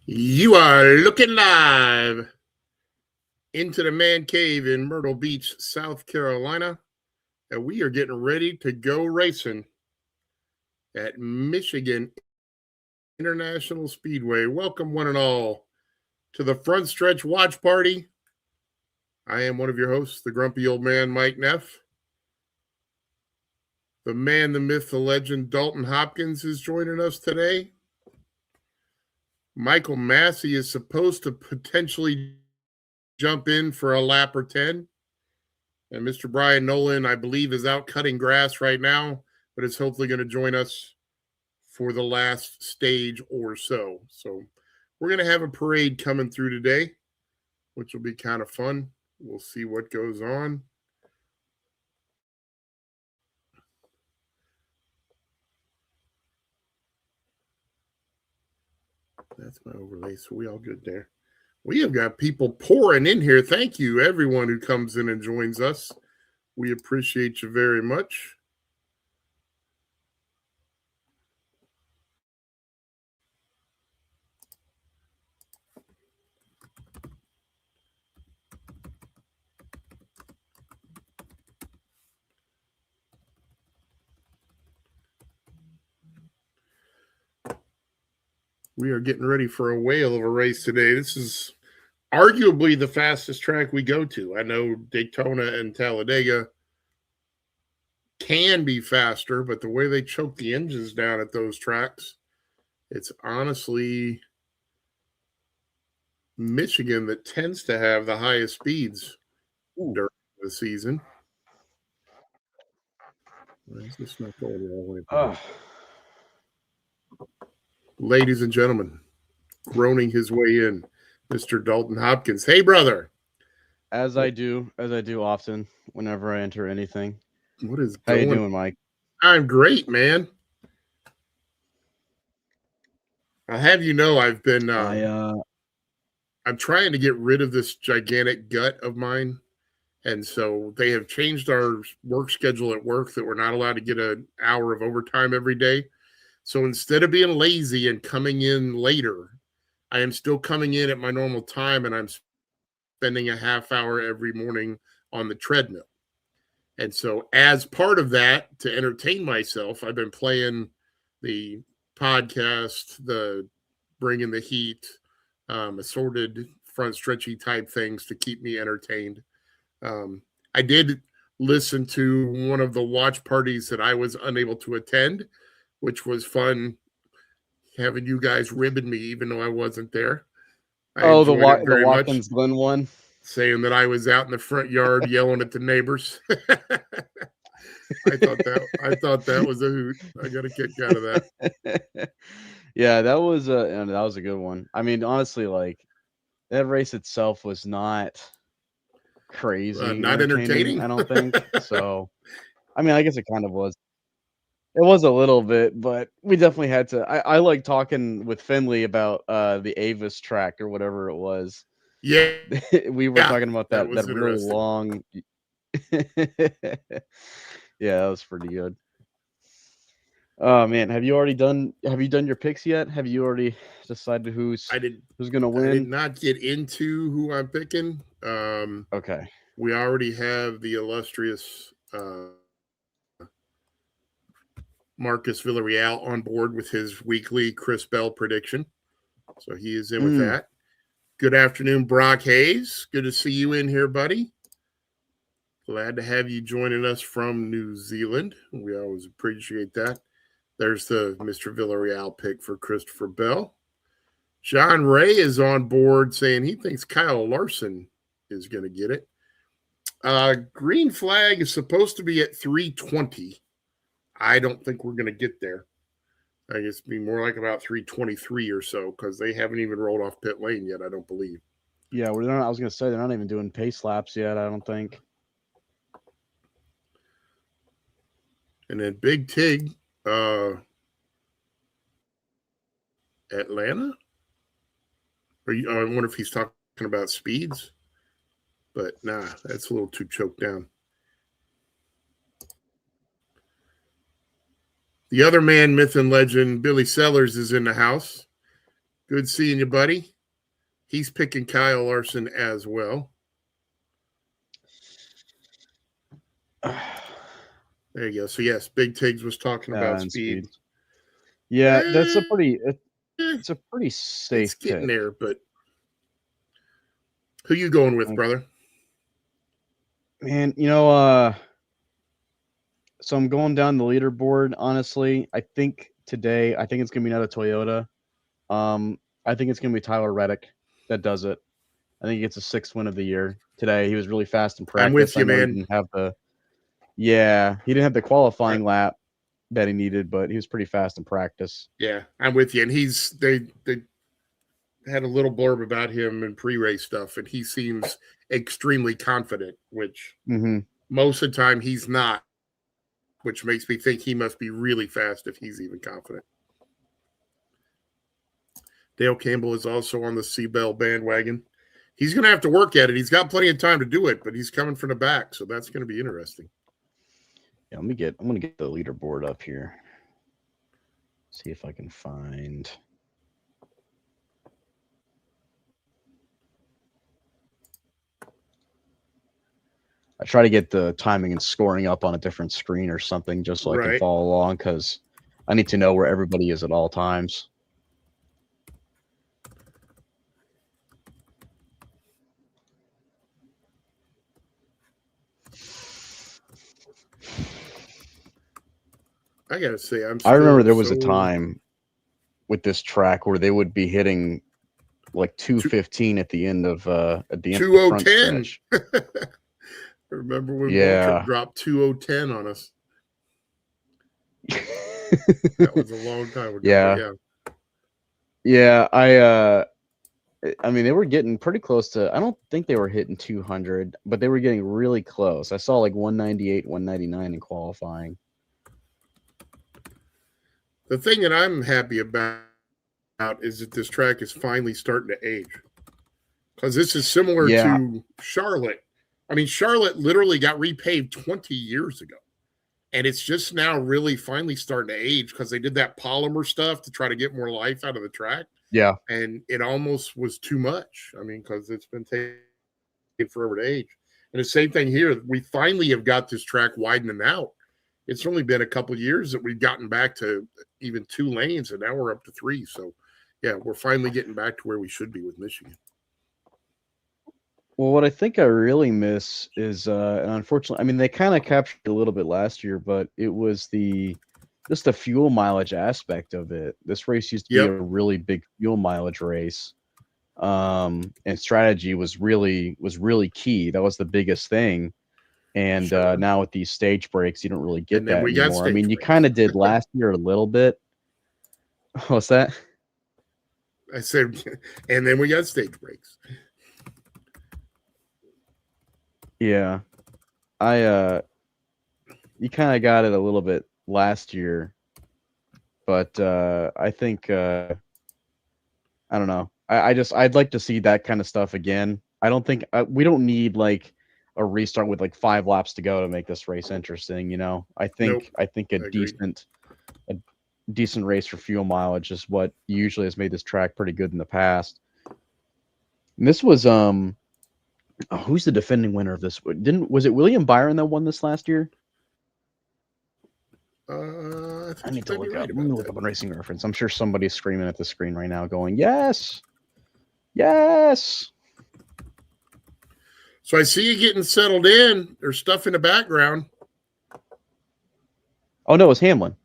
You are looking live into the man cave in Myrtle Beach, South Carolina, and we are getting ready to go racing at Michigan International Speedway. Welcome, one and all, to the Frontstretch Watch Party. I am one of your hosts, the grumpy old man, Mike Neff. The man, the myth, the legend, Dalton Hopkins is joining us today. Michael Massey is supposed to potentially jump in for a lap or 10. And Mr. Brian Nolan, I believe, is out cutting grass right now, but is hopefully going to join us for the last stage or so. So we're going to have a parade coming through today, which will be kind of fun. We'll see what goes on. That's my overlay, so we all good there. We have got people pouring in here. Thank you, everyone who comes in and joins us. We appreciate you very much. We are getting ready for a whale of a race today. This is arguably the fastest track we go to. I know Daytona and Talladega can be faster, but the way they choke the engines down at those tracks, it's honestly Michigan that tends to have the highest speeds during the season. Why is this not going the way? Ladies and gentlemen, groaning his way in, Mr. Dalton Hopkins. Hey, brother. As I do often whenever I enter anything. What is How you doing, Mike? I'm great, man. I'll have you know I've been I'm trying to get rid of this gigantic gut of mine. And so they have changed our work schedule at work that we're not allowed to get an hour of overtime every day. So instead of being lazy and coming in later, I am still coming in at my normal time, and I'm spending a half hour every morning on the treadmill. And so as part of that, to entertain myself, I've been playing the podcast, the Bringing the Heat, assorted front stretchy type things to keep me entertained. I did listen to one of the watch parties that I was unable to attend, which was fun having you guys ribbing me even though I wasn't there. The Watkins Glen one? Saying that I was out in the front yard yelling at the neighbors. I thought that was a hoot. I got a kick out of that. Yeah, that was a good one. I mean, honestly, like that race itself was not crazy, not entertaining. I don't think so. I mean, I guess it kind of was. It was a little bit, but we definitely had to. I like talking with Finley about the Avis track or whatever it was. Yeah, we were talking about that real long. Yeah, that was pretty good. Oh man, have you done your picks yet? Have you already decided who's gonna win? I did not get into who I'm picking. Okay. We already have the illustrious Marcus Villarreal on board with his weekly Chris Bell prediction. So he is in with that. Good afternoon, Brock Hayes. Good to see you in here, buddy. Glad to have you joining us from New Zealand. We always appreciate that. There's the Mr. Villarreal pick for Christopher Bell. John Ray is on board saying he thinks Kyle Larson is going to get it. Green flag is supposed to be at 320. I don't think we're going to get there. I guess it'd be more like about 323 or so because they haven't even rolled off pit lane yet, I don't believe. Yeah, I was going to say they're not even doing pace laps yet, I don't think. And then Big Tig, Atlanta? I wonder if he's talking about speeds. But nah, that's a little too choked down. The other man, myth and legend, Billy Sellers, is in the house. Good seeing you, buddy. He's picking Kyle Larson as well. There you go. So yes, Big Tigs was talking about speed. Yeah, that's a pretty. It's a pretty safe. It's getting pick. there, but who you going with, brother? Man, so I'm going down the leaderboard. Honestly, I think today, I think it's gonna be another Toyota. I think it's gonna be Tyler Reddick that does it. I think he gets a 6th win of the year today. He was really fast in practice. I'm with you, man. He didn't have the qualifying lap that he needed, but he was pretty fast in practice. Yeah, I'm with you. And they had a little blurb about him in pre-race stuff, and he seems extremely confident, which most of the time he's not, which makes me think he must be really fast if he's even confident. Dale Campbell is also on the Seabell bandwagon. He's going to have to work at it. He's got plenty of time to do it, but he's coming from the back, so that's going to be interesting. Yeah, I'm going to get the leaderboard up here. See if I can find. I try to get the timing and scoring up on a different screen or something just so I can follow along, because I need to know where everybody is at all times. I gotta say, I remember there was a time with this track where they would be hitting like 215 at the end of the 2010. Remember when Waltrip dropped 2010 on us? That was a long time ago. Yeah. I mean, they were getting pretty close to. I don't think they were hitting 200, but they were getting really close. I saw like 198, 199 in qualifying. The thing that I'm happy about is that this track is finally starting to age, because this is similar to Charlotte. I mean, Charlotte literally got repaved 20 years ago, and it's just now really finally starting to age because they did that polymer stuff to try to get more life out of the track. Yeah. And it almost was too much. I mean, because it's been taking forever to age. And the same thing here. We finally have got this track widening out. It's only been a couple of years that we've gotten back to even 2 lanes, and now we're up to 3. So, yeah, we're finally getting back to where we should be with Michigan. Well, what I think I really miss is, and unfortunately, I mean, they kind of captured a little bit last year, but it was just the fuel mileage aspect of it. This race used to be a really big fuel mileage race, and strategy was really key. That was the biggest thing. And now with these stage breaks, you don't really get that anymore. I mean, you kind of did last year a little bit. What's that? I said, and then we got stage breaks. Yeah. You kind of got it a little bit last year, but I think I don't know. I'd like to see that kind of stuff again. I don't think we don't need like a restart with like 5 laps to go to make this race interesting. I think a decent race for fuel mileage is what usually has made this track pretty good in the past. And this was who's the defending winner of this? Was it William Byron that won this last year? I need to look up. Let me look up on Racing Reference. I'm sure somebody's screaming at the screen right now, going, "Yes, yes." So I see you getting settled in. There's stuff in the background. Oh no, it's Hamlin.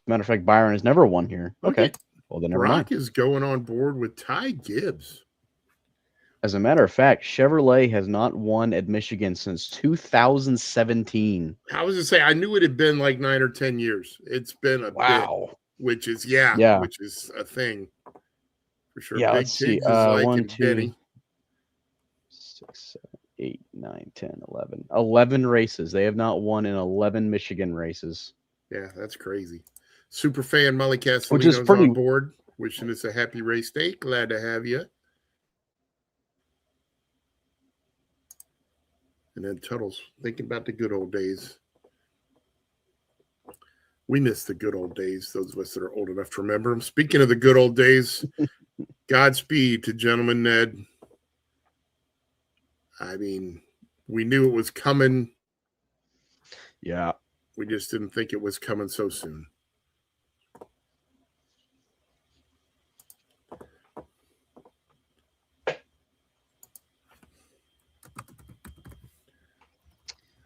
Matter of fact, Byron has never won here. Okay. Well, then never mind. Brock is going on board with Ty Gibbs. As a matter of fact, Chevrolet has not won at Michigan since 2017. I was to say, I knew it had been like 9 or 10 years. It's been a bit, which is which is a thing for sure. Yeah, Big let's see. Tigs is like 1, 2, Benny. 6, 7, 8, 9, 10, 11. 11 races. They have not won in 11 Michigan races. Yeah, that's crazy. Superfan Molly Castellino's on board, wishing us a happy race day. Glad to have you. And then Tuttle's thinking about the good old days. We miss the good old days, those of us that are old enough to remember them. Speaking of the good old days, Godspeed to Gentleman Ned. I mean, we knew it was coming. Yeah. We just didn't think it was coming so soon.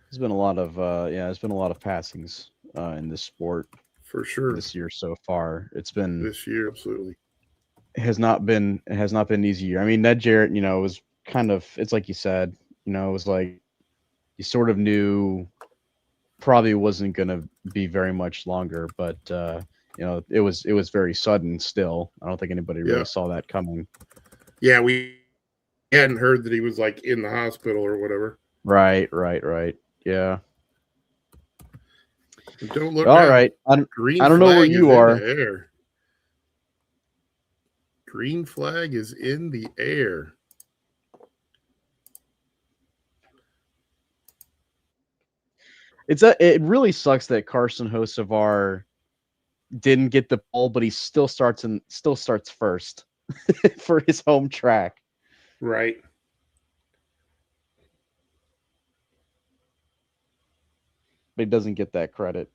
There's been a lot of there's been a lot of passings in this sport for sure this year so far. It's been this year, absolutely. It has not been an easy year. I mean, Ned Jarrett, was kind of, it's like you said, it was like you sort of knew probably wasn't going to be very much longer, but it was very sudden still. I don't think anybody really saw that coming. Yeah, we hadn't heard that he was like in the hospital or whatever. Right. Yeah. Don't look all now. Right. I don't know where you are. Air. Green flag is in the air. It really sucks that Carson Hocevar didn't get the pole, but he still starts first for his home track. Right. But he doesn't get that credit.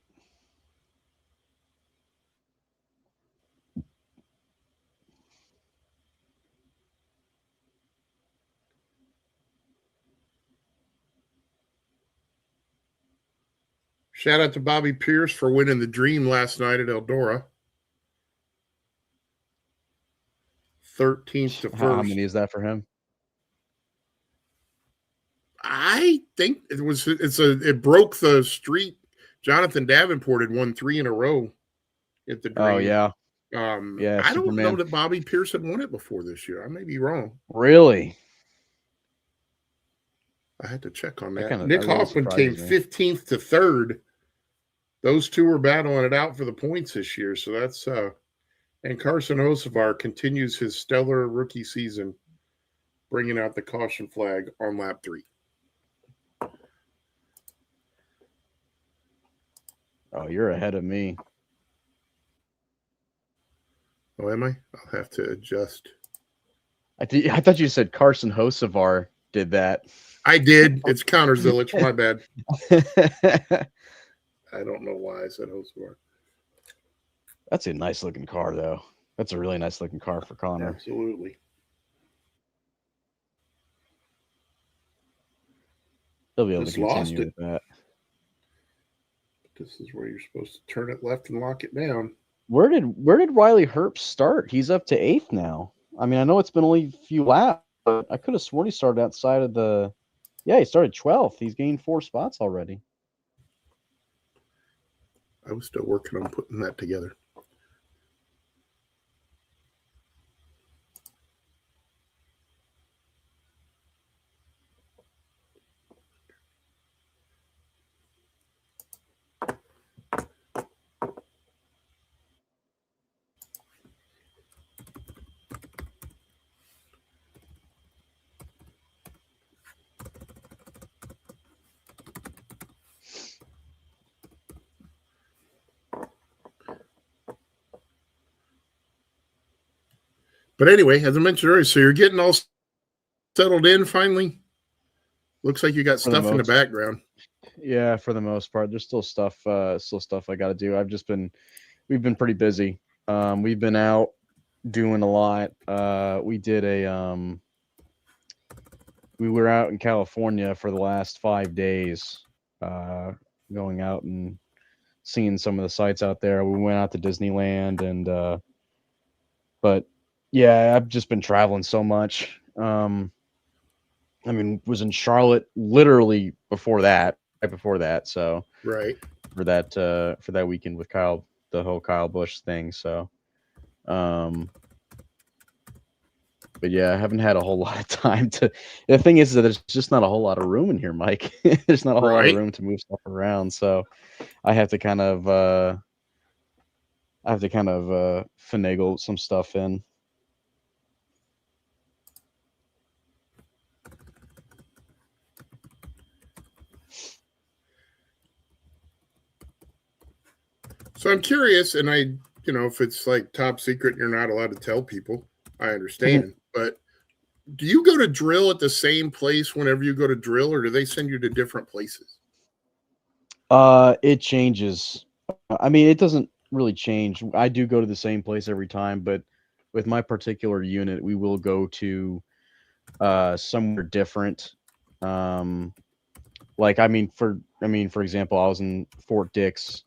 Shout out to Bobby Pierce for winning the Dream last night at Eldora. 13th to 1st. How many is that for him? I think it broke the streak. Jonathan Davenport had won 3 in a row at the Dream. Oh yeah. I don't know that Bobby Pierce had won it before this year. I may be wrong. Really? I had to check on that. Nick Hoffman came 15th to 3rd. Those two were battling it out for the points this year. So that's and Carson Hocevar continues his stellar rookie season, bringing out the caution flag on lap 3. Oh, you're ahead of me. Oh, am I? I'll have to adjust. I thought you said Carson Hocevar did that. I did. It's Connor Zilich. My bad. I don't know why I said Hocevar. That's a nice looking car, though. That's a really nice looking car for Connor. Absolutely. He'll be able to continue with that. This is where you're supposed to turn it left and lock it down. Where did Riley Herbst start? He's up to 8th now. I mean, I know it's been only a few laps, but I could have sworn he started outside of the. Yeah, he started 12th. He's gained 4 spots already. I was still working on putting that together. But anyway, as I mentioned earlier, so you're getting all settled in finally. Looks like you got stuff in the background. Yeah, for the most part, there's still stuff I got to do. We've been pretty busy. We've been out doing a lot. We were out in California for the last 5 days, going out and seeing some of the sites out there. We went out to Disneyland but yeah, I've just been traveling so much. I mean, was in Charlotte literally right before that. So right for that weekend with Kyle, the whole Kyle Busch thing. So, but yeah, I haven't had a whole lot of time to. The thing is that there's just not a whole lot of room in here, Mike. There's not a whole lot of room to move stuff around. So I have to kind of finagle some stuff in. So I'm curious, and if it's like top secret, you're not allowed to tell people. I understand, but do you go to drill at the same place whenever you go to drill, or do they send you to different places? It changes. I mean, it doesn't really change. I do go to the same place every time, but with my particular unit, we will go to somewhere different. Like for example, I was in Fort Dix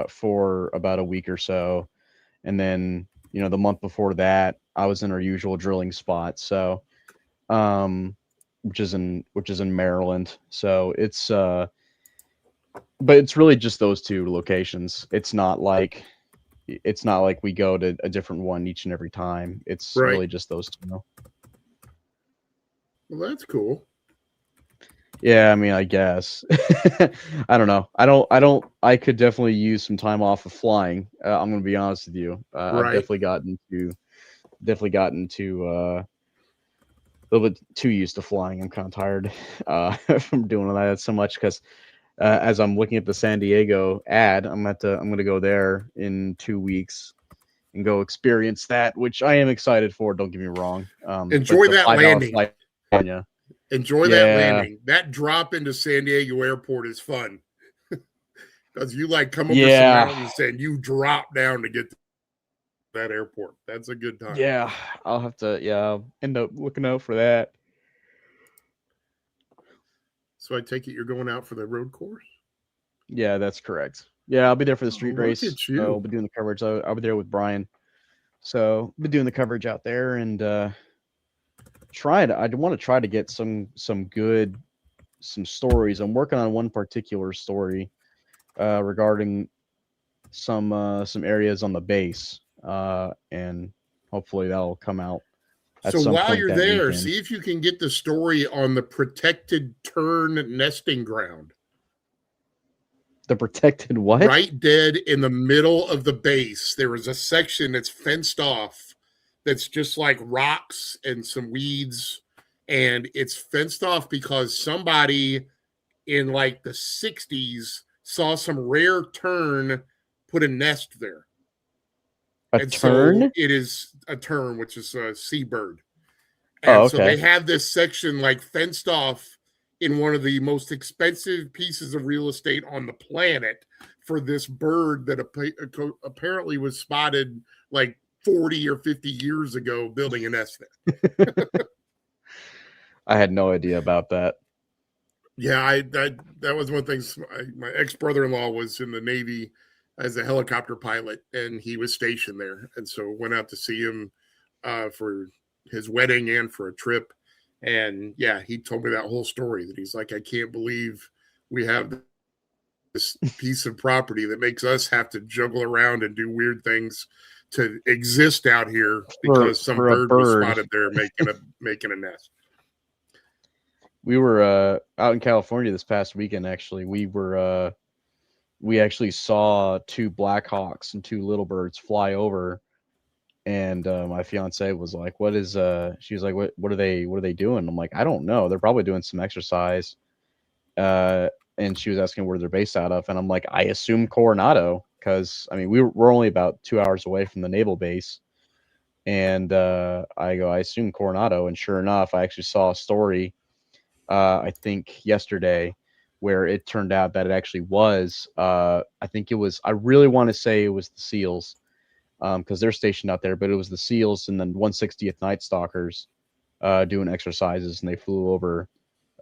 for about a week or so, and then the month before that, I was in our usual drilling spot. So, which is in Maryland. So but it's really just those two locations. It's not like we go to a different one each and every time. It's really just those two. Well, that's cool. Yeah, I mean, I guess. I don't know. I could definitely use some time off of flying. I'm going to be honest with you. I've definitely gotten to a little bit too used to flying. I'm kind of tired from doing that so much because as I'm looking at the San Diego ad, I'm going to go there in 2 weeks and go experience that, which I am excited for. Don't get me wrong. Enjoy that landing. Yeah. Enjoy that landing. That drop into San Diego Airport is fun because you come over some mountains and you drop down to get to that airport. That's a good time. Yeah, I'll have to. Yeah, end up looking out for that. So I take it you're going out for the road course? Yeah, that's correct. Yeah, I'll be there for the street race. Look at you. So I'll be doing the coverage. I'll be there with Brian. So I'll be doing the coverage out there and I want to try to get some stories. I'm working on one particular story regarding some areas on the base, and hopefully that'll come out. So while you're there, see if you can get the story on the protected tern nesting ground. The protected what? Right dead in the middle of the base, there is a section that's fenced off that's just like rocks and some weeds. And it's fenced off because somebody in like the 60s saw some rare tern put a nest there. A tern? So it is a tern, which is a seabird. And so they have this section like fenced off in one of the most expensive pieces of real estate on the planet for this bird that apparently was spotted like 40 or 50 years ago building a nest there. I had no idea about that. Yeah, that was one of the things. My ex-brother-in-law was in the Navy as a helicopter pilot, and he was stationed there. And so went out to see him for his wedding and for a trip. And yeah, he told me that whole story that he's like, I can't believe we have this piece of property that makes us have to juggle around and do weird things to exist out here because some bird was spotted there making a nest. We were out in California this past weekend. Actually, we actually saw 2 Blackhawks and 2 little birds fly over, and my fiance was like, "What is?" She was like, "What are they doing?" I'm like, "I don't know. They're probably doing some exercise." And she was asking where they're based out of, and I'm like, "I assume Coronado, because I mean we're only about 2 hours away from the naval base." And I go, "I assume Coronado," and sure enough, I actually saw a story. I think yesterday, where it turned out that it actually was, I think it was, I really want to say it was the SEALs, because they're stationed out there, but it was the SEALs and then 160th Night Stalkers doing exercises, and they flew over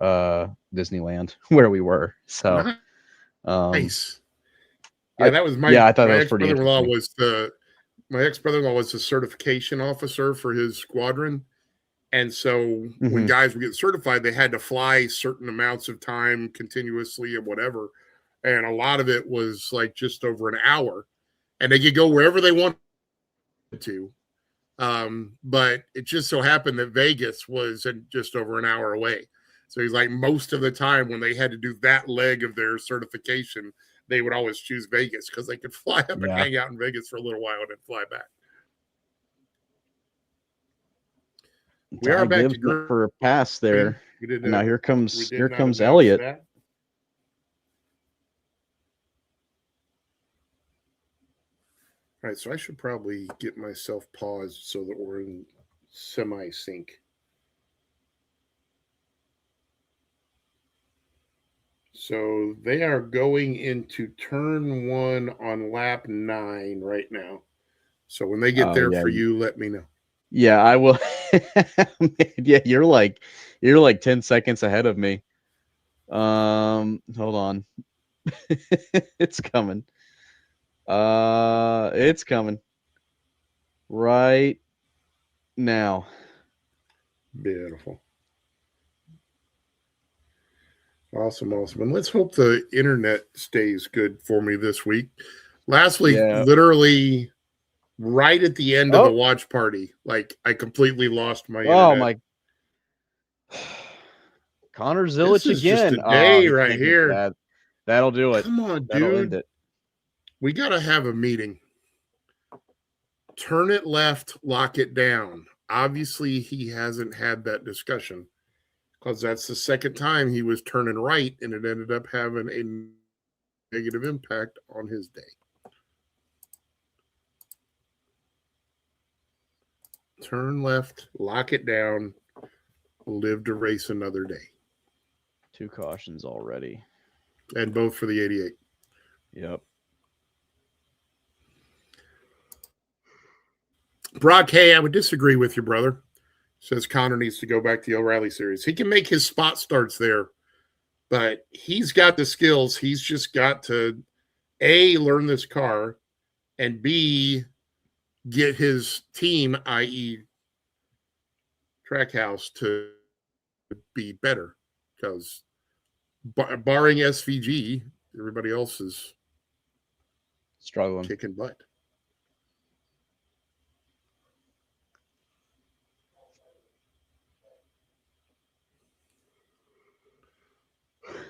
Disneyland where we were. So nice. Yeah, that was I thought that was pretty interesting. My ex-brother-in-law was the certification officer for his squadron. And so when guys would get certified, they had to fly certain amounts of time continuously and whatever. And a lot of it was like just over an hour. And they could go wherever they wanted to. But it just so happened that Vegas was just over an hour away. So he's like, most of the time when they had to do that leg of their certification, they would always choose Vegas because they could fly up and hang out in Vegas for a little while and then fly back. We are back to for a pass there. Now here comes Elliot. All right, so I should probably get myself paused so that we're in semi-sync. So they are going into turn 1 on lap 9 right now. So when they get there for you, let me know. Yeah, I will. Yeah, you're like 10 seconds ahead of me. Hold on. It's coming. It's coming right now. Beautiful. Awesome. And let's hope the internet stays good for me this week. Last week, literally right at the end of the watch party, like I completely lost my internet. Oh my. Connor Zilich again. Just a day right here. That'll do it. Come on, That'll dude. end it. We got to have a meeting. Turn it left, lock it down. Obviously, he hasn't had that discussion because that's the second time he was turning right and it ended up having a negative impact on his day. Turn left, lock it down, live to race another day. 2 cautions already. And both for the 88. Yep. Brock, hey, I would disagree with you, brother. Says Connor needs to go back to the O'Reilly series. He can make his spot starts there, but he's got the skills. He's just got to, A, learn this car, and B, get his team, i.e. Trackhouse, to be better. Because barring SVG, everybody else is struggling, kicking butt.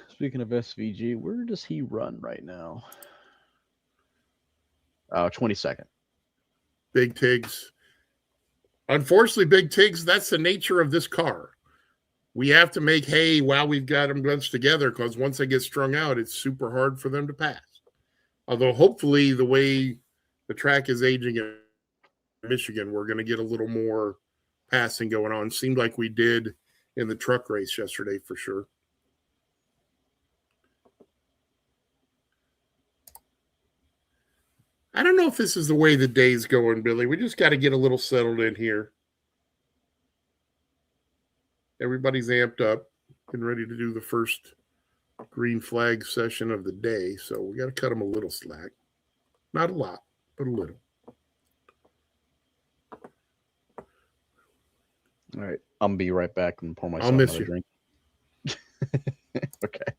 Speaking of SVG, where does he run right now? 22nd. Big Tigs. Unfortunately, Big Tigs, that's the nature of this car. We have to make hay while we've got them bunched together because once they get strung out, it's super hard for them to pass. Although hopefully the way the track is aging in Michigan, we're going to get a little more passing going on. Seemed like we did in the truck race yesterday for sure. I don't know if this is the way the day's going, Billy. We just got to get a little settled in here. Everybody's amped up and ready to do the first green flag session of the day. So we got to cut them a little slack. Not a lot, but a little. All right. I'm going to be right back and pour myself another drink. Okay.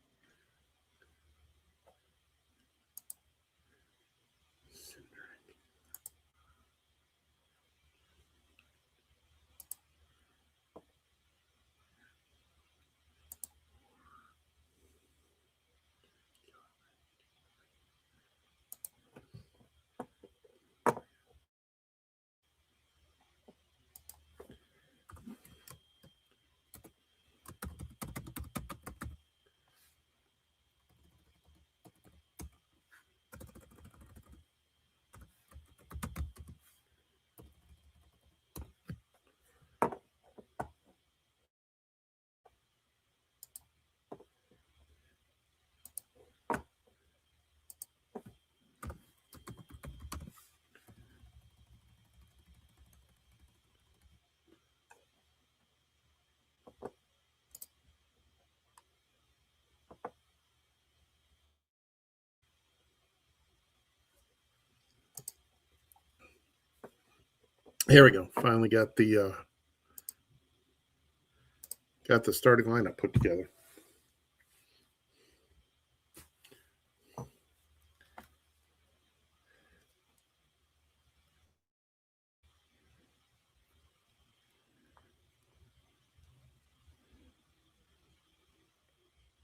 Here we go. Finally got the starting lineup put together.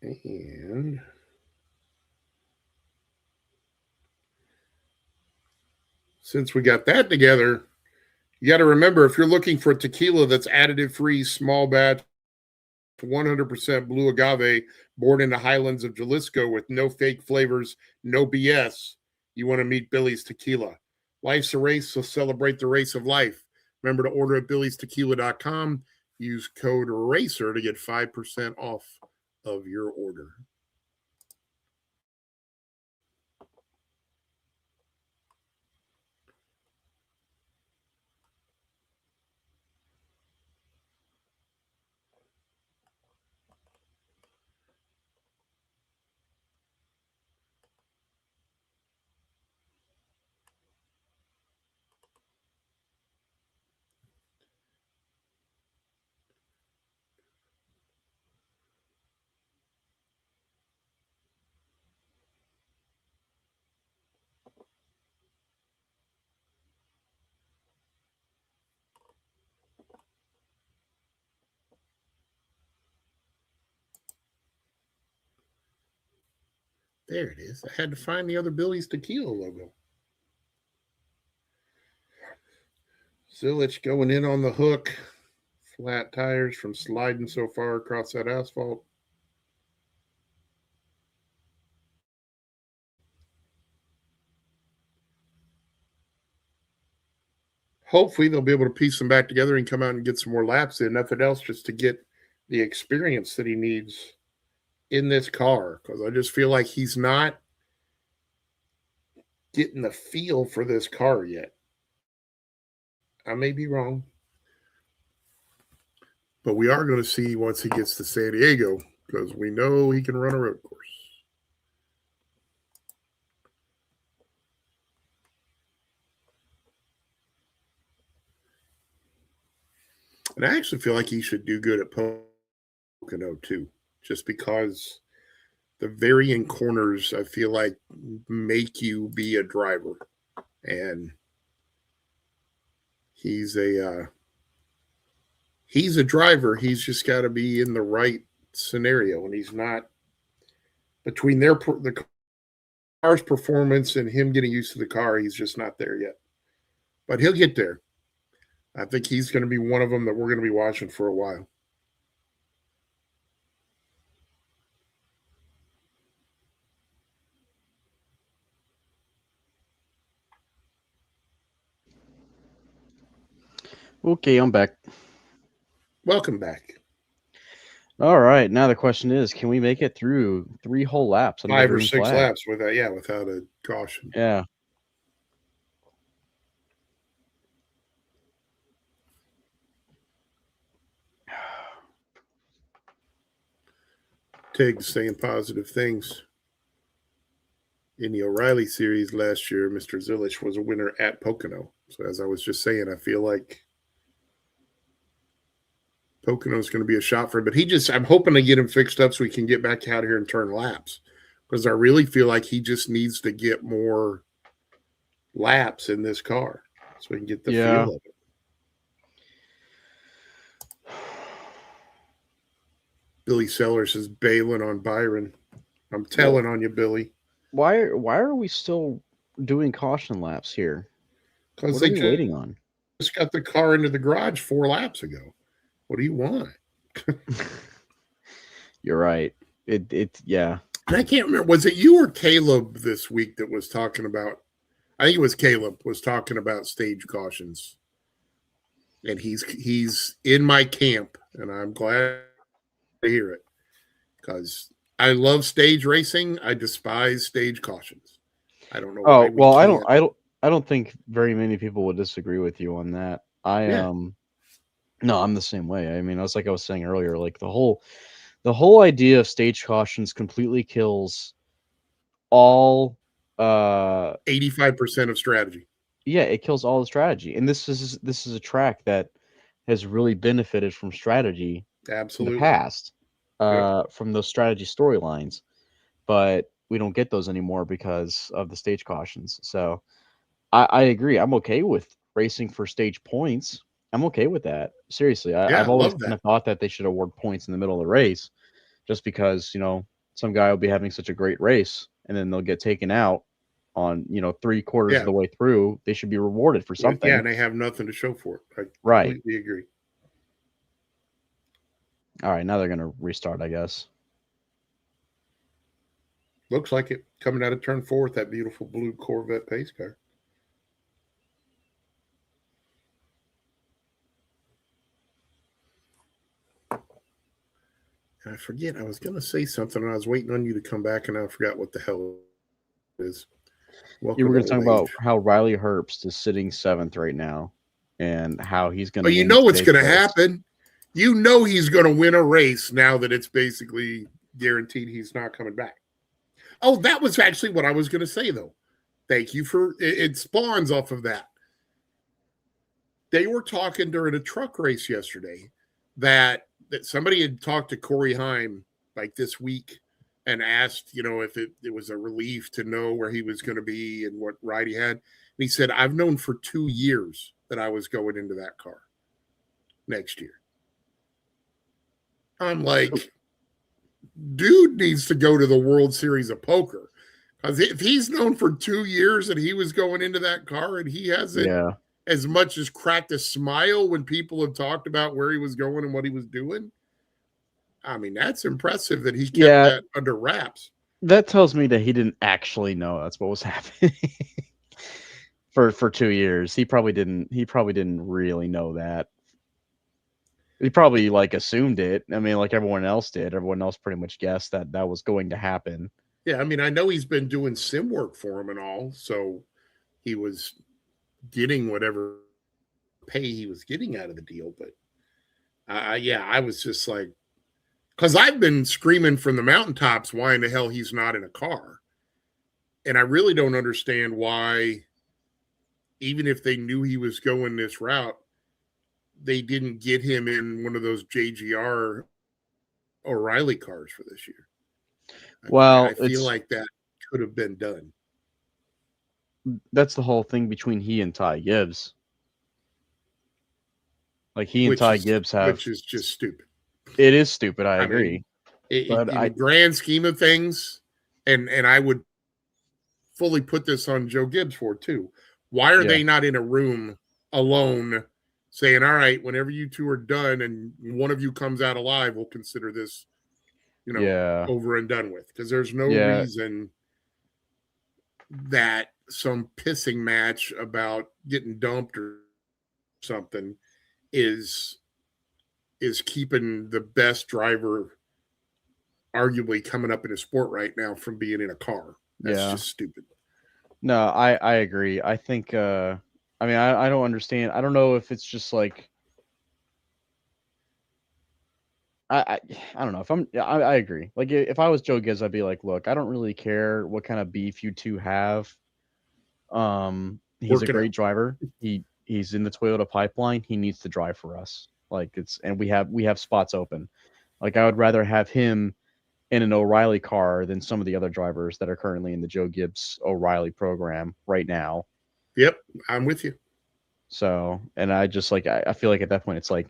And since we got that together, you got to remember, if you're looking for tequila that's additive-free, small batch, 100% blue agave, born in the highlands of Jalisco with no fake flavors, no BS, you want to meet Billy's Tequila. Life's a race, so celebrate the race of life. Remember to order at billystequila.com. Use code RACER to get 5% off of your order. There it is. I had to find the other Billy's Tequila logo. Zilich going in on the hook. Flat tires from sliding so far across that asphalt. Hopefully they'll be able to piece them back together and come out and get some more laps in. Nothing else, just to get the experience that he needs in this car. Because I just feel like he's not getting the feel for this car yet. I may be wrong. But we are going to see once he gets to San Diego, because we know he can run a road course. And I actually feel like he should do good at Pocono too, just because the varying corners, I feel like, make you be a driver. And he's a driver. He's just got to be in the right scenario, and he's not. Between the car's performance and him getting used to the car, he's just not there yet. But he'll get there. I think he's going to be one of them that we're going to be watching for a while. Okay, I'm back. Welcome back. All right. Now the question is, can we make it through 3 whole laps? 5 or 6 laps without a caution. Yeah. Tig saying positive things. In the O'Reilly series last year, Mr. Zilich was a winner at Pocono. So as I was just saying, I feel like Pocono is going to be a shot for him. But I'm hoping to get him fixed up so he can get back out here and turn laps. Because I really feel like he just needs to get more laps in this car so he can get the feel of it. Billy Sellers is bailing on Byron. I'm telling on you, Billy. Why are we still doing caution laps here? Because what are we waiting on? Just got the car into the garage 4 laps ago. What do you want? You're right. Yeah. And I can't remember. Was it you or Caleb this week that was talking about? I think it was Caleb was talking about stage cautions. And he's in my camp, and I'm glad to hear it. Because I love stage racing. I despise stage cautions. I don't know why. I don't think very many people would disagree with you on that. No, I'm the same way. I mean, I was saying earlier, like the whole idea of stage cautions completely kills all 85% of strategy. Yeah, it kills all the strategy. And this is a track that has really benefited from strategy in the past. From those strategy storylines. But we don't get those anymore because of the stage cautions. So I agree. I'm okay with racing for stage points. I'm okay with that. Seriously, I've always kind of thought that they should award points in the middle of the race, just because some guy will be having such a great race and then they'll get taken out on 3/4 of the way through. They should be rewarded for something. Yeah, and they have nothing to show for it. I completely agree. All right, now they're gonna restart, I guess. Looks like it, coming out of turn 4 with that beautiful blue Corvette pace car. I forget. I was going to say something, and I was waiting on you to come back, and I forgot what the hell it is. You Welcome were to going to talk old about age. how Riley Herbst is sitting 7th right now, and how he's going Oh, to you win know what's today's going to race. happen. You know he's going to win a race now that it's basically guaranteed he's not coming back. Oh, that was actually what I was going to say, though. Thank you for it. Spawns off of that. They were talking during a truck race yesterday that somebody had talked to Corey Heim like this week and asked, if it was a relief to know where he was going to be and what ride he had. And he said, I've known for 2 years that I was going into that car next year. I'm like, dude needs to go to the World Series of Poker. Because if he's known for 2 years that he was going into that car and he hasn't as much as cracked a smile when people have talked about where he was going and what he was doing, I mean, that's impressive that he kept that under wraps. That tells me that he didn't actually know that's what was happening for 2 years. He probably didn't really know that. He probably assumed it. I mean, like everyone else did. Everyone else pretty much guessed that was going to happen. Yeah, I mean, I know he's been doing sim work for him and all, so he was getting whatever pay he was getting out of the deal. But I was just like, because I've been screaming from the mountaintops why in the hell he's not in a car. And I really don't understand why, even if they knew he was going this route, they didn't get him in one of those JGR O'Reilly cars for this year. Well, I feel like that could have been done. That's the whole thing between he and Ty Gibbs. Like he and Ty Gibbs have, which is just stupid. It is stupid. I agree. But in the grand scheme of things, and I would fully put this on Joe Gibbs for too. Why are they not in a room alone saying, all right, whenever you two are done and one of you comes out alive, we'll consider this, over and done with? Because there's no reason that some pissing match about getting dumped or something is keeping the best driver arguably coming up in a sport right now from being in a car. That's just stupid. No, I agree. I think I mean I don't understand. I don't know if it's just like I don't know if I agree. Like if I was Joe Gibbs, I'd be like, look, I don't really care what kind of beef you two have. He's a great driver. He's in the Toyota pipeline. He needs to drive for us. And we have spots open. Like I would rather have him in an O'Reilly car than some of the other drivers that are currently in the Joe Gibbs O'Reilly program right now. Yep, I'm with you. So, and I just I feel like at that point it's like,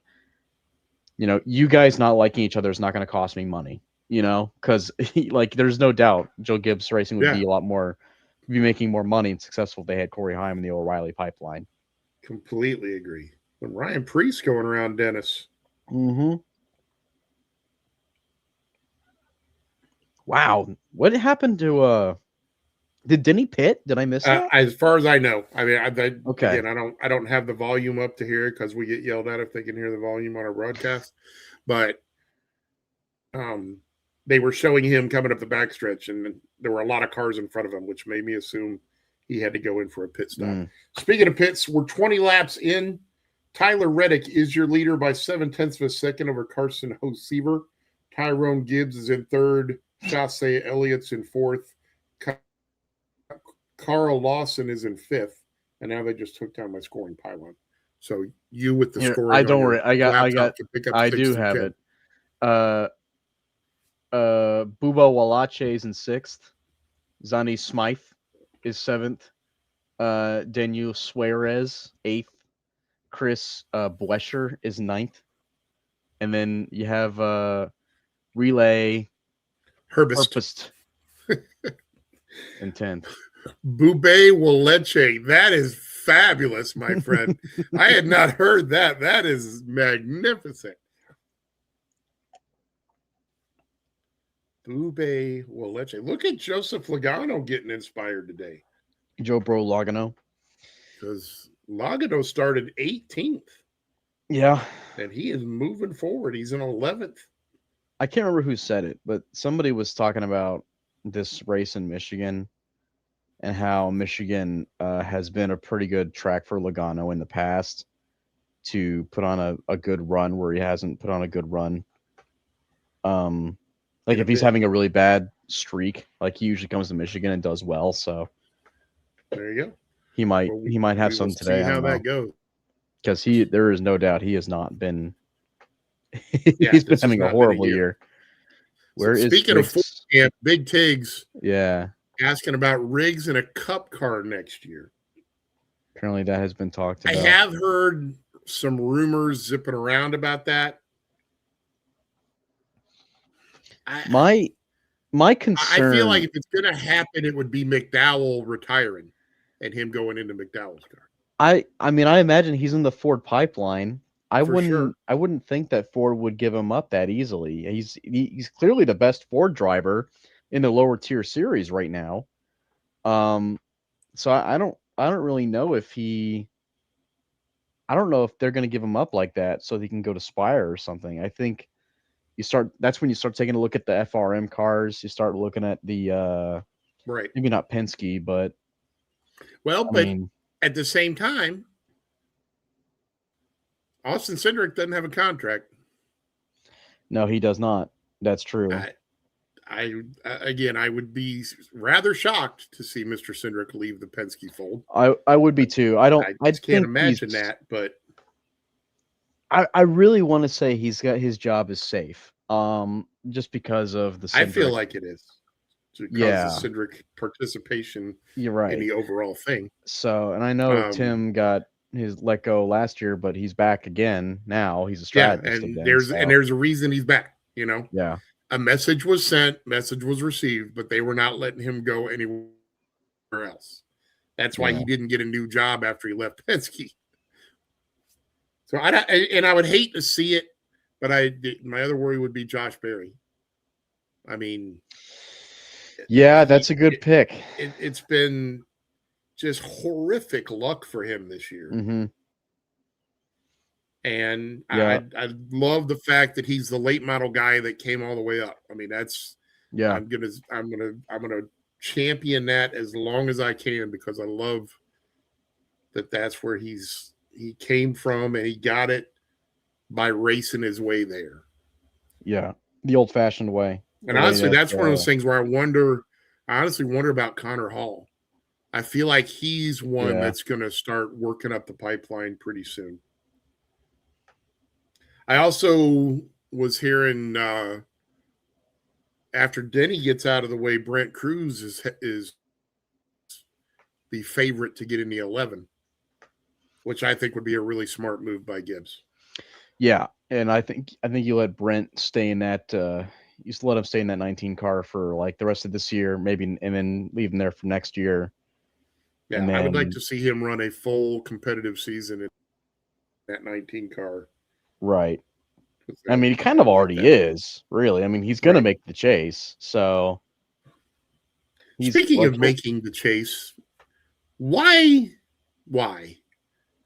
you guys not liking each other is not going to cost me money, because there's no doubt Joe Gibbs Racing would be making more money and successful if they had Corey Heim in the O'Reilly pipeline. Completely agree. But Ryan Preece going around Dennis. Mm-hmm. Wow. What happened to did Denny pit? Did I miss that? As far as I know. I mean, okay. Again, I don't have the volume up to hear it because we get yelled at if they can hear the volume on our broadcast. But they were showing him coming up the backstretch, and there were a lot of cars in front of him, which made me assume he had to go in for a pit stop. Speaking of pits, we're 20 laps in. Tyler Reddick is your leader by 0.7 of a second over Carson Hoseaver. Tyrone Gibbs is in third. Chasse Elliott's in fourth. Carl Lawson is in fifth. And now they just took down my scoring pylon. So you with the scoring. I don't worry. I do have it. Bubo Walache is in sixth. Zani Smythe is seventh. Daniel Suarez, eighth. Chris Blesher is ninth. And then you have Relay Herbst in 10th. Bube Waleche. That is fabulous, my friend. I had not heard that. That is magnificent. Bube Waleche. Look at Joseph Logano getting inspired today. Joe Bro Logano. Because Logano started 18th. Yeah. And he is moving forward. He's in 11th. I can't remember who said it, but somebody was talking about this race in Michigan and how Michigan has been a pretty good track for Logano in the past to put on a good run where he hasn't put on a good run. Like if he's having a really bad streak, like he usually comes to Michigan and does well. So there you go. He might have some today. See how that goes. Because there is no doubt he has not been. He's been having a horrible year. Speaking of camp, Big Tiggs, yeah, asking about rigs in a Cup car next year. Apparently, that has been talked about. I have heard some rumors zipping around about that. My concern. I feel like if it's going to happen, it would be McDowell retiring and him going into McDowell's car. I mean, I imagine he's in the Ford pipeline. I wouldn't think that Ford would give him up that easily. He's clearly the best Ford driver in the lower tier series right now. So I don't really know if I don't know if they're going to give him up like that so he can go to Spire or something. I think that's when you start taking a look at the FRM cars. You start looking at the right. Maybe not Penske, but at the same time, Austin Cindric doesn't have a contract. No, he does not. That's true. I would be rather shocked to see Mr. Cindric leave the Penske fold. I would be too. I can't imagine that, but I really want to say his job is safe. Just because of the Cindric. I feel like it is. Because of Cindric participation You're right. in the overall thing. So, and I know Tim got his let go last year, but he's back again now. He's a strategist again. There's a reason he's back, you know? Yeah. A message was sent, message was received, but they were not letting him go anywhere else. That's why he didn't get a new job after he left Penske. So I would hate to see it, but my other worry would be Josh Berry. I mean, yeah, that's a good pick. It's been just horrific luck for him this year. Mm-hmm. And I love the fact that he's the late model guy that came all the way up. I mean, I'm gonna champion that as long as I can because I love that that's where he came from and he got it by racing his way there. Yeah, the old-fashioned way. And honestly, that's one of those things where I honestly wonder about Connor Hall. I feel like he's one that's going to start working up the pipeline pretty soon. I also was hearing after Denny gets out of the way, Brent Cruz is the favorite to get in the 11, which I think would be a really smart move by Gibbs. Yeah, and I think you let Brent stay in that. You just let him stay in that 19 car for like the rest of this year, maybe, and then leave him there for next year. Yeah, I would like to see him run a full competitive season in that 19 car. Right. I mean, he kind of already is, really. I mean, he's going to make the chase. So, speaking of making the chase, why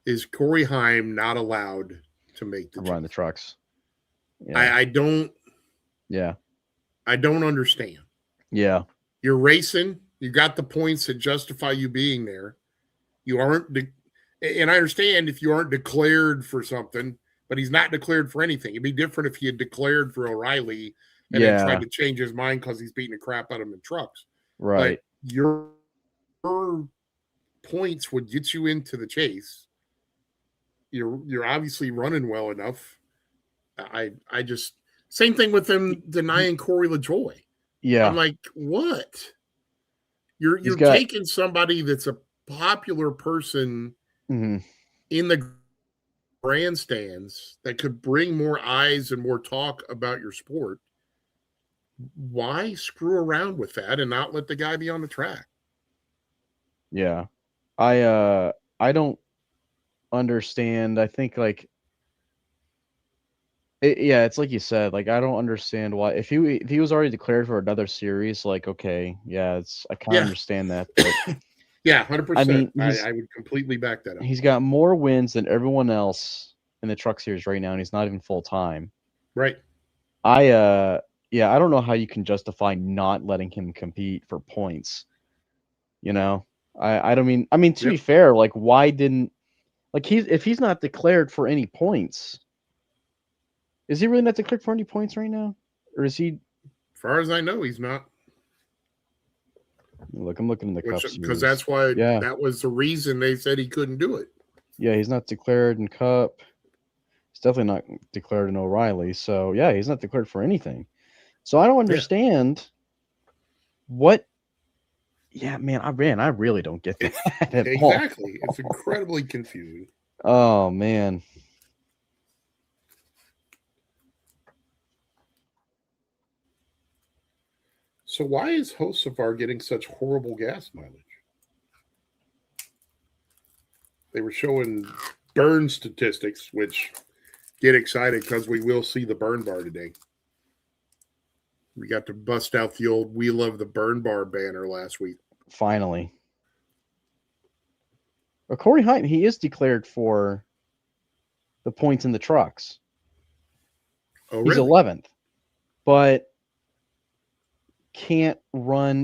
is Corey Heim not allowed to make the run the trucks? Yeah. I don't. Yeah. I don't understand. Yeah. You're racing. You got the points that justify you being there. You aren't, and I understand if you aren't declared for something, but he's not declared for anything. It'd be different if he had declared for O'Reilly and then tried to change his mind because he's beating the crap out of him in trucks. Right. But your points would get you into the chase. You're obviously running well enough. I just same thing with them denying Corey LaJoie. Yeah. I'm like, what? You're taking somebody that's a popular person in the grandstands that could bring more eyes and more talk about your sport. Why screw around with that and not let the guy be on the track? Yeah. I don't understand. I think it's like you said, like I don't understand why if he was already declared for another series, like okay, I kind of understand that. But yeah, 100%. I mean, I would completely back that up. He's got more wins than everyone else in the truck series right now, and he's not even full time. Right. I don't know how you can justify not letting him compete for points. You know, I don't mean. I mean, to be fair, like, why didn't if he's not declared for any points, is he really not declared for any points right now, or is he? As far as I know, he's not. Look, I'm looking in the cup Because series. that's why Yeah, that was the reason they said he couldn't do it. yeah, he's not declared in cup. He's definitely not declared in O'Reilly. So yeah, he's not declared for anything. So I don't understand what. Yeah, man, I really don't get that at all. Exactly. It's incredibly confusing. Oh man. So why is Hocevar getting such horrible gas mileage? They were showing burn statistics, which get excited because we will see the burn bar today. We got to bust out the old "We Love the Burn Bar" banner last week. Finally. Well, Corey Hyman, he is declared for the points in the trucks. Oh, He's really? 11th, but can't run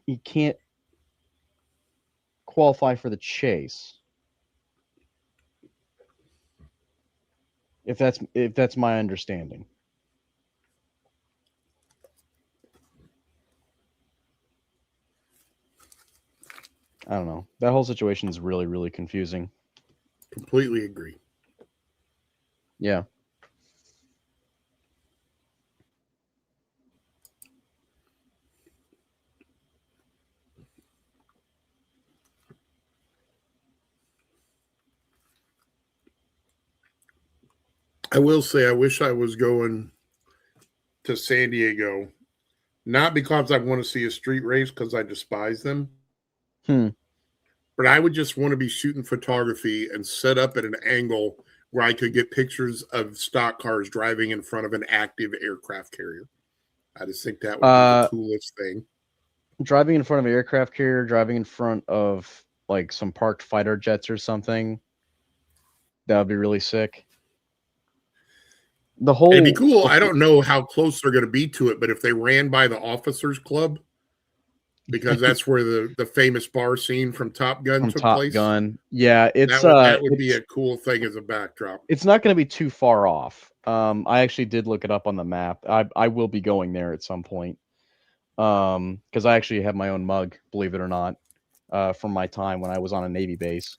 he can't qualify for the chase. If that's my understanding. I don't know. That whole situation is really, really confusing. Completely agree. Yeah. I will say I wish I was going to San Diego, not because I want to see a street race because I despise them. But I would just want to be shooting photography and set up at an angle where I could get pictures of stock cars driving in front of an active aircraft carrier. I just think that would be the coolest thing. Driving in front of an aircraft carrier, driving in front of like some parked fighter jets or something. That would be really sick. It'd be cool. I don't know how close they're going to be to it, but if they ran by the officers club, because that's where the famous bar scene from Top Gun took place. Yeah, that would be a cool thing as a backdrop. It's not going to be too far off. I actually did look it up on the map. I will be going there at some point. Because I actually have my own mug, believe it or not, from my time when I was on a Navy base.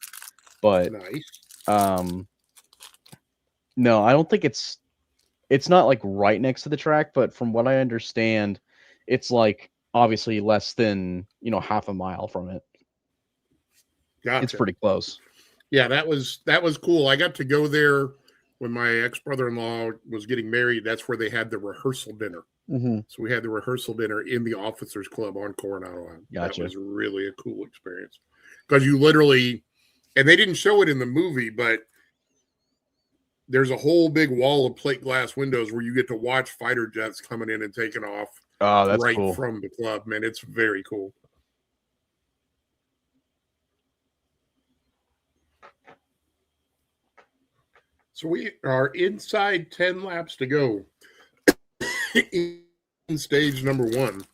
But nice. No, I don't think it's not like right next to the track, but from what I understand, it's like obviously less than half a mile from it. Gotcha. It's pretty close. Yeah, that was cool. I got to go there when my ex-brother-in-law was getting married. That's where they had the rehearsal dinner. Mm-hmm. So we had the rehearsal dinner in the officers club on Coronado Island. Gotcha. That was really a cool experience because you literally, and they didn't show it in the movie, but there's a whole big wall of plate glass windows where you get to watch fighter jets coming in and taking off. Oh, that's right cool. From the club, man. It's very cool. So we are inside 10 laps to go in stage number 1.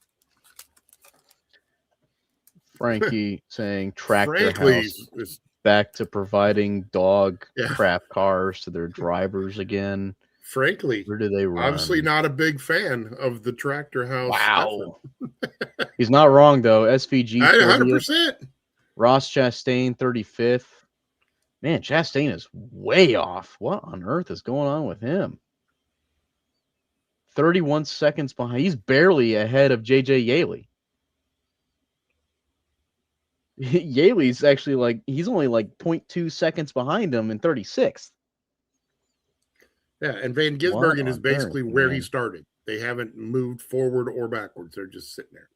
Frankie saying Tractor House is back to providing dog crap cars to their drivers again. Frankly, where do they run? Obviously not a big fan of the Tractor House. Wow. He's not wrong, though. SVG 100%. Ross Chastain 35th. Man, Chastain is way off. What on earth is going on with him? 31 seconds behind. He's barely ahead of JJ Yaley. Yaley's actually he's only 0.2 seconds behind him in 36th. Yeah, and Van Gisbergen is basically where he started. They haven't moved forward or backwards. They're just sitting there.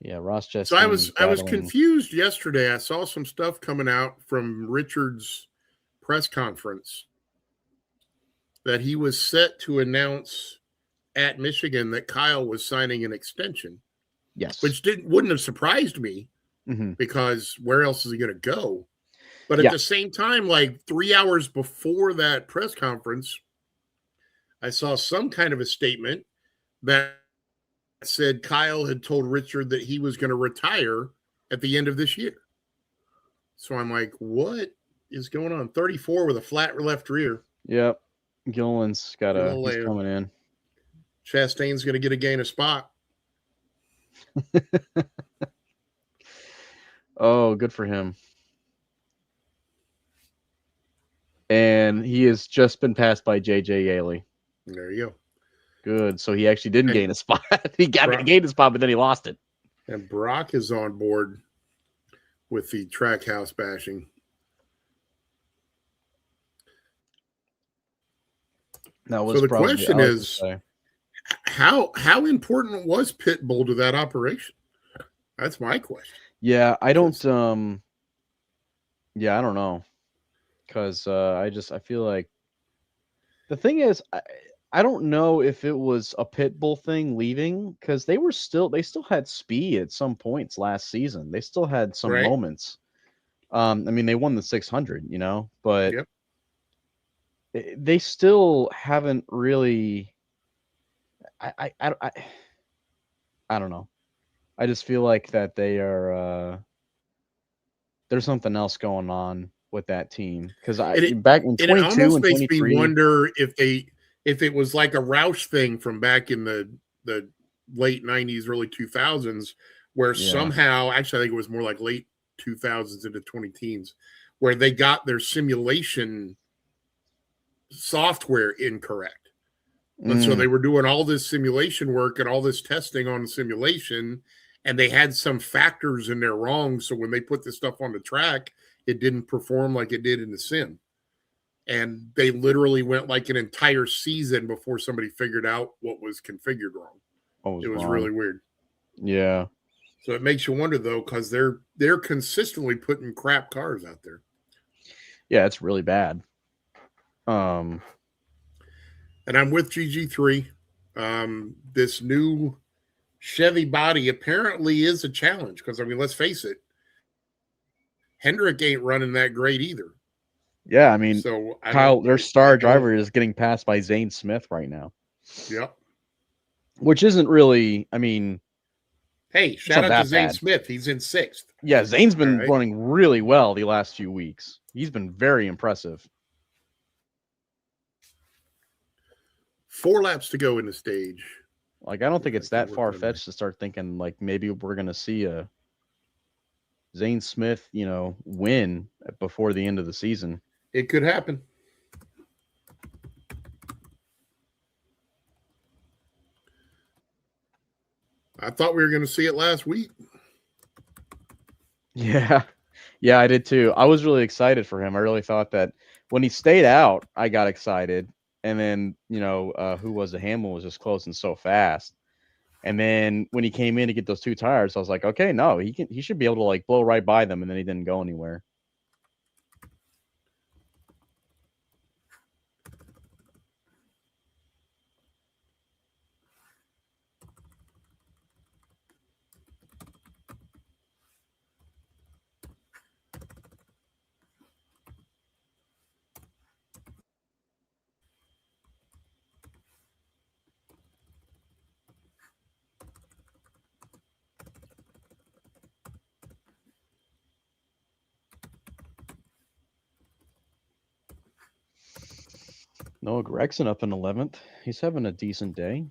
Yeah, Ross Chastain. So I was confused yesterday. I saw some stuff coming out from Richard's press conference that he was set to announce at Michigan that Kyle was signing an extension. Yes. Which wouldn't have surprised me because where else is he going to go? But at the same time, like 3 hours before that press conference, like 3 hours before that press conference, I saw some kind of a statement that said Kyle had told Richard that he was going to retire at the end of this year. So I'm like, what is going on? 34 with a flat left rear. Yep. Gilliland's he's coming in. Chastain's going to get a gain of spot. Oh, good for him. And he has just been passed by J.J. Yaley. There you go. Good. So he actually didn't gain a spot. He gained a spot, but then he lost it. And Brock is on board with the track house bashing. So the question is, how important was Pitbull to that operation? That's my question. Yeah, I don't. I don't know, because I feel like the thing is, I don't know if it was a Pitbull thing leaving, because they still had speed at some points last season. They still had some moments. I mean, they won the 600, but they still haven't really. I don't know. I just feel like that they are. There's something else going on with that team, because back in 22 and 23, makes me wonder if it was like a Roush thing from back in the late 90s, early 2000s, where somehow, actually I think it was more like late 2000s into 20 teens, where they got their simulation software incorrect. And so they were doing all this simulation work and all this testing on the simulation, and they had some factors in there wrong. So when they put this stuff on the track, it didn't perform like it did in the sim. And they literally went like an entire season before somebody figured out what was configured wrong. It was really weird. Yeah. So it makes you wonder, though, because they're consistently putting crap cars out there. Yeah, it's really bad. And I'm with GG3. This new Chevy body apparently is a challenge, because, I mean, let's face it, Hendrick ain't running that great either. Yeah, I mean, so Kyle, their star driver is getting passed by Zane Smith right now. Yep. Which isn't really, I mean... Hey, shout out to Zane Smith. He's in 6th. Yeah, Zane's been running really well the last few weeks. He's been very impressive. 4 laps to go in the stage. Like, I don't think it's that far-fetched to start thinking, like, maybe we're going to see a Zane Smith, win before the end of the season. It could happen. I thought we were going to see it last week. Yeah. Yeah, I did too. I was really excited for him. I really thought that when he stayed out, I got excited. And then, who was it? Hamlin was just closing so fast. And then when he came in to get those 2 tires, I was like, okay, no, he should be able to like blow right by them. And then he didn't go anywhere. Noah Gregson up in 11th. He's having a decent day.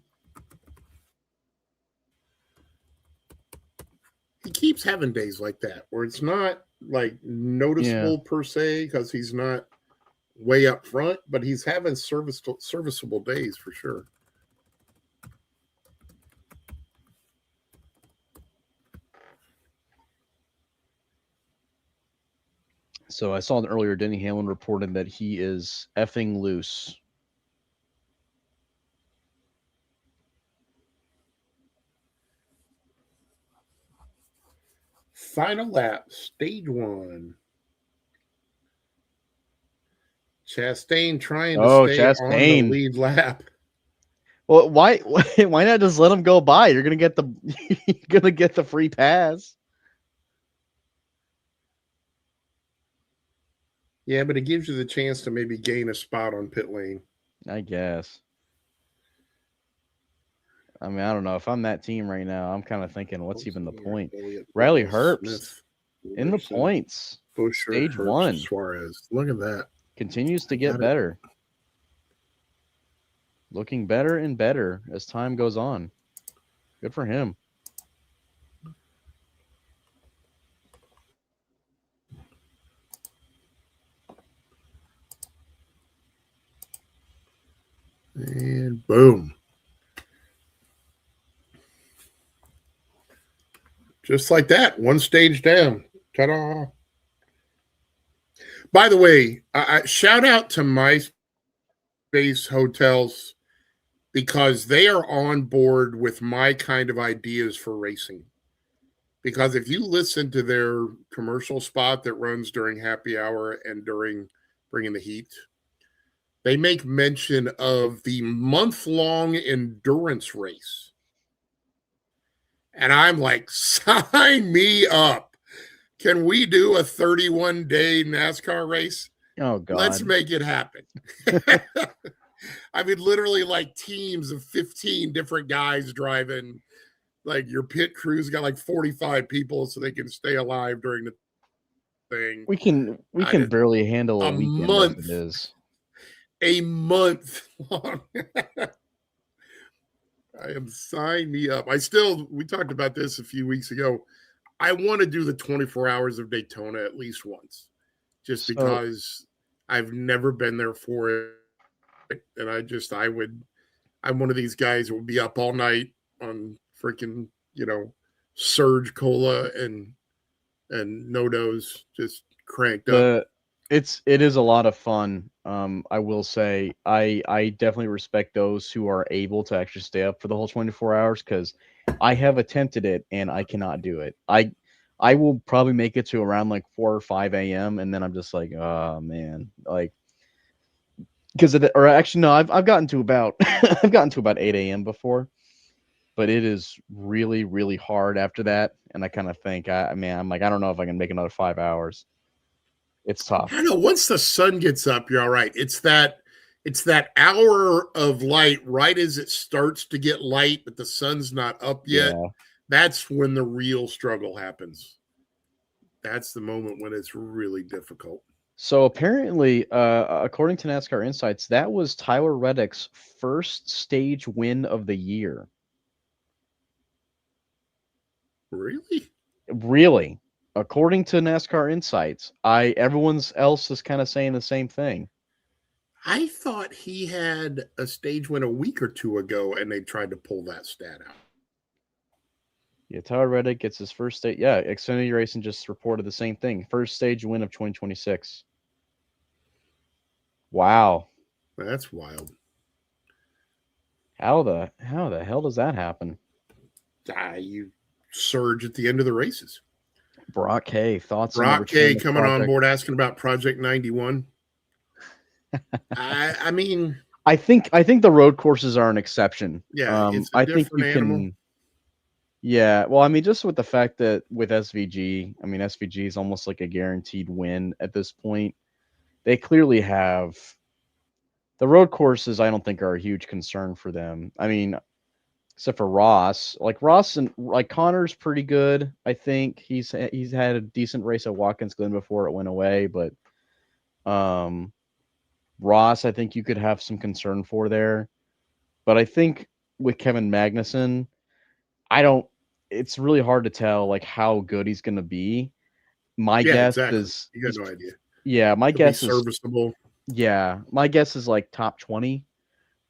He keeps having days like that where it's not like noticeable per se, because he's not way up front, but he's having serviceable days for sure. So I saw earlier Denny Hamlin reported that he is effing loose. Final lap, stage 1. Chastain trying to stay on the lead lap. Well, why not just let him go by? You're gonna get the free pass. Yeah, but it gives you the chance to maybe gain a spot on pit lane. I guess. I mean, I don't know. If I'm that team right now, I'm kind of thinking, what's even the point? Riley Herbst in the points. Busher, Stage Herbst, 1. Suarez. Look at that. Continues to get better. Looking better and better as time goes on. Good for him. And boom. Just like that, one stage down. Ta-da. By the way, shout out to MySpace Hotels because they are on board with my kind of ideas for racing. Because if you listen to their commercial spot that runs during happy hour and during Bringing the Heat, they make mention of the month-long endurance race. And I'm like, sign me up. Can we do a 31-day NASCAR race? Oh, God. Let's make it happen. I mean, literally like teams of 15 different guys driving. Like your pit crew's got like 45 people so they can stay alive during the thing. We can barely handle a weekend month. as it is. A month long. I am sign me up. We talked about this a few weeks ago. I want to do the 24 hours of Daytona at least once, just because I've never been there for it. And I'm one of these guys who will be up all night on freaking, Surge Cola and No-Dos just cranked up. It is a lot of fun. I will say I definitely respect those who are able to actually stay up for the whole 24 hours because I have attempted it and I cannot do it. I will probably make it to around like 4 or 5 a.m. and then I'm just like, oh man, like I've gotten to about I've gotten to about 8 a.m. before, but it is really, really hard after that. And I kind of think, I'm like, I don't know if I can make another 5 hours. It's tough. I don't know. Once the sun gets up, you're all right. It's that hour of light right as it starts to get light, but the sun's not up yet. Yeah. That's when the real struggle happens. That's the moment when it's really difficult. So apparently, according to NASCAR Insights, that was Tyler Reddick's first stage win of the year. Really? Really. According to NASCAR Insights, everyone else is kind of saying the same thing. I thought he had a stage win a week or two ago, and they tried to pull that stat out. Yeah, Tyler Reddick gets his first stage. Yeah, Xfinity Racing just reported the same thing. First stage win of 2026. Wow. That's wild. How the hell does that happen? You surge at the end of the races. Brock Hay, thoughts? Brock Hay coming on board asking about Project 91. I mean, I think the road courses are an exception. Yeah, it's a different animal. Yeah, well, I mean, just with the fact that with SVG, I mean, SVG is almost like a guaranteed win at this point. They clearly have the road courses. I don't think are a huge concern for them. I mean, except for Ross. Like Ross and like Connor's pretty good. I think he's had a decent race at Watkins Glen before it went away, but Ross, I think you could have some concern for there. But I think with Kevin Magnussen, it's really hard to tell like how good he's going to be. My guess is you got no idea. Yeah, my guess is serviceable. Yeah, my guess is like top 20,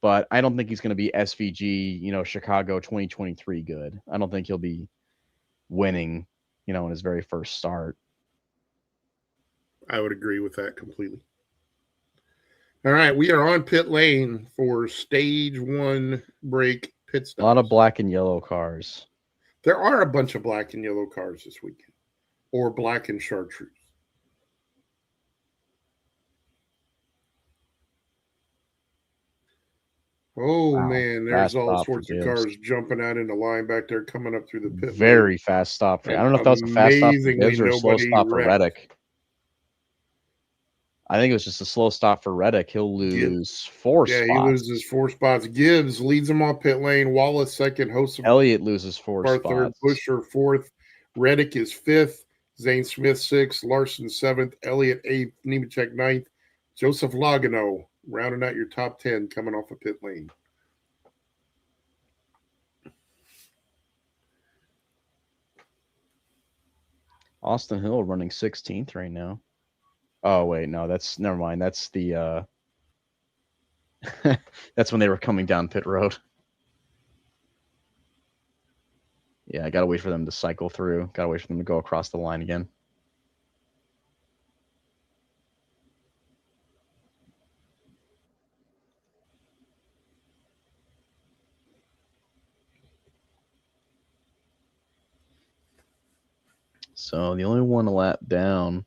but I don't think he's going to be SVG, Chicago 2023 good. I don't think he'll be winning, in his very first start. I would agree with that completely. All right, we are on pit lane for stage 1 break pit stops. A lot of black and yellow cars. There are a bunch of black and yellow cars this weekend, or black and chartreuse. Oh, wow. Man, there's all sorts of cars jumping out in the line back there coming up through the pit. Very fast stop. I don't know if that was a fast stop for Gibbs or a slow stop for Reddick. I think it was just a slow stop for Reddick. He'll lose 4 spots. He loses 4 spots. Gibbs leads him off pit lane. Wallace second. Elliott loses 4 Bar spots. Third. Busher fourth. Reddick is fifth. Zane Smith sixth. Larson seventh. Elliott eighth. Nemechek ninth. Joseph Logano rounding out your top 10 coming off of pit lane. Austin Hill running 16th right now. Oh wait, no, that's never mind. That's the that's when they were coming down pit road. Yeah, I gotta wait for them to cycle through. Gotta wait for them to go across the line again. So the only one a lap down.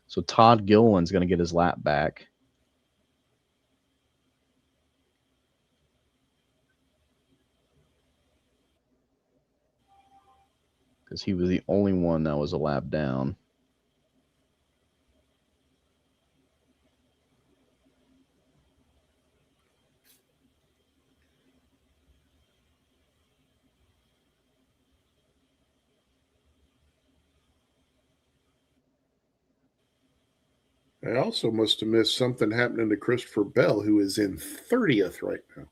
So Todd Gilliland's going to get his lap back. Because he was the only one that was a lap down. I also must have missed something happening to Christopher Bell, who is in 30th right now.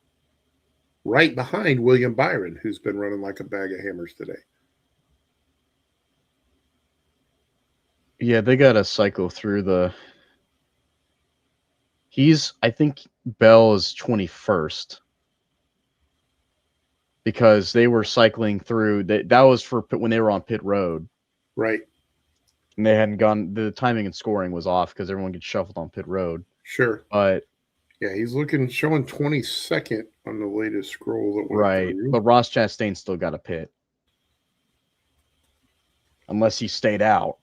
Right behind William Byron, who's been running like a bag of hammers today. Yeah, they got to cycle through the... I think Bell is 21st. Because they were cycling through... That was for when they were on pit road. Right. And they hadn't gone... The timing and scoring was off because everyone gets shuffled on pit road. Sure. But... Yeah, he's showing 22nd on the latest scroll that went right, through. But Ross Chastain still got a pit. Unless he stayed out,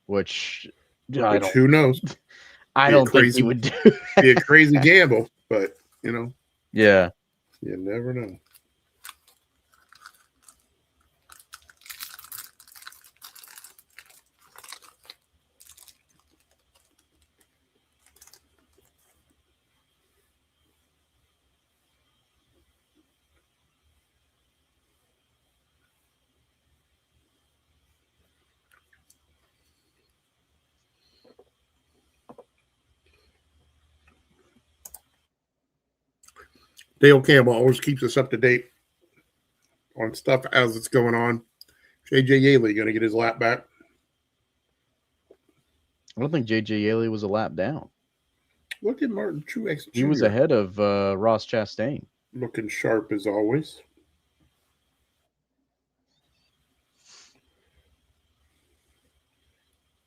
which who knows? I don't think he would do that. Be a crazy gamble, but yeah, you never know. Dale Campbell always keeps us up to date on stuff as it's going on. JJ Yaley going to get his lap back. I don't think JJ Yaley was a lap down. Look at Martin Truex Jr. He was ahead of Ross Chastain. Looking sharp as always.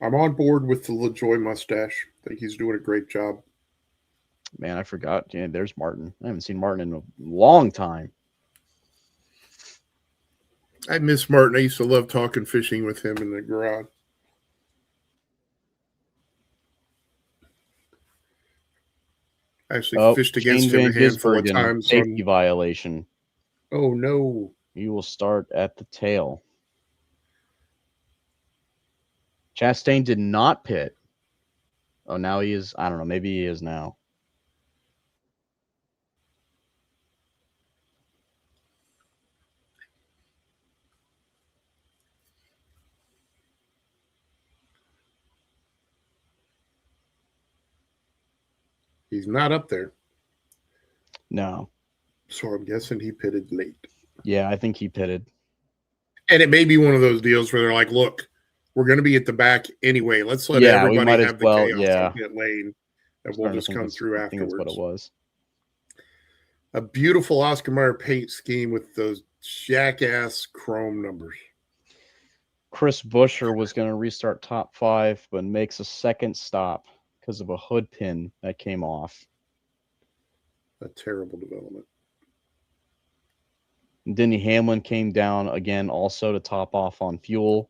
I'm on board with the LaJoy mustache. I think he's doing a great job. Man, I forgot. Yeah, there's Martin. I haven't seen Martin in a long time. I miss Martin. I used to love talking fishing with him in the garage. I actually fished against him a handful of times. Safety violation. Oh, no. You will start at the tail. Chastain did not pit. Oh, now he is. I don't know. Maybe he is now. He's not up there. No. So I'm guessing he pitted late. Yeah, I think he pitted. And it may be one of those deals where they're like, look, we're going to be at the back anyway. Let's let everybody have the chaos on pit lane, and we'll just come through afterwards. I think that's what it was. A beautiful Oscar Mayer paint scheme with those jackass chrome numbers. Chris Buescher was going to restart top 5, but makes a second stop because of a hood pin that came off. A terrible development. Denny Hamlin came down again also to top off on fuel.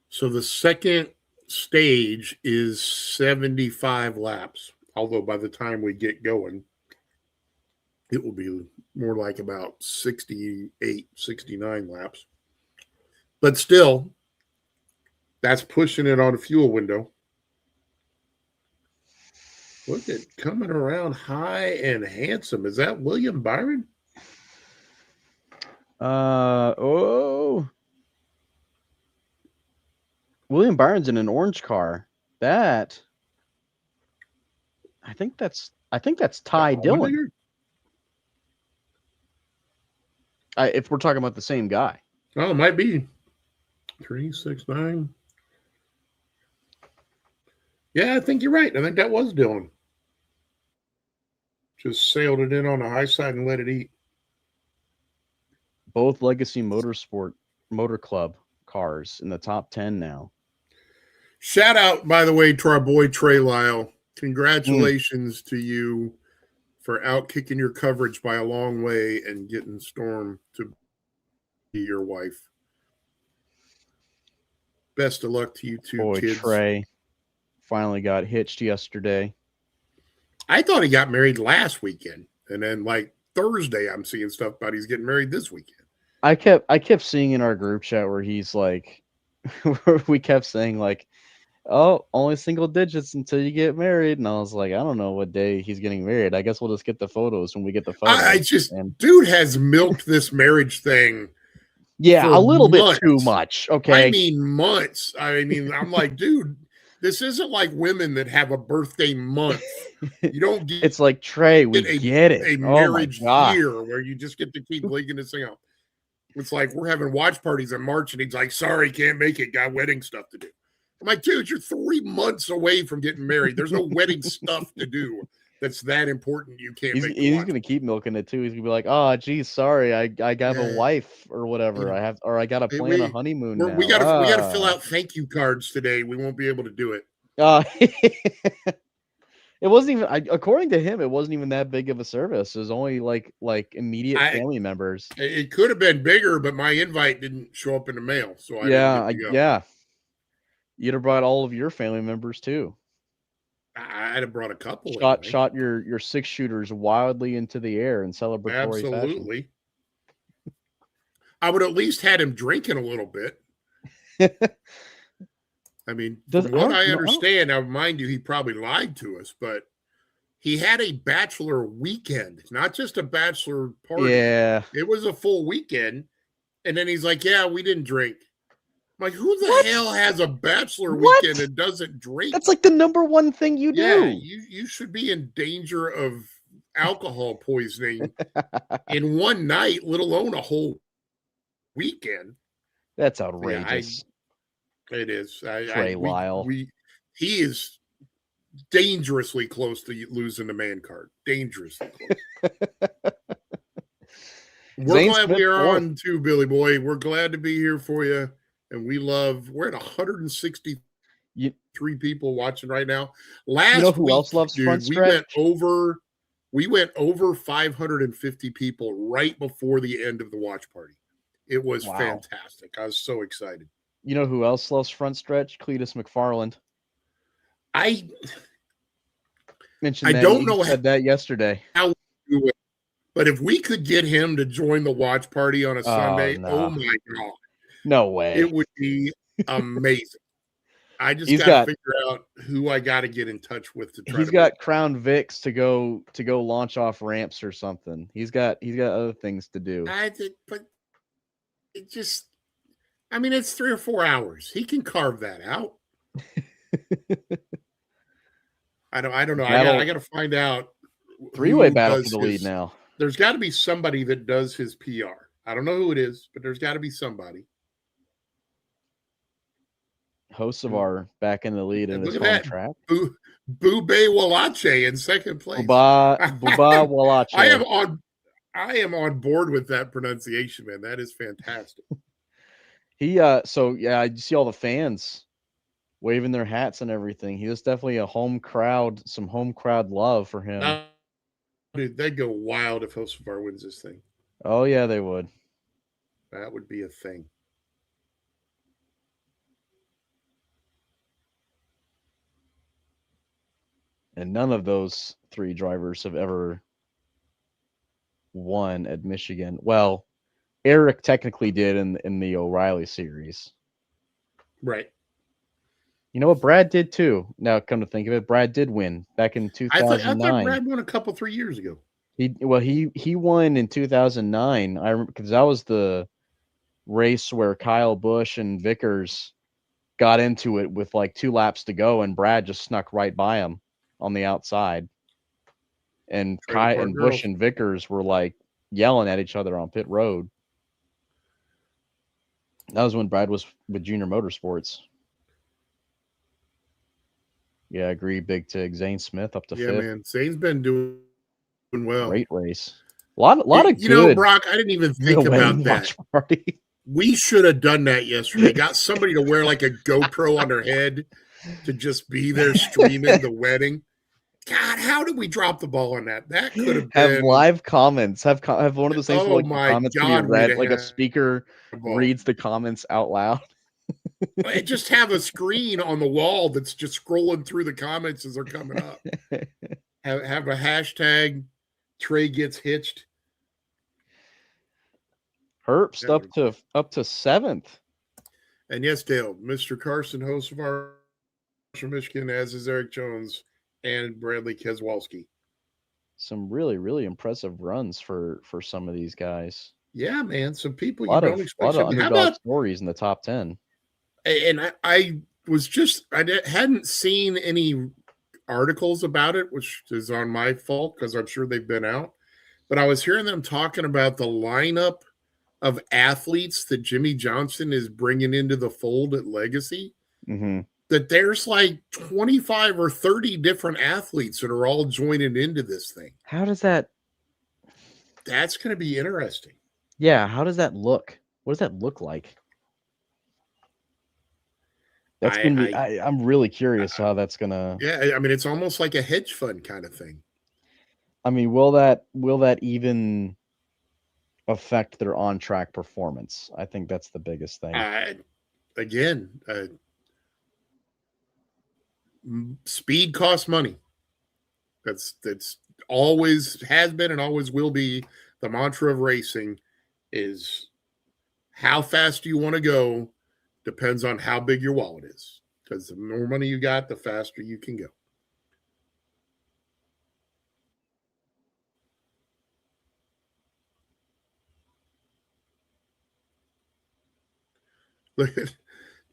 So the second stage is 75 laps. Although by the time we get going, it will be more like about 68, 69 laps. But still, that's pushing it on a fuel window. Look at coming around high and handsome. Is that William Byron? William Byron's in an orange car. I think that's Ty Dillon. If we're talking about the same guy. Oh, it might be 369. Yeah, I think you're right. I think that was Dillon. Just sailed it in on the high side and let it eat. Both Legacy Motor Club cars in the top 10 now. Shout out, by the way, to our boy Trey Lyle. Congratulations to you for outkicking your coverage by a long way and getting Storm to be your wife. Best of luck to you two, boy, kids. Trey finally got hitched yesterday. I thought he got married last weekend, and then like Thursday, I'm seeing stuff about he's getting married this weekend. I kept seeing in our group chat where he's like, we kept saying like, oh, only single digits until you get married, and I was like, I don't know what day he's getting married. I guess we'll just get the photos when we get the photos. Dude has milked this marriage thing. Yeah, a little bit too much. Okay, I mean months. I mean, I'm like, dude. This isn't like women that have a birthday month. You don't get. It's like Trey. We get it. A marriage year where you just get to keep leaking this thing out. It's like we're having watch parties in March, and he's like, "Sorry, can't make it. Got wedding stuff to do." I'm like, "Dude, you're 3 months away from getting married. There's no wedding stuff to do that's that important. You can't." He's gonna keep milking it too. He's gonna be like, "Oh, geez, sorry, I got a wife or whatever. I got to plan a honeymoon. Now. We gotta fill out thank you cards today. We won't be able to do it." It wasn't even. According to him, it wasn't even that big of a service. It was only like immediate family members. It could have been bigger, but my invite didn't show up in the mail, so yeah. You'd have brought all of your family members too. I'd have brought a couple. Shot your 6-shooters wildly into the air in celebratory Absolutely. fashion. I would at least had him drinking a little bit. I mean, from what I understand, now mind you, he probably lied to us, but he had a bachelor weekend, not just a bachelor party. Yeah. It was a full weekend. And then he's like, yeah, we didn't drink. I'm like, who the hell has a bachelor weekend and doesn't drink? That's like the number one thing you do. Yeah, you should be in danger of alcohol poisoning in one night, let alone a whole weekend. That's outrageous. Yeah, it is. Trey Lyle. He is dangerously close to losing the man card. Dangerously close. We're glad we are on too, Billy Boy. We're glad to be here for you. And we're at 163 people watching right now. You know who else loves Frontstretch? We went over 550 people right before the end of the watch party. It was fantastic. I was so excited. You know who else loves Frontstretch? Cletus McFarland. I mentioned that. I don't know. Said that yesterday. How do it, but if we could get him to join the watch party on a Sunday, oh my God. No way. It would be amazing. I just got to figure out who I got to get in touch with to try. He's got Crown Vics to go launch off ramps or something. He's got other things to do. But it just, I mean, it's 3 or 4 hours. He can carve that out. I don't know. I got to find out. 3-way battle for the lead now. There's got to be somebody that does his PR. I don't know who it is, but there's got to be somebody. Hocevar back in the lead in his home track. Bube Walache in second place. Buba Walache. I am on board with that pronunciation, man. That is fantastic. You see all the fans waving their hats and everything. He was definitely some home crowd love for him. Dude, they'd go wild if Hocevar wins this thing. Oh yeah, they would. That would be a thing. And none of those 3 drivers have ever won at Michigan. Well, Eric technically did in the O'Reilly series. Right. You know what? Brad did too. Now, come to think of it, Brad did win back in I thought 2009. Brad won a couple 3 years ago. He won in 2009. I remember because that was the race where Kyle Busch and Vickers got into it with like 2 laps to go, and Brad just snuck right by him on the outside. And Busch and Vickers were like yelling at each other on pit road. That was when Brad was with Junior Motorsports. Yeah, I agree. Big Tig. Zane Smith up to 5th. Yeah, man. Zane's been doing well. Great race. A lot of good. You know, Brock, I didn't even think about that. Party. We should have done that yesterday. Got somebody to wear like a GoPro on their head to just be there streaming the wedding. God, how did we drop the ball on that? That could have been live comments. Have one of those things where like comments can be read, like a speaker reads the comments out loud. Just have a screen on the wall that's just scrolling through the comments as they're coming up. have a hashtag Trey gets hitched. Herbst up to 7th. And yes, Dale, Mr. Carson, host of our from Michigan, as is Eric Jones and Bradley Keselowski. Some really, really impressive runs for some of these guys. Yeah, man. Some people you don't expect. A lot of underdog stories in the top 10. And I was just, I hadn't seen any articles about it, which is on my fault because I'm sure they've been out. But I was hearing them talking about the lineup of athletes that Jimmy Johnson is bringing into the fold at Legacy. Mm-hmm. That there's like 25 or 30 different athletes that are all joining into this thing. How does that? That's going to be interesting. Yeah. How does that look? What does that look like? That's going to be, I'm really curious how that's going to. Yeah. I mean, it's almost like a hedge fund kind of thing. I mean, will that even affect their on-track performance? I think that's the biggest thing. Again, speed costs money. That's always has been and always will be the mantra of racing. Is how fast do you want to go depends on how big your wallet is. Because the more money you got, the faster you can go. Look at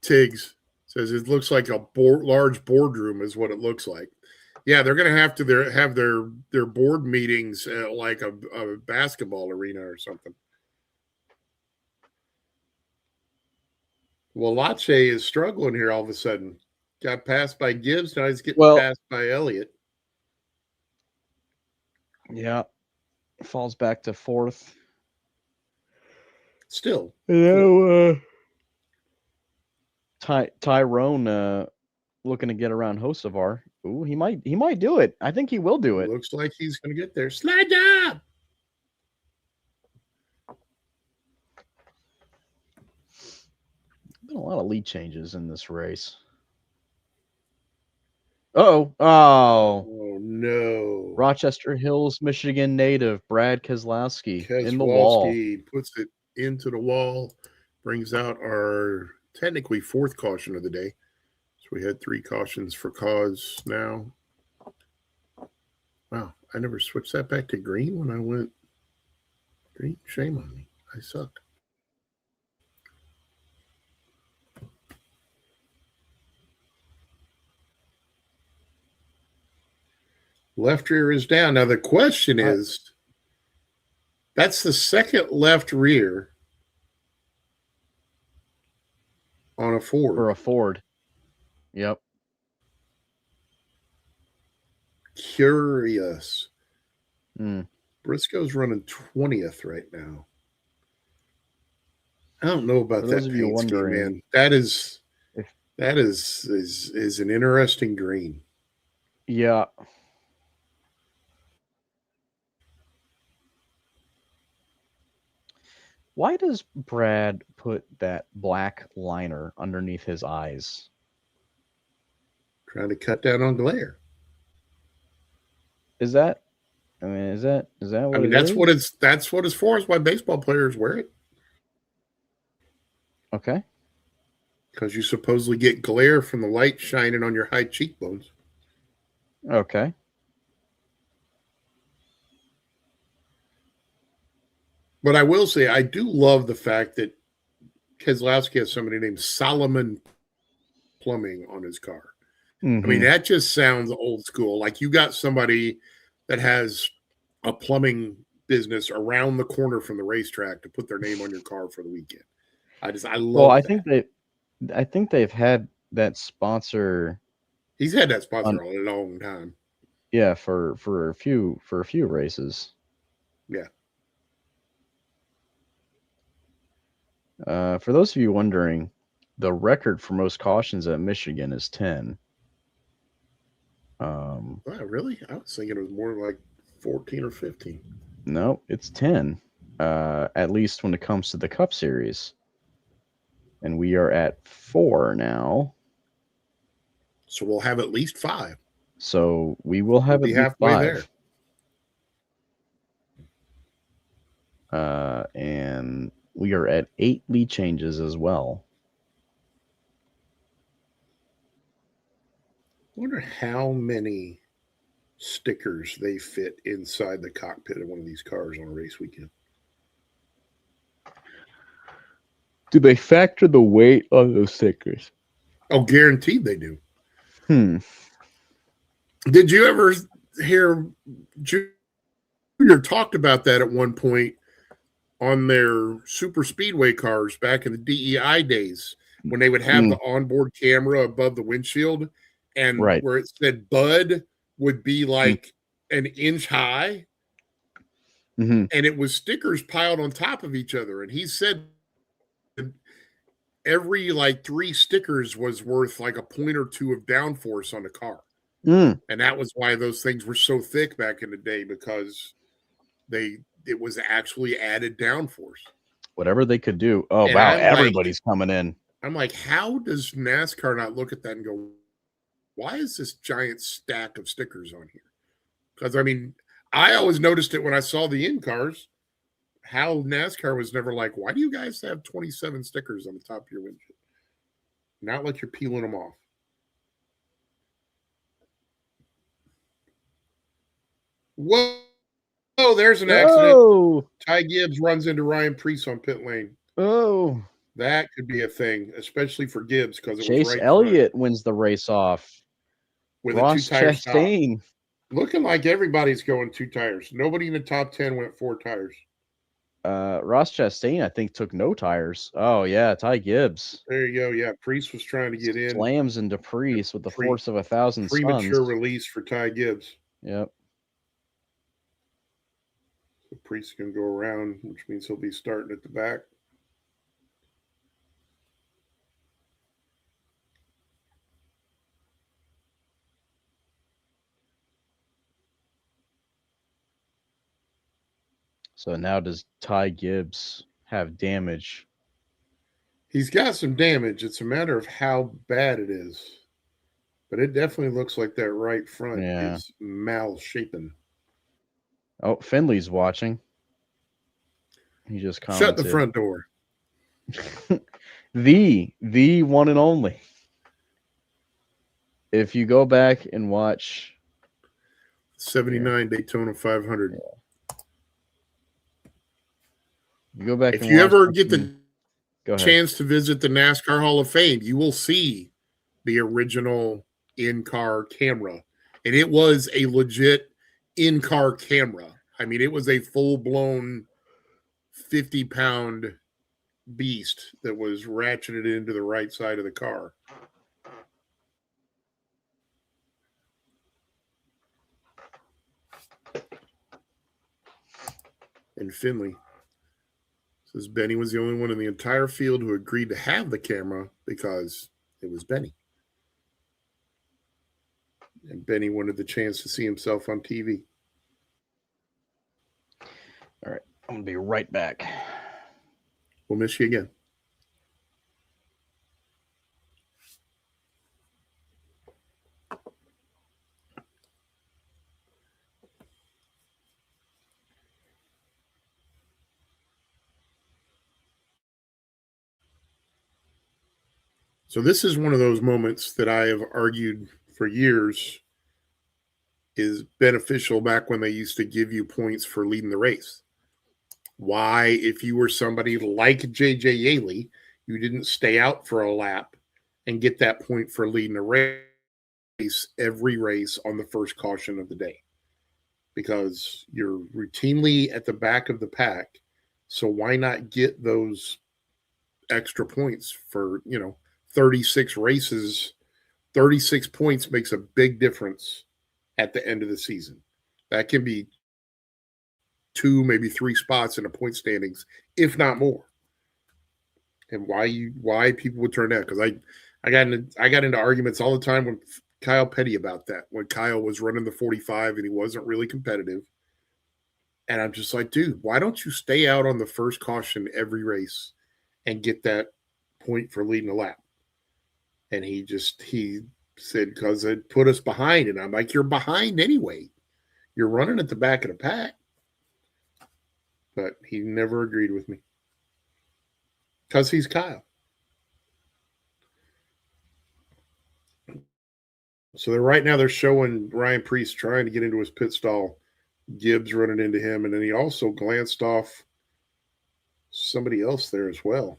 Tiggs says it looks like a large boardroom is what it looks like. Yeah, they're going to have to have their board meetings like a basketball arena or something. Well, Lache is struggling here all of a sudden. Got passed by Gibbs. Now he's getting passed by Elliott. Yeah. Falls back to 4th. Still. Tyrone looking to get around Hocevar. Ooh, he might do it. I think he will do it. Looks like he's going to get there. Slide job. Been a lot of lead changes in this race. Oh no. Rochester Hills, Michigan native Brad Keselowski in the wall. Puts it into the wall, brings out our technically 4th caution of the day. So we had 3 cautions for cause now. Wow, I never switched that back to green when I went green. Shame on me. I suck. Left rear is down. Now the question is, that's the second left rear on a Ford. For a Ford. Yep. Curious. Briscoe's running 20th right now. I don't know about that paint scheme, man. That is an interesting green. Yeah. Why does Brad put that black liner underneath his eyes? Trying to cut down on glare. Is that? I mean, is that I what mean, it is? that's what as far as why baseball players wear it. Okay. Because you supposedly get glare from the light shining on your high cheekbones. Okay. But I will say, I do love the fact that Keselowski has somebody named Solomon Plumbing on his car. I mean, that just sounds old school. Like you got somebody that has a plumbing business around the corner from the racetrack to put their name on your car for the weekend. I Well, love that. I think they've had that sponsor. He's had that sponsor On a long time. Yeah, for a few races. Yeah. For those of you wondering, the record for most cautions at Michigan is 10. Oh, really? I was thinking it was more like 14 or 15. No, it's 10. At least when it comes to the Cup Series, and we are at 4 now. So we'll have at least 5. So we will have We'll at be least halfway 5. there. And we are at 8 lead changes as well. I wonder how many stickers they fit inside the cockpit of one of these cars on a race weekend. Do they factor the weight of those stickers? Oh, guaranteed they do. Did you ever hear Junior talked about that at one point on their super speedway cars back in the DEI days when they would have the onboard camera above the windshield and where it said Bud would be like an inch high and it was stickers piled on top of each other. And he said every like 3 stickers was worth like a point or 2 of downforce on the car. And that was why those things were so thick back in the day, because it was actually added downforce. Whatever they could do. Oh, and wow, everybody's coming in. I'm like, how does NASCAR not look at that and go, why is this giant stack of stickers on here? Because, I mean, I always noticed it when I saw the in cars, how NASCAR was never like, why do you guys have 27 stickers on the top of your windshield? Not like you're peeling them off. Whoa. Oh, there's an accident. Ty Gibbs runs into Ryan Preece on pit lane. Oh. That could be a thing, especially for Gibbs, because it Chase was right Elliott front. Wins the race off. With Ross a 2-tire Chastain. Stop. Looking like everybody's going 2 tires. Nobody in the top 10 went 4 tires. Ross Chastain, I think, took no tires. Oh, yeah, Ty Gibbs. There you go. Yeah, Preece was trying to get in. Slams into Preece with the force of 1,000 suns. Premature release for Ty Gibbs. Yep. So Preece can go around, which means he'll be starting at the back. So now does Ty Gibbs have damage? He's got some damage. It's a matter of how bad it is. But it definitely looks like that right front is malshapen. Oh, Finley's watching. He just commented. Shut the front door. the one and only. If you go back and watch 79 Daytona 500. Yeah. You go back. If you ever get the chance to visit the NASCAR Hall of Fame, you will see the original in-car camera. And it was a legit in-car camera. I mean, it was a full-blown 50-pound beast that was ratcheted into the right side of the car. And Finley says Benny was the only one in the entire field who agreed to have the camera because it was Benny. And Benny wanted the chance to see himself on TV. All right. I'm going to be right back. We'll miss you again. So this is one of those moments that I have argued for years is beneficial back when they used to give you points for leading the race. Why, if you were somebody like JJ Yaley, you didn't stay out for a lap and get that point for leading a race every race on the first caution of the day, because you're routinely at the back of the pack. So why not get those extra points for 36 races? 36 points makes a big difference at the end of the season. That can be 2, maybe 3 spots in the point standings, if not more. And why people would turn that? Because I got into arguments all the time with Kyle Petty about that, when Kyle was running the 45 and he wasn't really competitive. And I'm just like, dude, why don't you stay out on the first caution every race and get that point for leading a lap? And he said, because it put us behind. And I'm like, you're behind anyway. You're running at the back of the pack. But he never agreed with me, because he's Kyle. So right now they're showing Ryan Preece trying to get into his pit stall. Gibbs running into him, and then he also glanced off somebody else there as well.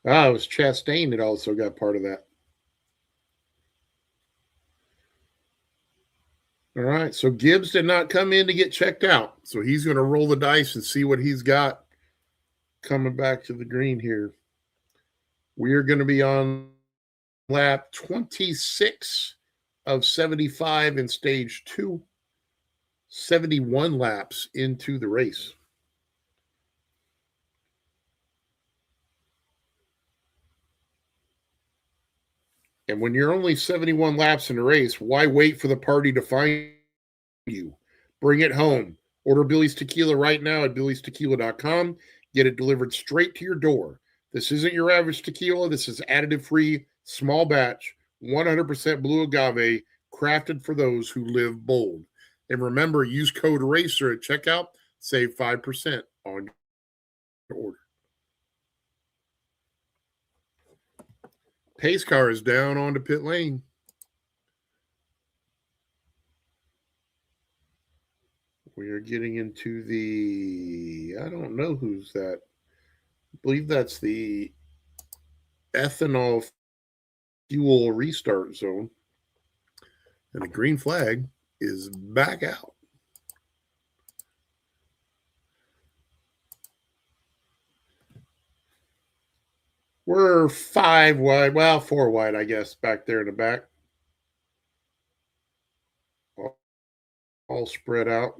It was Chastain that also got part of that. All right, so Gibbs did not come in to get checked out. So he's going to roll the dice and see what he's got coming back to the green here. We are going to be on lap 26 of 75 in stage 2, 71 laps into the race. And when you're only 71 laps in a race, why wait for the party to find you? Bring it home. Order Billy's Tequila right now at billystequila.com. Get it delivered straight to your door. This isn't your average tequila. This is additive-free, small batch, 100% blue agave, crafted for those who live bold. And remember, use code RACER at checkout. Save 5% on your order. Pace car is down onto pit lane. We are getting into I don't know who's that. I believe that's the ethanol fuel restart zone. And the green flag is back out. We're 5 wide, well, 4 wide, I guess, back there in the back. All spread out.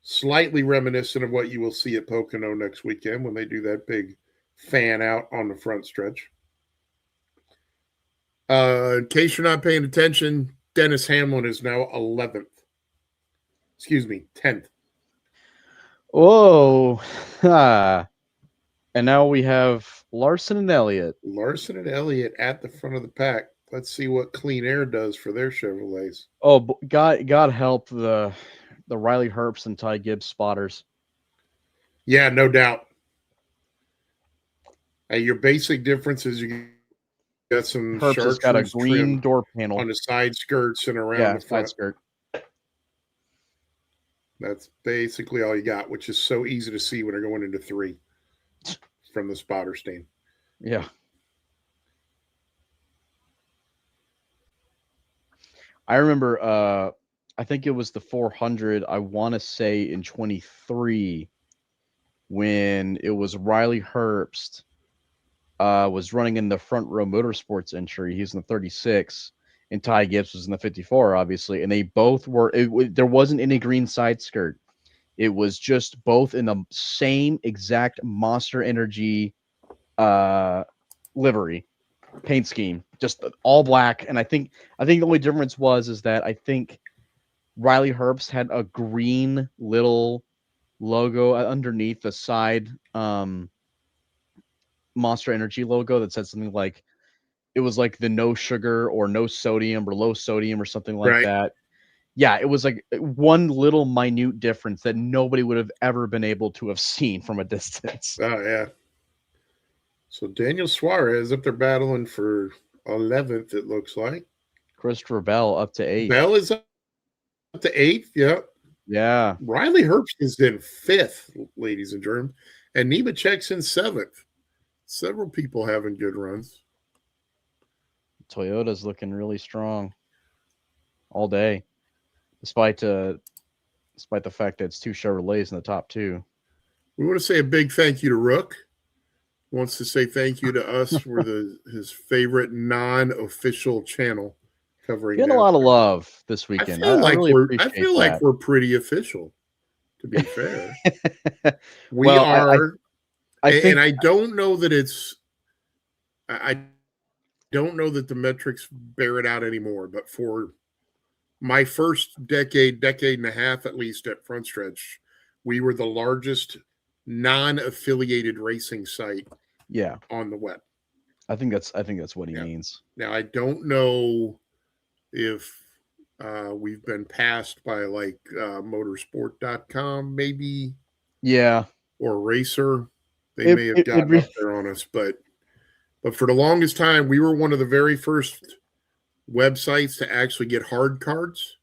Slightly reminiscent of what you will see at Pocono next weekend when they do that big fan out on the front stretch. In case you're not paying attention, Dennis Hamlin is now 11th. Excuse me, 10th. Whoa. And now we have Larson and Elliott. Larson and Elliott at the front of the pack. Let's see what Clean Air does for their Chevrolets. Oh, God help the Riley Herbst and Ty Gibbs spotters. Yeah, no doubt. Your basic difference is you got some Herbst has got a green door panel on the side skirts and around the front. Side skirt. That's basically all you got, which is so easy to see when they're going into 3 from the spotter stand. Yeah. I remember, I think it was the 400, I want to say in 23, when it was Riley Herbst was running in the front row motorsports entry. He's in the 36, and Ty Gibbs was in the 54, obviously. And they both were, there wasn't any green side skirt. It was just both in the same exact Monster Energy livery paint scheme, just all black. And I think the only difference is that I think Riley Herbst had a green little logo underneath the side Monster Energy logo that said something like, like the no sugar or no sodium or low sodium or something like Right. that. Yeah, it was like one little minute difference that nobody would have ever been able to have seen from a distance. Oh, yeah. So Daniel Suarez up there battling for 11th, it looks like. Christopher Bell up to 8th. Bell is up to 8th, yeah. Yeah. Riley Herbst is in 5th, ladies and gentlemen. And Nemechek's in 7th. Several people having good runs. Toyota's looking really strong all day, despite the fact that it's 2 Chevrolets in the top 2. We want to say a big thank you to Rook. Wants to say thank you to us for his favorite non-official channel covering. Getting a lot of love this weekend. I really appreciate I feel that. like we're pretty official, to be fair. We well, are. I think, and I don't know that it's. I don't know that the metrics bear it out anymore. But for my first decade and a half, at least at Frontstretch, we were the largest non-affiliated racing site. Yeah, on the web. I think that's what he means. Now I don't know if we've been passed by like motorsport.com maybe. Yeah. Or Racer. They may have gotten up there on us, but for the longest time, we were one of the very first websites to actually get hard cards.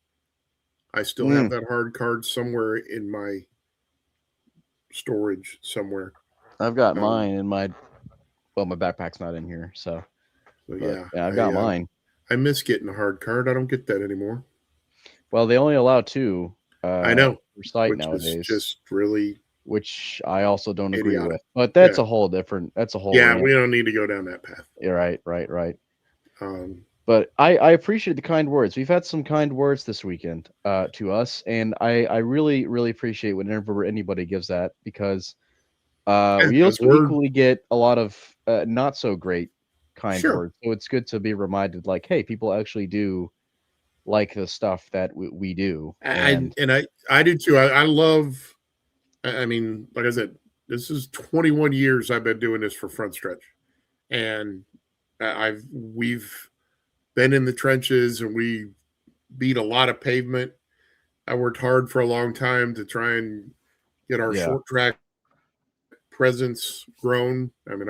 I still have that hard card somewhere in my storage somewhere. I've got mine in my backpack's not in here, so yeah, I've got mine. I miss getting a hard card. I don't get that anymore. Well, they only allow 2. I know per site which nowadays. Is just really, which I also don't agree with. But that's a whole different. That's a whole. Yeah, we don't need to go down that path. Yeah, right. But I appreciate the kind words. We've had some kind words this weekend to us, and I really, really appreciate whenever anybody gives that, because we also equally get a lot of not so great kind words. So it's good to be reminded, like, hey, people actually do like the stuff that we do. And I do too. I love, I mean, like I said, this is 21 years I've been doing this for Frontstretch, and we've been in the trenches and we beat a lot of pavement. I worked hard for a long time to try and get our short track presence grown. I mean,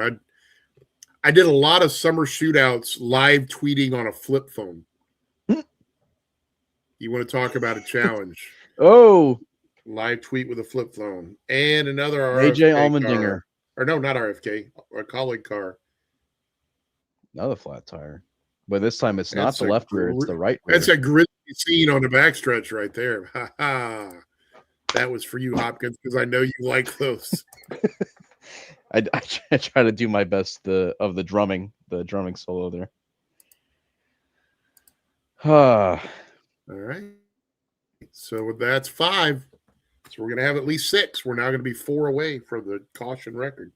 I did a lot of summer shootouts live tweeting on a flip phone. You want to talk about a challenge? Oh, live tweet with a flip phone and another AJ Allmendinger, or no, not RFK, a colleague car. Another flat tire, but this time it's not the left rear; it's the right rear. That's a grisly scene on the backstretch right there. Ha ha! That was for you, Hopkins, because I know you like those. I try to do my best of the drumming solo there. All right. So that's 5. So we're going to have at least 6. We're now going to be 4 away from the caution record.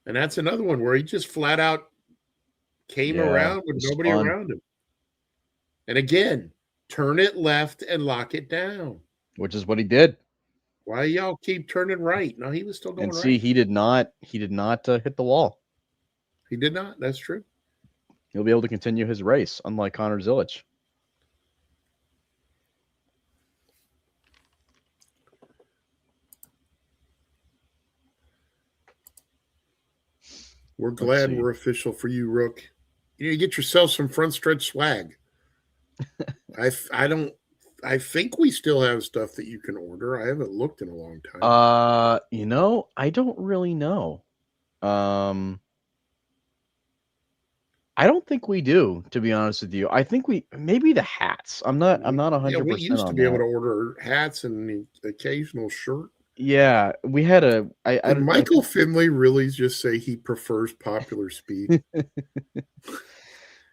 And that's another one where he just flat out came around with nobody around him. And again, turn it left and lock it down. Which is what he did. Why y'all keep turning right? No, he was still going right. And see, he did not hit the wall. He did not. That's true. He'll be able to continue his race, unlike Connor Zilich. We're glad we're official for you, Rook. You get yourself some Frontstretch swag. I think we still have stuff that you can order. I haven't looked in a long time. I don't really know. I don't think we do, to be honest with you. I think maybe the hats. I'm not 100%. Yeah, we used to be able to order hats and the occasional shirt. Yeah, we had Did Michael Finley really just say he prefers popular speed?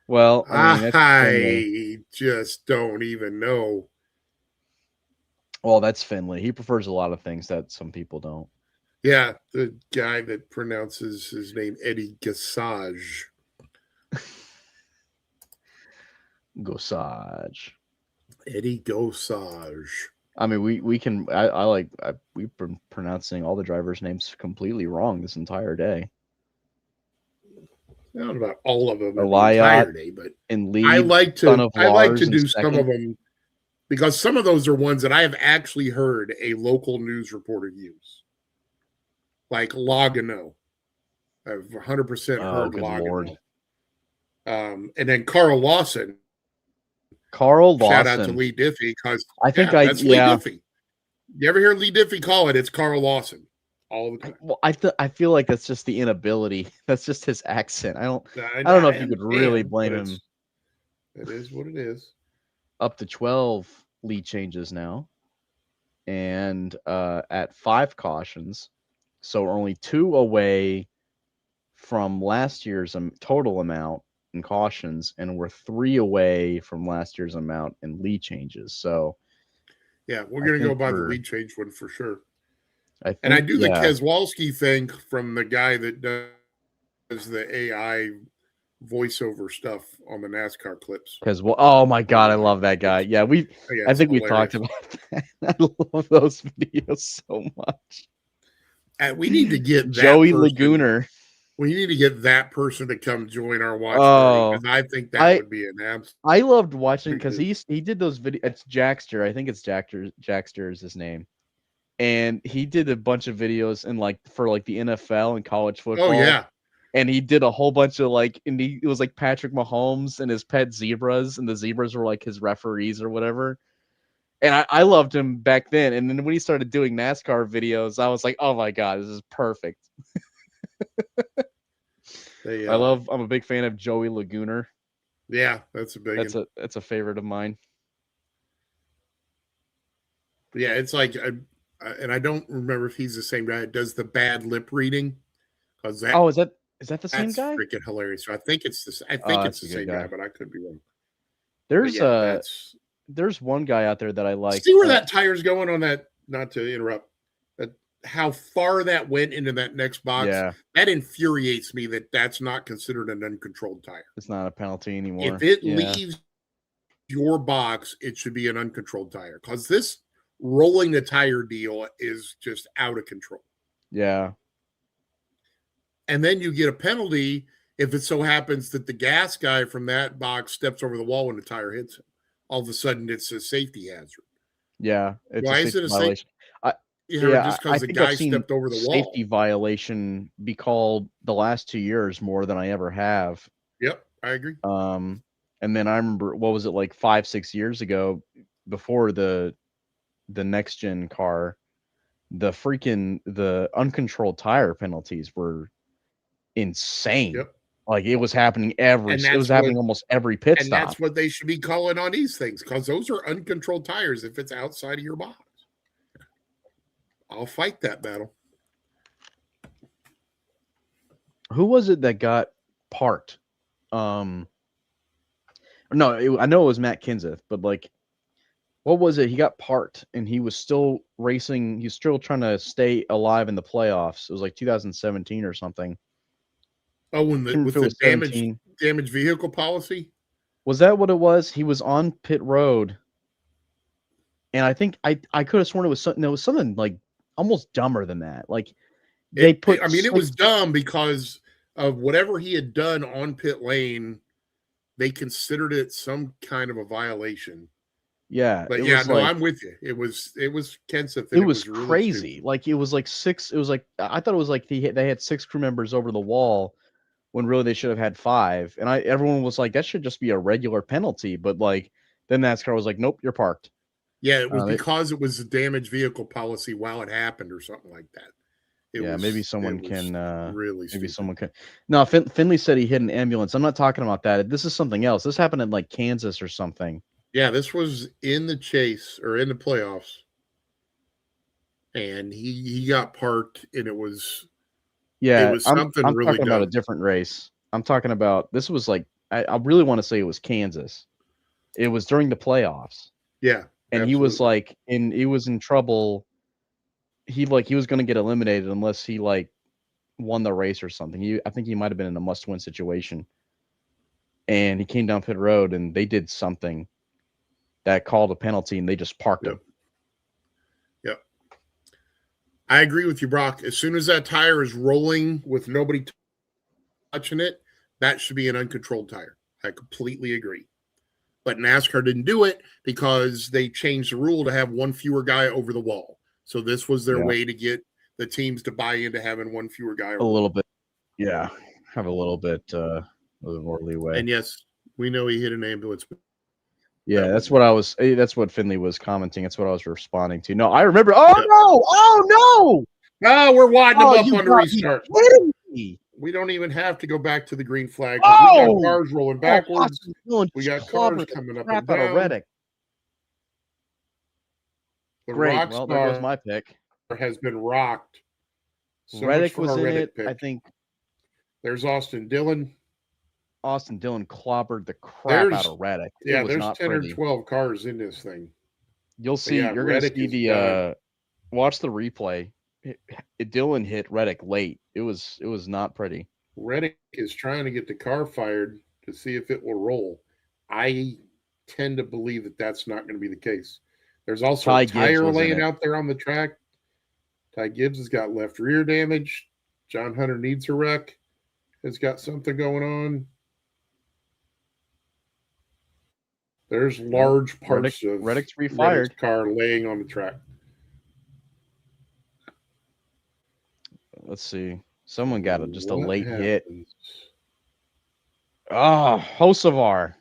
Well, I just don't even know. Well, that's Finley. He prefers a lot of things that some people don't. Yeah, the guy that pronounces his name Eddie Gassage. Gossage. Eddie Gossage. I mean, we've been pronouncing all the drivers' names completely wrong this entire day. I don't know about all of them in the Eliot entirety, but and I lead, like son to of Lars in do some of second. them because some of those are ones that I have actually heard a local news reporter use, like Logano. I've 100% Oh, heard good Lord. Logano. And then Carl Lawson. Carl Shout out to Lawson. Lee Diffie because I think that's Lee Diffie. You ever hear Lee Diffie call it? It's Carl Lawson all the time. I feel like that's just the inability. That's just his accent. I don't know if you could really blame him. It is what it is. Up to 12 lead changes now, and at 5 cautions, so we're only 2 away from last year's total amount in cautions, and we're 3 away from last year's amount in lead changes. So yeah, we're gonna go by the lead change one for sure. I do the Keswalski thing from the guy that does the AI voiceover stuff on the NASCAR clips. Oh my god, I love that guy. Yeah, I think we talked about that. I love those videos so much. And we need to get Joey Lagooner. We need to get that person to come join our watch party because I think that would be an absolute. I loved watching because he did those videos. It's Jackster. I think it's Jackster is his name. And he did a bunch of videos for the NFL and college football. Oh yeah. And he did a whole bunch of it was like Patrick Mahomes and his pet zebras, and the zebras were like his referees or whatever. And I loved him back then. And then when he started doing NASCAR videos, I was like, oh my god, this is perfect. I'm a big fan of Joey Lagooner. Yeah, that's a big one. That's a favorite of mine. Yeah, it's like, and I don't remember if he's the same guy that does the bad lip reading. Is that the same guy? Freaking hilarious. So I think it's the same guy, but I could be wrong. There's one guy out there that I like. See where that tire's going on that. Not to interrupt, but how far that went into that next box. Yeah. That infuriates me that that's not considered an uncontrolled tire. It's not a penalty anymore. If it leaves your box, it should be an uncontrolled tire because this rolling the tire deal is just out of control. Yeah. And then you get a penalty if it so happens that the gas guy from that box steps over the wall when the tire hits him. All of a sudden, it's a safety hazard. Yeah. Why is it a violation? Just because the guy stepped over the wall. Safety violation be called the last 2 years more than I ever have. Yep, I agree. And then I remember, what was it, like 5-6 years ago, before the next gen car, the uncontrolled tire penalties were insane. Yep. Like it was happening almost every pit stop. And that's what they should be calling on these things, because those are uncontrolled tires if it's outside of your box. I'll fight that battle. Who was it that got parked? No, I know it was Matt Kenseth, but what was it? He got parked and he was still racing. He's still trying to stay alive in the playoffs. It was like 2017 or something. Oh, with the damaged vehicle policy? Was that what it was? He was on pit road. And I think I could have sworn it was something like almost dumber than that. It was dumb because of whatever he had done on pit lane. They considered it some kind of a violation. Yeah, but I'm with you. It was Kenseth. It was crazy. It was like 6. It was like, I thought it was like they had 6 crew members over the wall, when really they should have had 5. And everyone was like, that should just be a regular penalty. But then NASCAR was like, nope, you're parked. Yeah, it was because it was a damaged vehicle policy while it happened or something like that. Maybe someone can. Really, maybe someone can. No, Finley said he hit an ambulance. I'm not talking about that. This is something else. This happened in Kansas or something. Yeah, this was in the chase or in the playoffs, and he got parked, and it was. Yeah, it was something I'm really talking about a different race. I'm talking about, this was I really want to say it was Kansas. It was during the playoffs. Yeah. And absolutely. He was he was in trouble. He was going to get eliminated unless he won the race or something. I think he might have been in a must-win situation. And he came down pit road and they did something that called a penalty and they just parked him. Yep. I agree with you, Brock. As soon as that tire is rolling with nobody touching it, that should be an uncontrolled tire. I completely agree. But NASCAR didn't do it because they changed the rule to have one fewer guy over the wall. So this was their way to get the teams to buy into having one fewer guy over a little bit. Yeah, have a little bit more leeway. And yes, we know he hit an ambulance. Yeah, that's what Finley was commenting. That's what I was responding to. No, I remember. Oh no! Oh, we're wadding him up on the restart. We don't even have to go back to the green flag. We got cars rolling backwards. We got cars coming up and down. Reddick. Great. Well, there goes my pick. Has been rocked. So Reddick was in it. Pick. I think. There's Austin Dillon. Austin Dillon clobbered the crap out of Reddick. Yeah, there's 10 or 12 cars in this thing. You'll see. You're going to see the watch the replay. Dillon hit Reddick late. It was not pretty. Reddick is trying to get the car fired to see if it will roll. I tend to believe that that's not going to be the case. There's also a tire laying out there on the track. Ty Gibbs has got left rear damage. John Hunter needs a wreck. Has got something going on. There's large parts of Reddick's refired Reddick's car laying on the track. Let's see. Someone got just a late hit. Oh, Hocevar.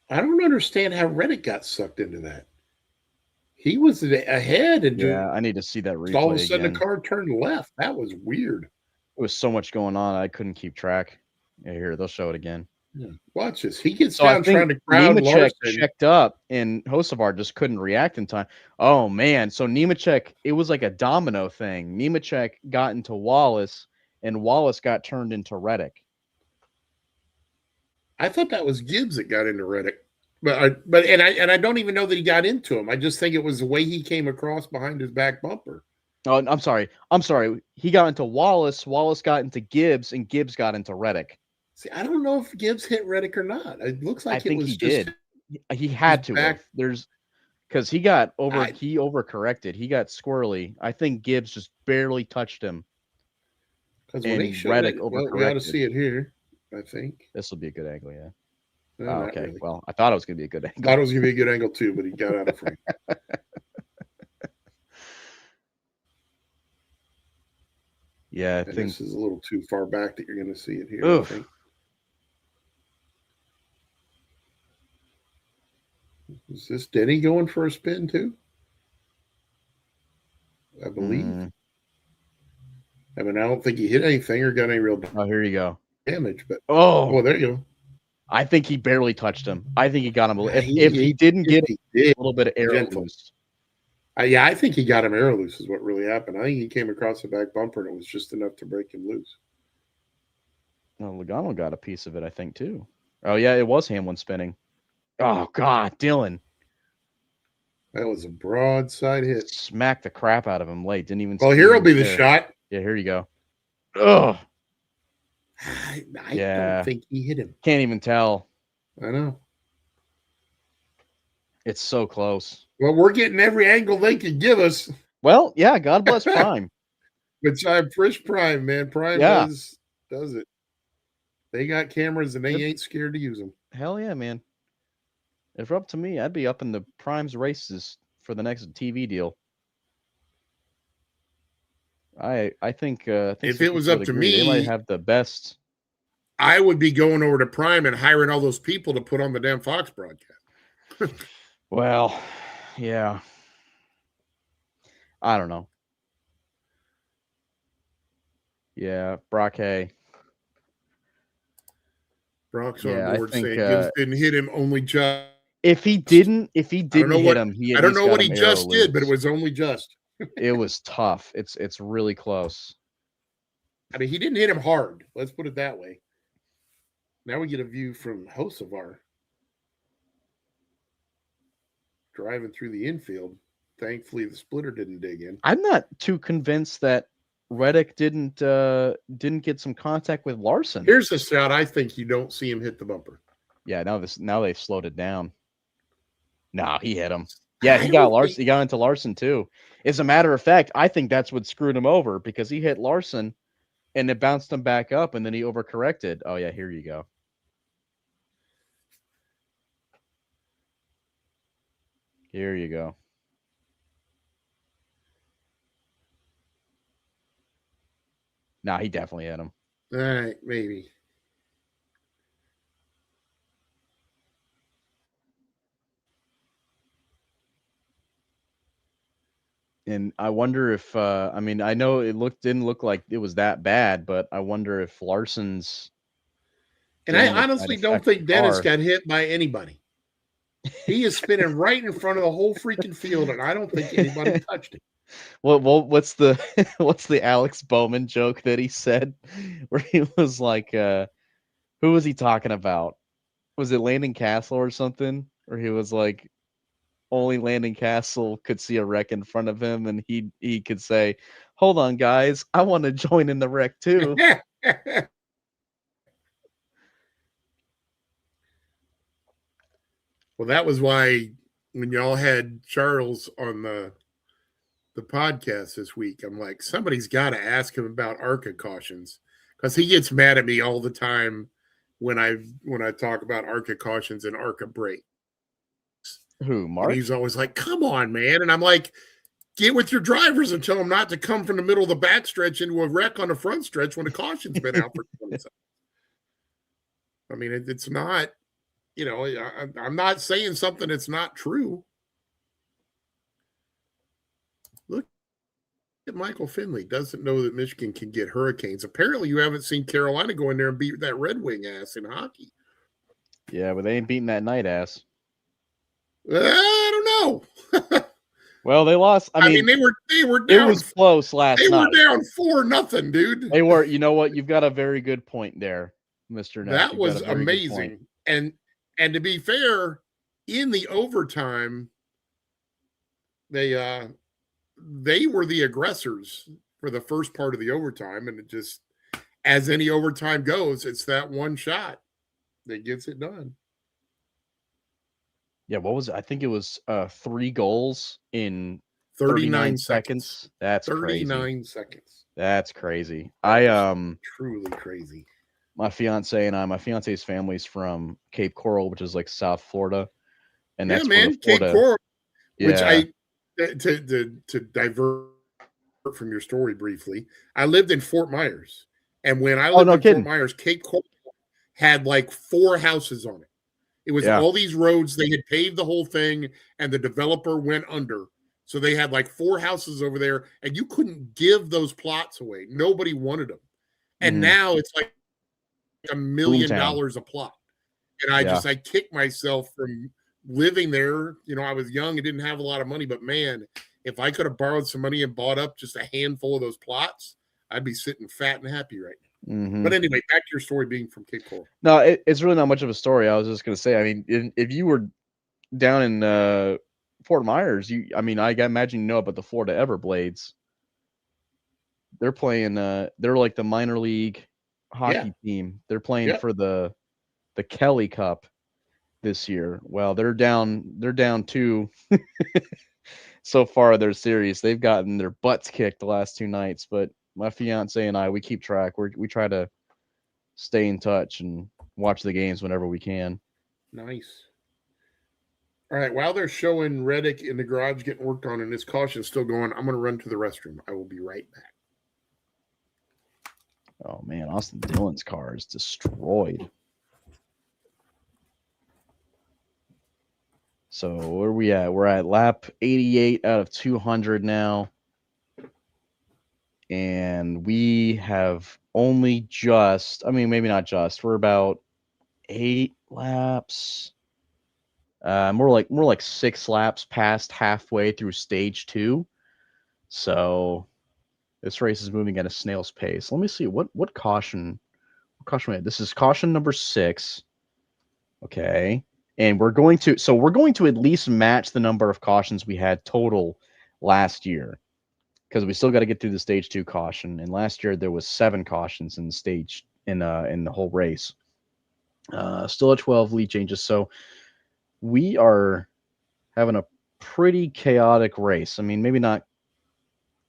I don't understand how Reddick got sucked into that. He was ahead and I need to see that replay. All of a sudden, the car turned left. That was weird. There was so much going on, I couldn't keep track. Yeah, here, they'll show it again. Yeah. Watch this. He gets down trying to crowd Nemechek checked up, and Hocevar just couldn't react in time. Oh, man. So Nemechek, it was like a domino thing. Nemechek got into Wallace, and Wallace got turned into Reddick. I thought that was Gibbs that got into Reddick. But I don't even know that he got into him. I just think it was the way he came across behind his back bumper. Oh, I'm sorry. He got into Wallace. Wallace got into Gibbs, and Gibbs got into Reddick. See, I don't know if Gibbs hit Reddick or not. It looks like he did. He had to. Because he got he overcorrected. He got squirrely. I think Gibbs just barely touched him. Because when he showed Reddick overcorrected. We ought to see it here. I think this will be a good angle. Yeah. Oh, okay. Really. Well, I thought it was going to be a good angle. I thought it was going to be a good angle too, but he got out of frame. Yeah, I think this is a little too far back that you're going to see it here. Oof. I think. Is this Denny going for a spin too? I believe. I mean, I don't think he hit anything or got any real. Oh, here you go. Damage, but there you go. I think he barely touched him. I think he got him. If he didn't get a little bit of air loose. I think he got him air loose is what really happened. I think he came across the back bumper and it was just enough to break him loose. Well, Logano got a piece of it, I think, too. Oh, yeah, it was Hamlin spinning. Oh, God, Dillon. That was a broadside hit. Smacked the crap out of him late. Didn't even. Well, here will be the shot. Yeah, here you go. Ugh. I don't think he hit him. Can't even tell. I know. It's so close. Well, we're getting every angle they can give us. Well, yeah, God bless Prime. But Frisch Prime, man. Prime does it. They got cameras and they ain't scared to use them. Hell yeah, man. If it were up to me, I'd be up in the Prime's races for the next TV deal. I think if it was up to me, they might have the best. I would be going over to Prime and hiring all those people to put on the damn Fox broadcast. Well, yeah. I don't know. Yeah, Brock Hay. Brock's on board saying Gibbs didn't hit him, only just. If he didn't hit him, I don't know what he just did, but it was only just. It was tough. It's really close. I mean, he didn't hit him hard. Let's put it that way. Now we get a view from Hocevar driving through the infield. Thankfully, the splitter didn't dig in. I'm not too convinced that Reddick didn't get some contact with Larson. Here's a shot. I think you don't see him hit the bumper. Yeah, now they've slowed it down. No, he hit him. Yeah, he got Larson. He got into Larson too. As a matter of fact, I think that's what screwed him over because he hit Larson and it bounced him back up, and then he overcorrected. Oh yeah, here you go. Here you go. Nah, he definitely hit him. All right, maybe. And I wonder if I mean, I know it didn't look like it was that bad, but I wonder if Larson's And I damage might honestly don't affect the think Dennis car. got hit by anybody. He is spinning right in front of the whole freaking field, and I don't think anybody touched him. Well, what's the what's the Alex Bowman joke that he said where he was like, who was he talking about? Was it Landon Castle or something? Or he was like, only Landon Castle could see a wreck in front of him, and he could say, "Hold on, guys, I want to join in the wreck too." Well, that was why when y'all had Charles on the podcast this week, I'm like, somebody's got to ask him about ARCA cautions because he gets mad at me all the time when I talk about ARCA cautions and ARCA brakes. Who, Mark? And he's always like, "Come on, man!" And I'm like, "Get with your drivers and tell them not to come from the middle of the backstretch into a wreck on the front stretch when the caution's been out for 20 seconds." I mean, it's not. You know, I'm not saying something that's not true. Look at Michael Finley. Doesn't know that Michigan can get hurricanes. Apparently, you haven't seen Carolina go in there and beat that Red Wing ass in hockey. Yeah, but they ain't beating that Knight ass. I don't know. Well, they lost. I mean, they were down. It was close last night. They were down 4-0, dude. They were. You know what? You've got a very good point there, Mr. Neff. That was amazing. And to be fair, in the overtime, they were the aggressors for the first part of the overtime, and it just, as any overtime goes, it's that one shot that gets it done. Yeah, what was it? I think it was 3 goals in 39 seconds. That's 39 seconds. That's crazy. Truly crazy. My fiance's family's from Cape Coral, which is like South Florida, and that's Cape Coral. Yeah. Which to divert from your story briefly, I lived in Fort Myers, and when I lived in Fort Myers, Cape Coral had like 4 houses on it. It was all these roads. They had paved the whole thing, and the developer went under. So they had like 4 houses over there, and you couldn't give those plots away. Nobody wanted them. And now it's like $1 million a plot. And I kicked myself from living there. You know, I was young and didn't have a lot of money, but man, if I could have borrowed some money and bought up just a handful of those plots, I'd be sitting fat and happy right now. Mm-hmm. But anyway, back to your story being from Cape Coral. No, it's really not much of a story. I was just going to say, I mean, if you were down in Fort Myers, I imagine you know about the Florida Everblades. They're playing. They're like the minor league hockey team. They're playing for the Kelly Cup this year. Well, they're down 2 so far of their series. They've gotten their butts kicked the last 2 nights, but my fiance and I, we keep track. We try to stay in touch and watch the games whenever we can. Nice. All right, while they're showing Reddick in the garage getting worked on and his caution's still going, I'm going to run to the restroom. I will be right back. Oh, man, Austin Dillon's car is destroyed. So where are we at? We're at lap 88 out of 200 now. And we have only just, maybe not just, we're about 8 laps. More like 6 laps past halfway through stage 2. So this race is moving at a snail's pace. Let me see what caution we had. This is caution number 6. Okay. And we're going to at least match the number of cautions we had total last year, because we still got to get through the stage 2 caution. And last year there was 7 cautions in the whole race. Still at 12 lead changes. So we are having a pretty chaotic race. Maybe not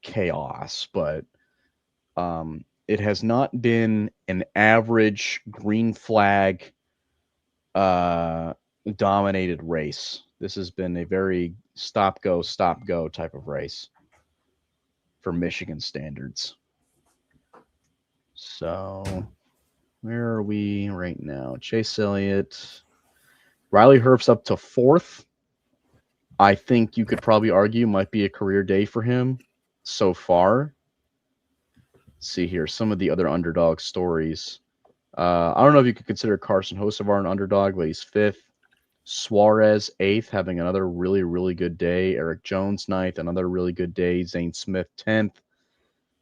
chaos, but it has not been an average green flag dominated race. This has been a very stop go type of race for Michigan standards. So where are we right now? Chase Elliott, Riley Herbst up to 4th. I think you could probably argue might be a career day for him so far. Let's see here, some of the other underdog stories. I don't know if you could consider Carson Hocevar an underdog, but he's 5th. Suarez 8th, having another really, really good day. Eric Jones 9th, another really good day. Zane Smith 10th,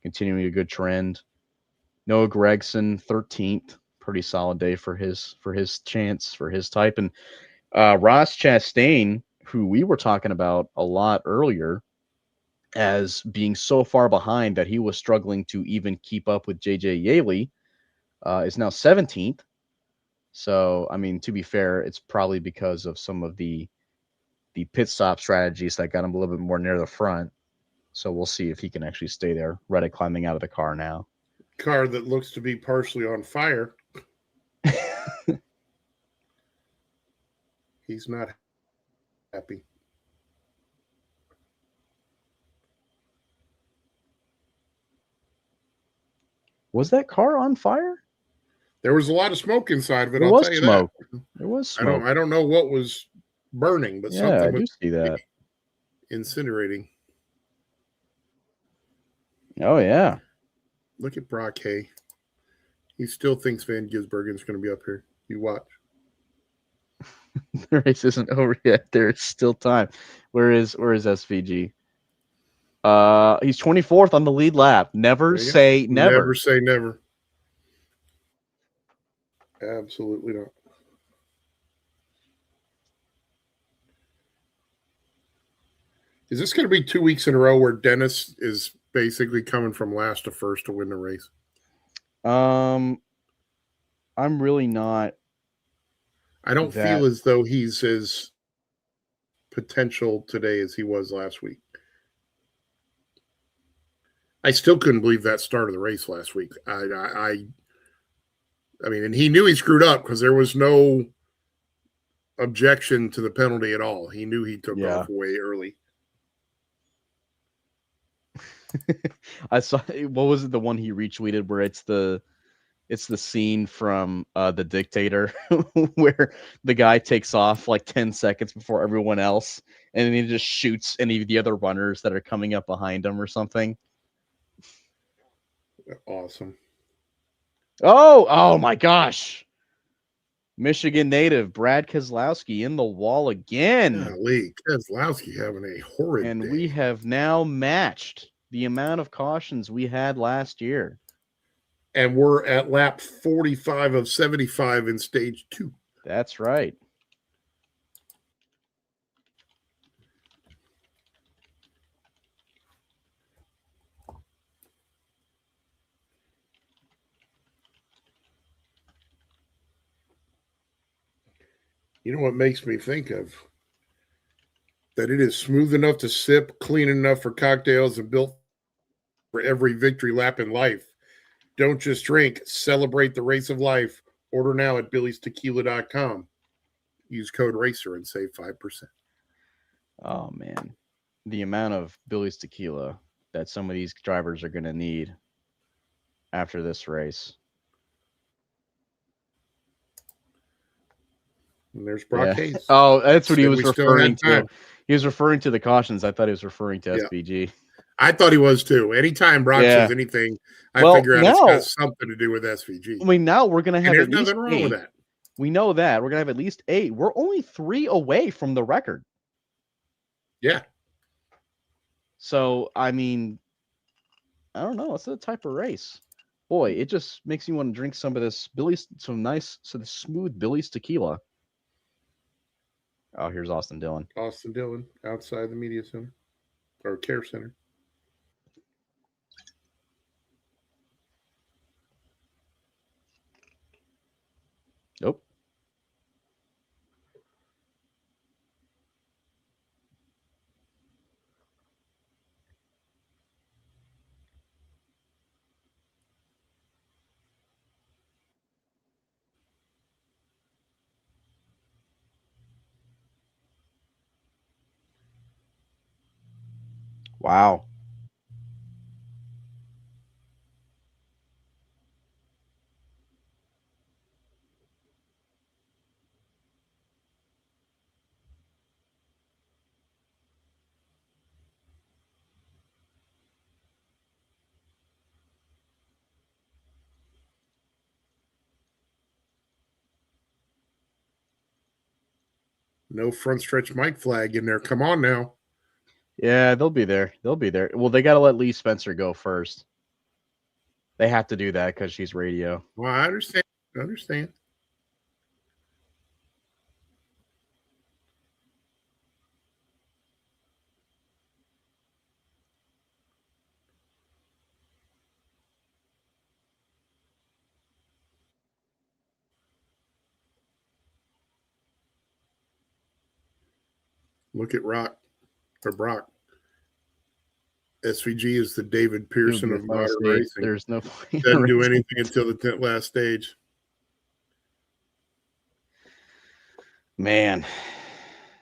continuing a good trend. Noah Gregson 13th, pretty solid day for his chance, for his type. And Ross Chastain, who we were talking about a lot earlier as being so far behind that he was struggling to even keep up with JJ Yaley, is now 17th. So, I mean, to be fair, it's probably because of some of the pit stop strategies that got him a little bit more near the front. So we'll see if he can actually stay there. Reddick climbing out of the car now. Car that looks to be partially on fire. He's not happy. Was that car on fire? There was a lot of smoke inside of it. There I'll was tell you smoke. that. There was smoke. I don't know what was burning, but yeah, something I do see that. Incinerating. Oh yeah. Look at Brock Hay. He still thinks Van Gisbergen's going to be up here. You watch. The race isn't over yet. There's still time. Where is SVG? He's 24th on the lead lap. Never say never. Never say never. Absolutely not. Is this going to be 2 weeks in a row where Dennis is basically coming from last to first to win the race? I'm really not. I don't feel as though he's as potential today as he was last week. I still couldn't believe that start of the race last week. I mean, and he knew he screwed up because there was no objection to the penalty at all. He knew he took off way early. I saw, what was it, the one he retweeted where it's the scene from The Dictator where the guy takes off like 10 seconds before everyone else and then he just shoots any of the other runners that are coming up behind him or something. Awesome. Oh my gosh. Michigan native Brad Keselowski in the wall again. Golly, Keselowski having a horrid day. And we have now matched the amount of cautions we had last year. And we're at lap 45 of 75 in stage 2. That's right. You know what makes me think of? That it is smooth enough to sip, clean enough for cocktails, and built for every victory lap in life. Don't just drink, celebrate the race of life. Order now at billystequila.com. Use code RACER and save 5%. Oh, man. The amount of Billy's Tequila that some of these drivers are going to need after this race. And there's Brock Hayes. Oh, that's what he was referring to. He was referring to the cautions. I thought he was referring to SVG. I thought he was too. Anytime Brock says anything, I figure out it's got something to do with SVG. I mean, now we're going to have at least nothing wrong with that. We know that. We're going to have at least 8. We're only 3 away from the record. Yeah. So, I mean, I don't know. It's a type of race. Boy, it just makes you want to drink some of this smooth Billy's tequila. Oh, here's Austin Dillon. Austin Dillon outside the media center or care center. Nope. Wow. No front stretch mic flag in there. Come on now. Yeah, they'll be there. They'll be there. Well, they got to let Lee Spencer go first. They have to do that because she's radio. Well, I understand. I understand. Look at Brock. SVG is the David Pearson of modern racing. There's no point. Doesn't do anything until the last stage. Man.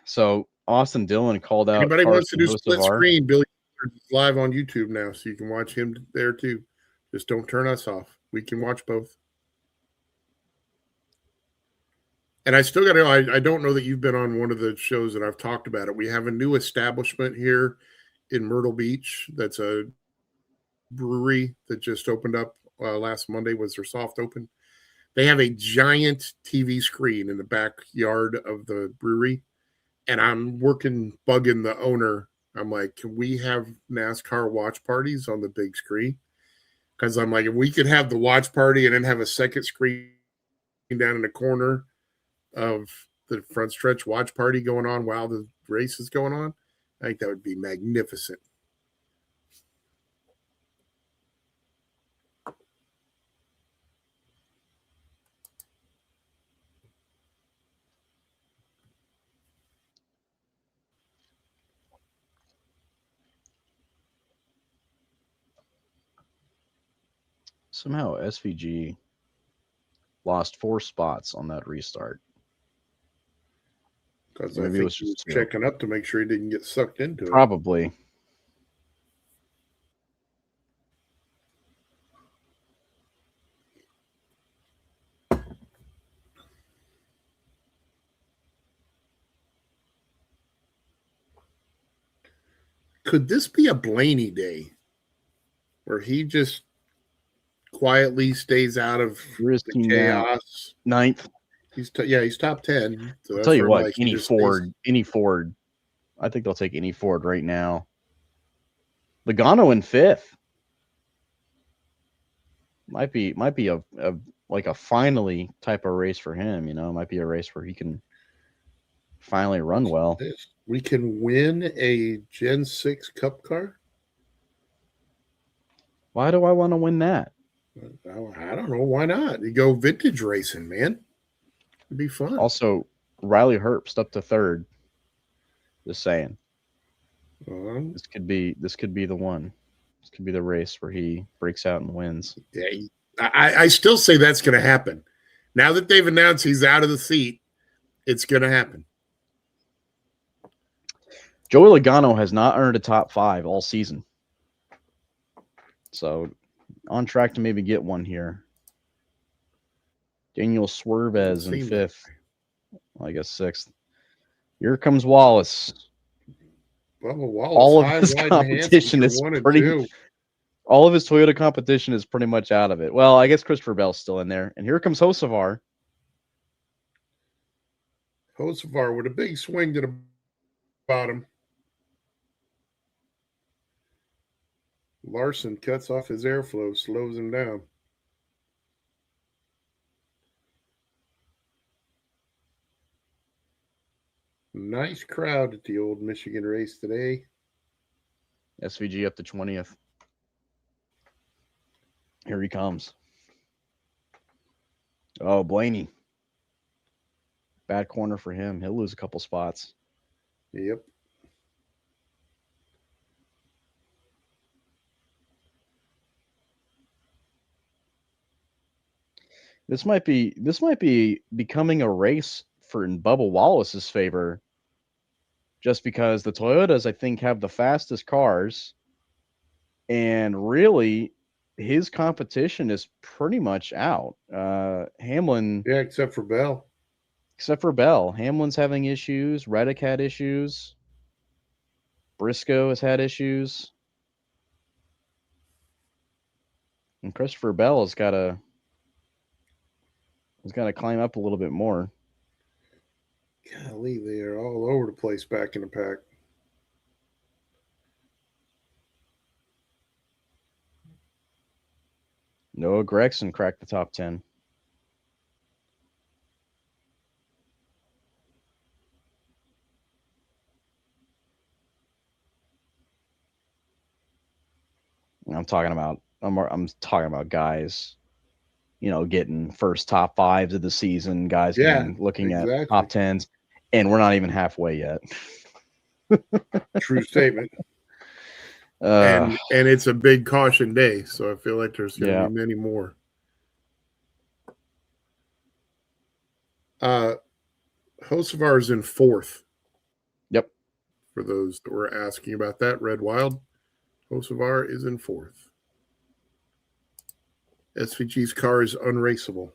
So Austin Dillon called out. Anybody wants to do split Hocevar. screen, Billy is live on YouTube now, so you can watch him there too. Just don't turn us off. We can watch both. And I still got to know, I don't know that you've been on one of the shows that I've talked about it. We have a new establishment here in Myrtle Beach that's a brewery that just opened up last Monday, was their soft open. They have a giant TV screen in the backyard of the brewery. And I'm bugging the owner. I'm like, can we have NASCAR watch parties on the big screen? Because I'm like, if we could have the watch party and then have a second screen down in the corner of the front stretch watch party going on while the race is going on, I think that would be magnificent. Somehow SVG lost 4 spots on that restart. Because I think he was checking up to make sure he didn't get sucked into it. Probably. Could this be a Blaney day where he just quietly stays out of the chaos? Ninth. He's top 10. So I'll tell you what, any Ford. I think they'll take any Ford right now. Logano in 5th. Might be a like a finally type of race for him, you know. It might be a race where he can finally run well. We can win a Gen 6 Cup car? Why do I want to win that? I don't know. Why not? You go vintage racing, man. It'd be fun. Also, Riley Herbst up to 3rd. Just saying. This could be the one. This could be the race where he breaks out and wins. Yeah, I still say that's going to happen. Now that they've announced he's out of the seat, it's going to happen. Joey Logano has not earned a top 5 all season. So, on track to maybe get one here. Daniel Swervez in 5th. Well, I guess 6th. Here comes Wallace. Wallace all of his competition is pretty. All of his Toyota competition is pretty much out of it. Well, I guess Christopher Bell's still in there. And here comes Hocevar. Hocevar with a big swing to the bottom. Larson cuts off his airflow, slows him down. Nice crowd at the old Michigan race today. SVG up to 20th. Here he comes. Oh, Blaney. Bad corner for him. He'll lose a couple spots. Yep. This might be becoming a race for in Bubba Wallace's favor. just because the Toyotas, I think, have the fastest cars. And really, his competition is pretty much out. Hamlin. Yeah, except for Bell. Except for Bell. Hamlin's having issues. Reddick had issues. Briscoe has had issues. And Christopher Bell has got to climb up a little bit more. Golly, they are all over the place back in the pack. Noah Gragson cracked the top 10. I'm talking about guys, getting first top 5s of the season, guys looking at top 10s, and we're not even halfway yet. True statement. And it's a big caution day, so I feel like there's going to be many more. Hocevar is in 4th. Yep. For those that were asking about that, Red Wild, Hocevar is in 4th. SVG's car is unraceable.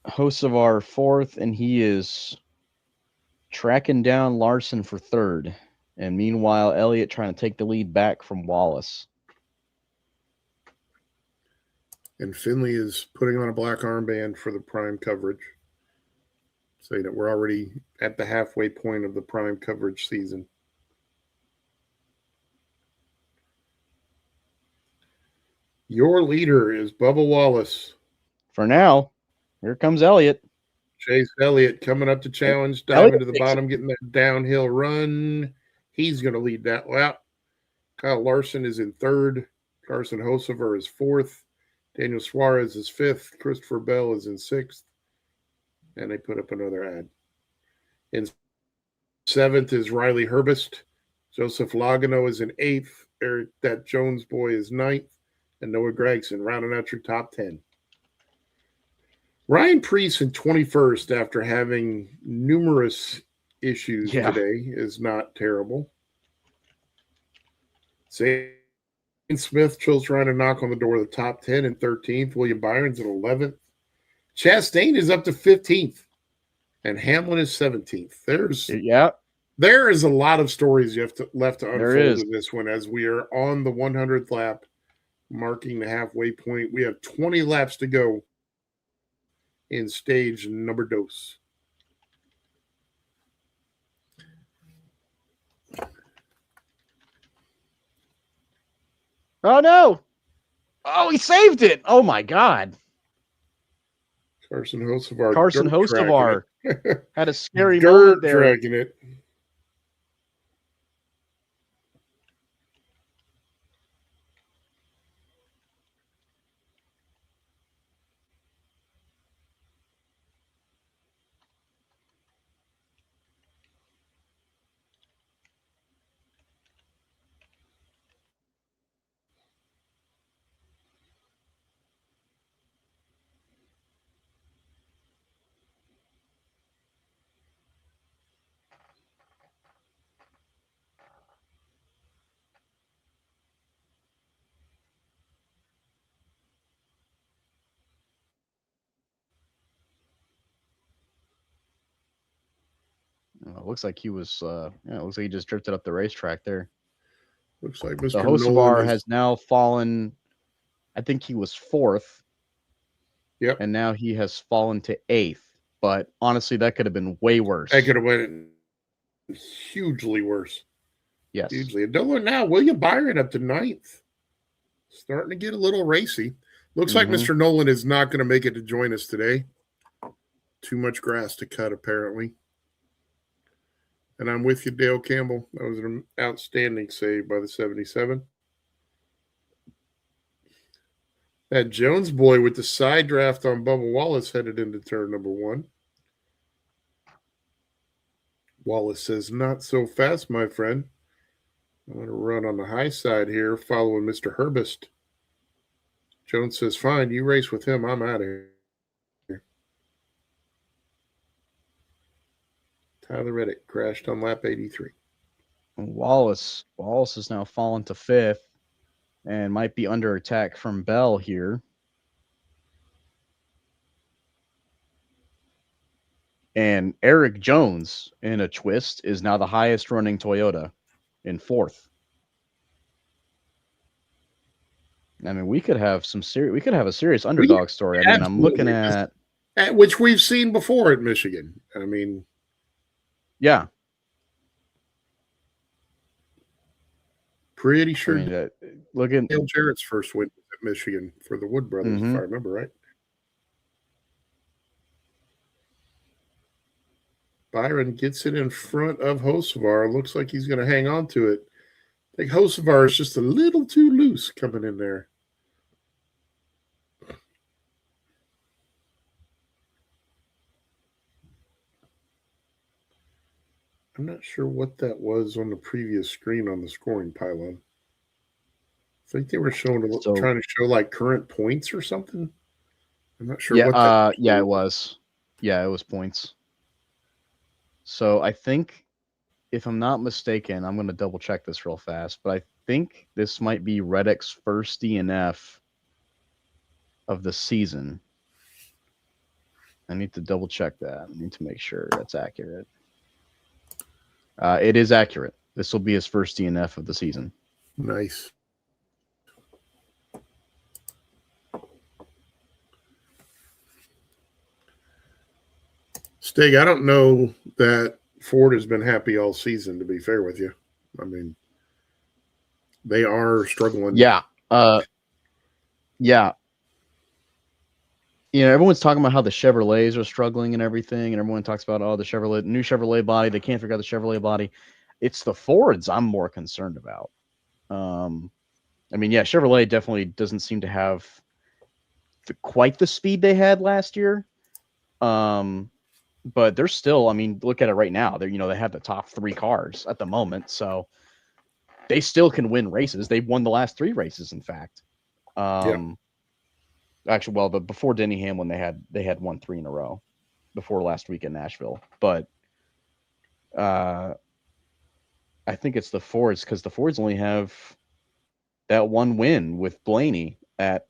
Hocevar 4th, and he is tracking down Larson for 3rd. And meanwhile, Elliott trying to take the lead back from Wallace. And Finley is putting on a black armband for the prime coverage, saying that we're already at the halfway point of the prime coverage season. Your leader is Bubba Wallace. For now, here comes Elliott. Chase Elliott coming up to challenge, diving to the bottom, getting that downhill run. He's going to lead that lap. Kyle Larson is in 3rd. Carson Hocevar is 4th. Daniel Suarez is 5th. Christopher Bell is in 6th. And they put up another ad. In 7th is Riley Herbst. Joseph Logano is in 8th. Eric That Jones boy is 9th. And Noah Gragson rounding out your top 10. Ryan Preece in 21st after having numerous issues today is not terrible. Zane Smith still trying to knock on the door of the top 10 in 13th. William Byron's in 11th. Chastain is up to 15th. And Hamlin is 17th. There is a lot of stories you have left to unfold in this one as we are on the 100th lap, marking the halfway point. We have 20 laps to go in stage number dos. Oh, no. Oh, he saved it. Oh, my God. Carson Hocevar had a scary moment there. Dragging it. It looks like he was. It looks like he just drifted up the racetrack there. Looks like Mr. So Hocevar has now fallen. I think he was 4th. Yep. And now he has fallen to 8th. But honestly, that could have been way worse. That could have went hugely worse. Yes. Hugely. And don't look now, William Byron up to 9th. Starting to get a little racy. Looks like Mr. Nolan is not going to make it to join us today. Too much grass to cut, apparently. And I'm with you, Dale Campbell. That was an outstanding save by the 77. That Jones boy with the side draft on Bubba Wallace headed into turn number 1. Wallace says, not so fast, my friend. I'm going to run on the high side here, following Mr. Herbst. Jones says, fine, you race with him. I'm out of here. Tyler Reddick crashed on lap 83. Wallace has now fallen to 5th and might be under attack from Bell here. And Eric Jones, in a twist, is now the highest running Toyota in 4th. I mean, we could have a serious underdog story. I mean, I'm looking at which we've seen before at Michigan. I mean, yeah, pretty sure. I mean, look at Dale Jarrett's first win at Michigan for the Wood brothers, if I remember right. Byron gets it in front of Hocevar. Looks like he's going to hang on to it. I think Hocevar is just a little too loose coming in there. I'm not sure what that was on the previous screen on the scoring pylon. I think they were trying to show like current points or something. I'm not sure what that yeah, it was. Yeah, it was points. So I think, if I'm not mistaken, I'm going to double check this real fast, but I think this might be Reddick's first DNF of the season. I need to double check that. I need to make sure that's accurate. It is accurate. This will be his first DNF of the season. Nice. Stig, I don't know that Ford has been happy all season, to be fair with you. I mean, they are struggling. Yeah. Yeah. You know, everyone's talking about how the Chevrolets are struggling and everything, and everyone talks about, the new Chevrolet body. They can't figure out the Chevrolet body. It's the Fords I'm more concerned about. I mean, yeah, Chevrolet definitely doesn't seem to have quite the speed they had last year. But they're still, I mean, look at it right now. They have the top 3 cars at the moment, so they still can win races. They've won the last 3 races, in fact. Actually, well, before Denny Hamlin, they had won 3 in a row before last week in Nashville. But I think it's the Fords, because the Fords only have that 1 win with Blaney at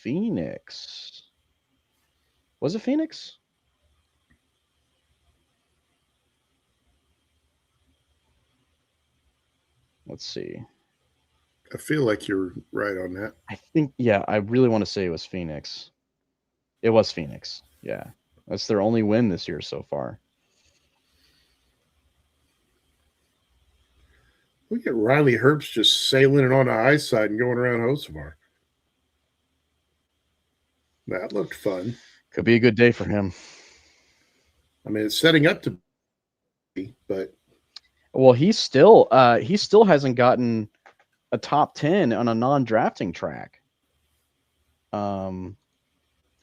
Phoenix. Was it Phoenix? Let's see. I feel like you're right on that. I think, yeah, I really want to say it was Phoenix. It was Phoenix. Yeah. That's their only win this year so far. Look at Riley Herbst just sailing it on the high side and going around Hocevar. That looked fun. Could be a good day for him. I mean, it's setting up to be, but well, he still hasn't gotten a top 10 on a non-drafting track. I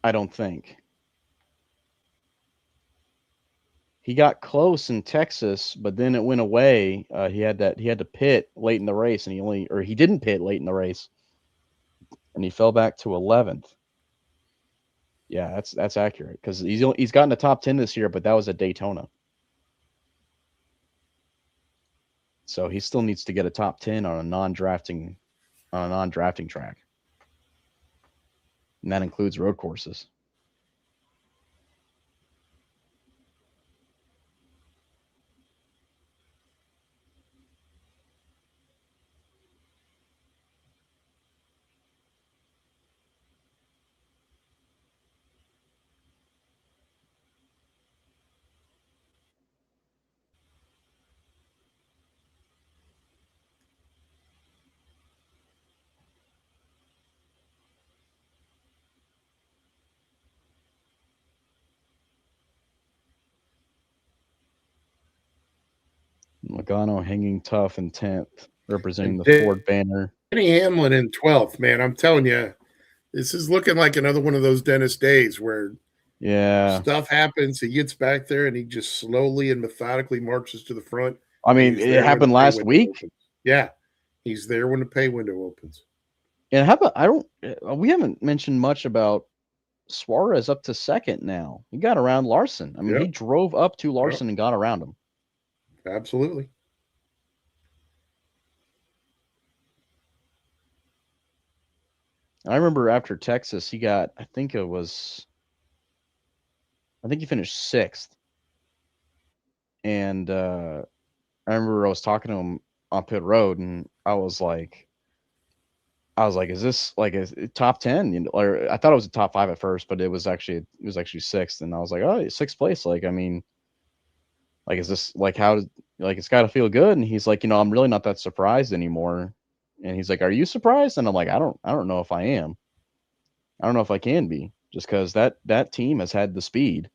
don't think. He got close in Texas, but then it went away. He had to pit late in the race, and he didn't pit late in the race, and he fell back to 11th. Yeah, that's accurate, because he's gotten a top 10 this year, but that was at Daytona. So he still needs to get a top 10 on a non-drafting track. And that includes road courses. Logano hanging tough in 10th, representing the Ford banner. Denny Hamlin in 12th, man. I'm telling you, this is looking like another one of those Dennis days where stuff happens. He gets back there and he just slowly and methodically marches to the front. I mean, it happened last week. Opens. Yeah, he's there when the pay window opens. And how about we haven't mentioned much about Suarez up to second now. He got around Larson. I mean, he drove up to Larson and got around him. Absolutely. I remember after Texas, he got, I think he finished 6th. And I remember I was talking to him on pit road, and I was like, is this like a top 10? You know, or I thought it was a top 5 at first, but it was actually 6th. And I was like, oh, 6th place. Like, I mean, like, is this like it's got to feel good? And he's like, I'm really not that surprised anymore. And he's like, are you surprised? And I'm like, I don't know if I am. I don't know if I can be, just because that team has had the speed,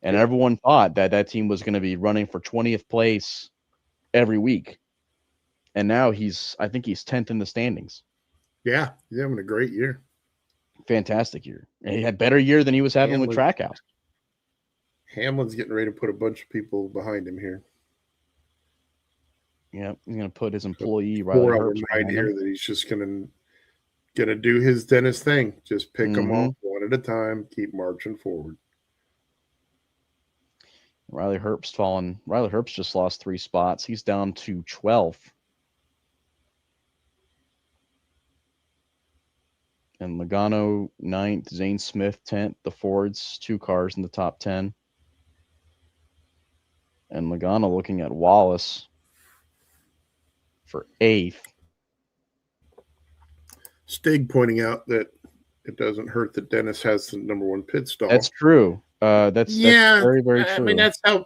and everyone thought that team was going to be running for 20th place every week. And now I think he's 10th in the standings. Yeah, he's having a great year. Fantastic year. And he had better year than he was having with Trackhouse. Hamlin's getting ready to put a bunch of people behind him here. Yeah, he's going to put his employee Riley Herbst right here that he's just going to do his Dennis thing. Just pick them off one at a time, keep marching forward. Riley Herbst just lost 3 spots. He's down to 12th. And Logano 9th, Zane Smith 10th. The Fords, 2 cars in the top 10. And Logano looking at Wallace for 8th. Stig pointing out that it doesn't hurt that Dennis has the number 1 pit stall. That's true. That's very, very true. I mean, that's how.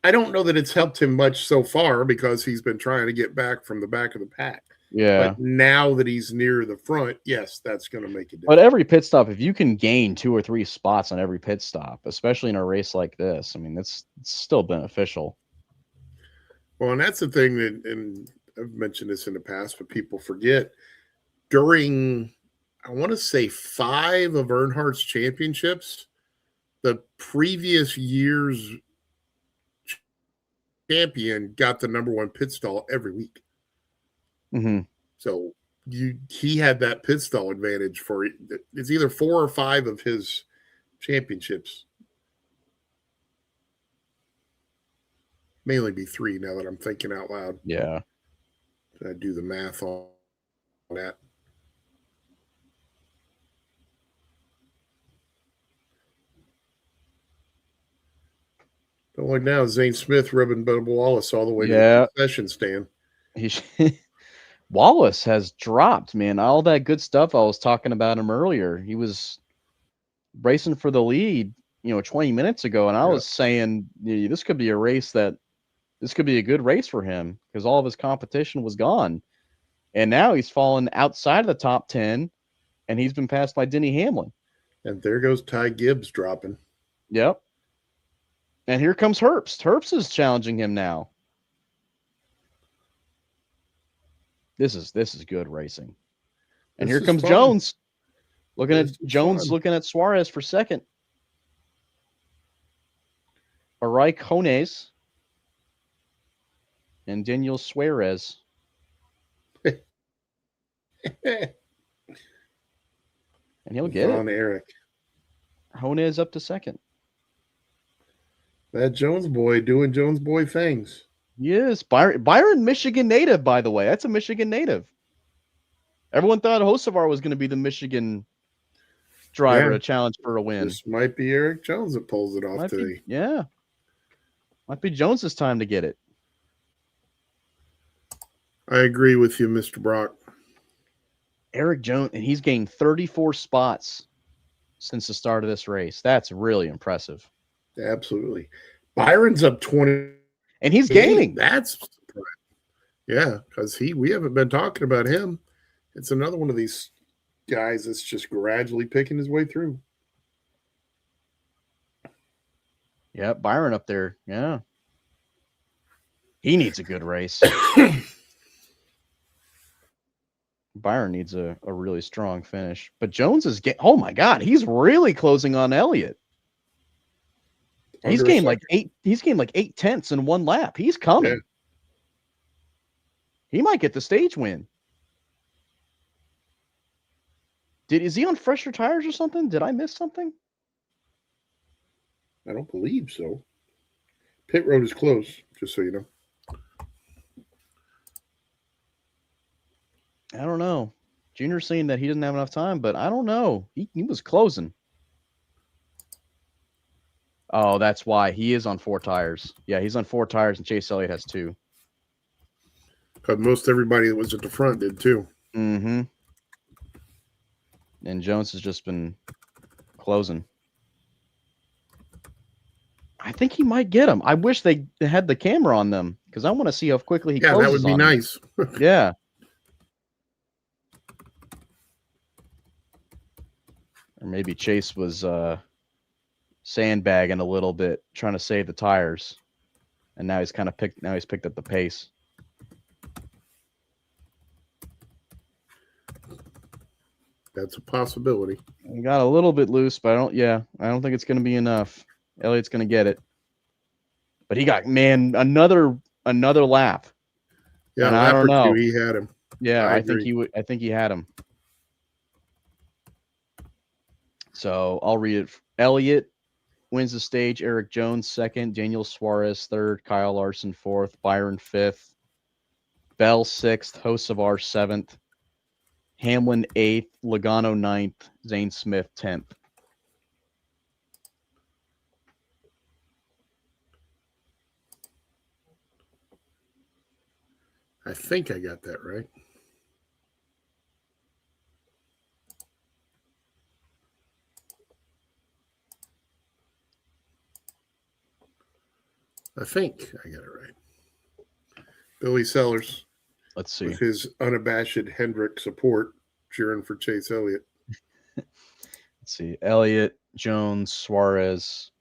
I don't know that it's helped him much so far, because he's been trying to get back from the back of the pack. Yeah. But now that he's near the front, yes, that's going to make a difference. But every pit stop, if you can gain 2 or 3 spots on every pit stop, especially in a race like this, I mean, it's still beneficial. Well, and that's the thing that, and I've mentioned this in the past, but people forget, during, I want to say 5 of Earnhardt's championships, the previous year's champion got the number 1 pit stall every week. Mm-hmm. So he had that pit stall advantage for, it's either 4 or 5 of his championships. Mainly be 3 now that I'm thinking out loud. Yeah. I do the math on that. Don't look now, Zane Smith rubbing Bubba Wallace all the way to the concession stand. Wallace has dropped, man. All that good stuff I was talking about him earlier. He was racing for the lead, 20 minutes ago, and I was saying this could be a good race for him, because all of his competition was gone. And now he's fallen outside of the top 10, and he's been passed by Denny Hamlin. And there goes Ty Gibbs dropping. Yep. And here comes Herbst. Herbst is challenging him now. This is good racing. And here comes Jones. Looking at Suarez for second. Arai Kones and Daniel Suarez. And he'll get it. Eric. Jones up to second. That Jones boy doing Jones boy things. Yes, Byron, Michigan native, by the way. That's a Michigan native. Everyone thought Hocevar was going to be the Michigan driver to challenge for a win. This might be Eric Jones that pulls it off today. Might be Jones's time to get it. I agree with you, Mr. Brock. Eric Jones, and he's gained 34 spots since the start of this race. That's really impressive. Absolutely. Byron's up 20. And he's gaining. That's because we haven't been talking about him. It's another one of these guys that's just gradually picking his way through. Yeah, Byron up there. Yeah. He needs a good race. Byron needs a really strong finish. But Jones is oh my God, he's really closing on Elliott. He's gained like 8 tenths in 1 lap. He's coming. Yeah. He might get the stage win. Is he on fresher tires or something? Did I miss something? I don't believe so. Pit road is closed, just so you know. I don't know. Junior's saying that he doesn't have enough time, but I don't know. He was closing. Oh, that's why. He is on 4 tires. Yeah, he's on 4 tires, and Chase Elliott has 2. Because most everybody that was at the front did too. Mm-hmm. And Jones has just been closing. I think he might get him. I wish they had the camera on them because I want to see how quickly he closes. Yeah, that would be nice. Yeah. Or maybe Chase was sandbagging a little bit, trying to save the tires, and now he's picked up the pace. That's a possibility. He got a little bit loose, but I don't think it's going to be enough. Elliott's going to get it, but he got another lap. Yeah, and lap I don't know. Or 2, he had him. Yeah, I think he had him. So I'll read it. Elliott wins the stage. Eric Jones 2nd. Daniel Suarez 3rd. Kyle Larson 4th. Byron 5th. Bell 6th. Hocevar 7th. Hamlin 8th. Logano 9th. Zane Smith 10th. I think I got that right. I think I got it right. Billy Sellers. Let's see. With his unabashed Hendrick support, cheering for Chase Elliott. Let's see. Elliott, Jones, Suarez,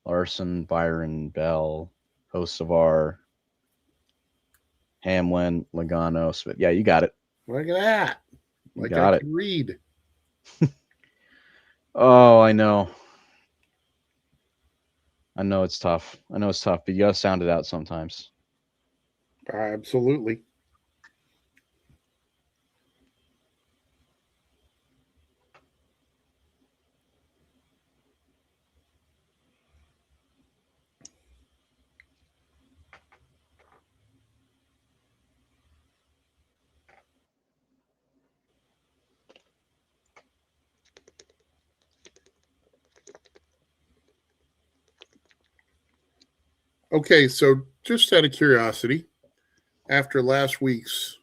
Larson, Byron, Bell, Hocevar, Hamlin, Logano, Smith. Yeah, you got it. Look at that. Like I can read. Oh, I know. I know it's tough, but you gotta sound it out sometimes. Absolutely. Okay, so just out of curiosity, after last week's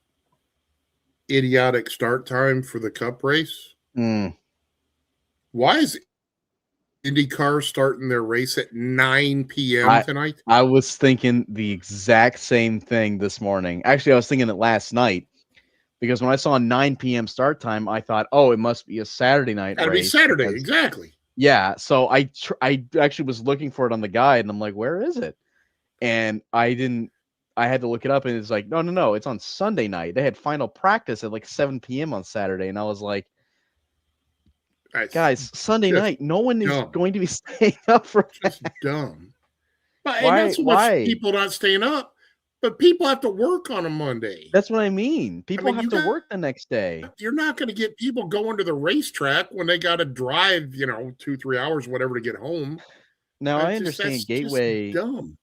idiotic start time for the Cup race, why is IndyCar starting their race at 9 p.m. tonight? I was thinking the exact same thing this morning. Actually, I was thinking it last night because when I saw 9 p.m. start time, I thought, oh, it must be a Saturday night race. It'd be Saturday, exactly. Yeah, so I actually was looking for it on the guide, and I'm like, where is it? And I had to look it up, and it's like, no, it's on Sunday night. They had final practice at like 7 p.m. on Saturday, and I was like, guys, Sunday night, no one is going to be staying up for that. Just dumb. But not so much people not staying up, but people have to work on a Monday. That's what I mean. People have to work the next day. You're not going to get people going to the racetrack when they got to drive, 2-3 hours, whatever, to get home. Now, I understand Gateway. Dumb.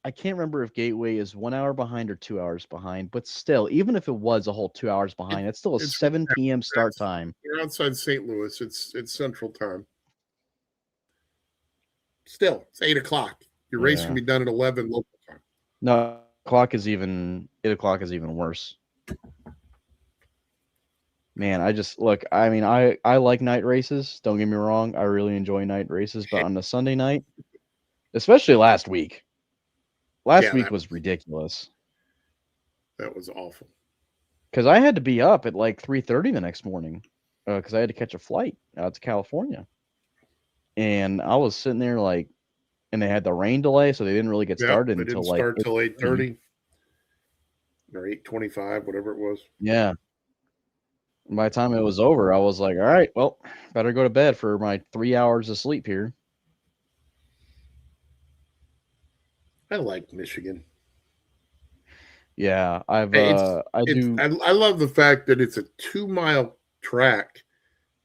I can't remember if Gateway is 1 hour behind or 2 hours behind, but still, even if it was a whole 2 hours behind, it's still a 7 p.m. start time. You're outside St. Louis. It's Central Time. Still, it's 8 o'clock. Your race can be done at 11 local time. No, 8 o'clock is even worse. Man, I like night races. Don't get me wrong. I really enjoy night races, but on a Sunday night, especially last week. Last week was ridiculous. That was awful. Because I had to be up at like 3:30 the next morning because I had to catch a flight out to California. And I was sitting there and they had the rain delay, so they didn't really get started until start till 8:30 or 8:25, whatever it was. Yeah. And by the time it was over, I was like, all right, well, better go to bed for my 3 hours of sleep here. I like Michigan. Yeah, I love the fact that it's a 2-mile track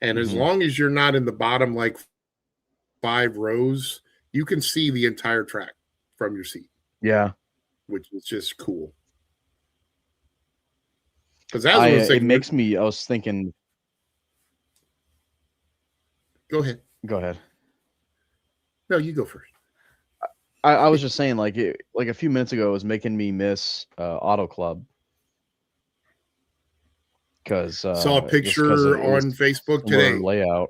And as long as you're not in the bottom like 5 rows, you can see the entire track from your seat. Yeah. Which is just cool. Because as I was it thinking, makes me. I was thinking. Go ahead. Go ahead. No, you go first. I was just saying, like a few minutes ago, it was making me miss Auto Club because saw a picture on Facebook today layout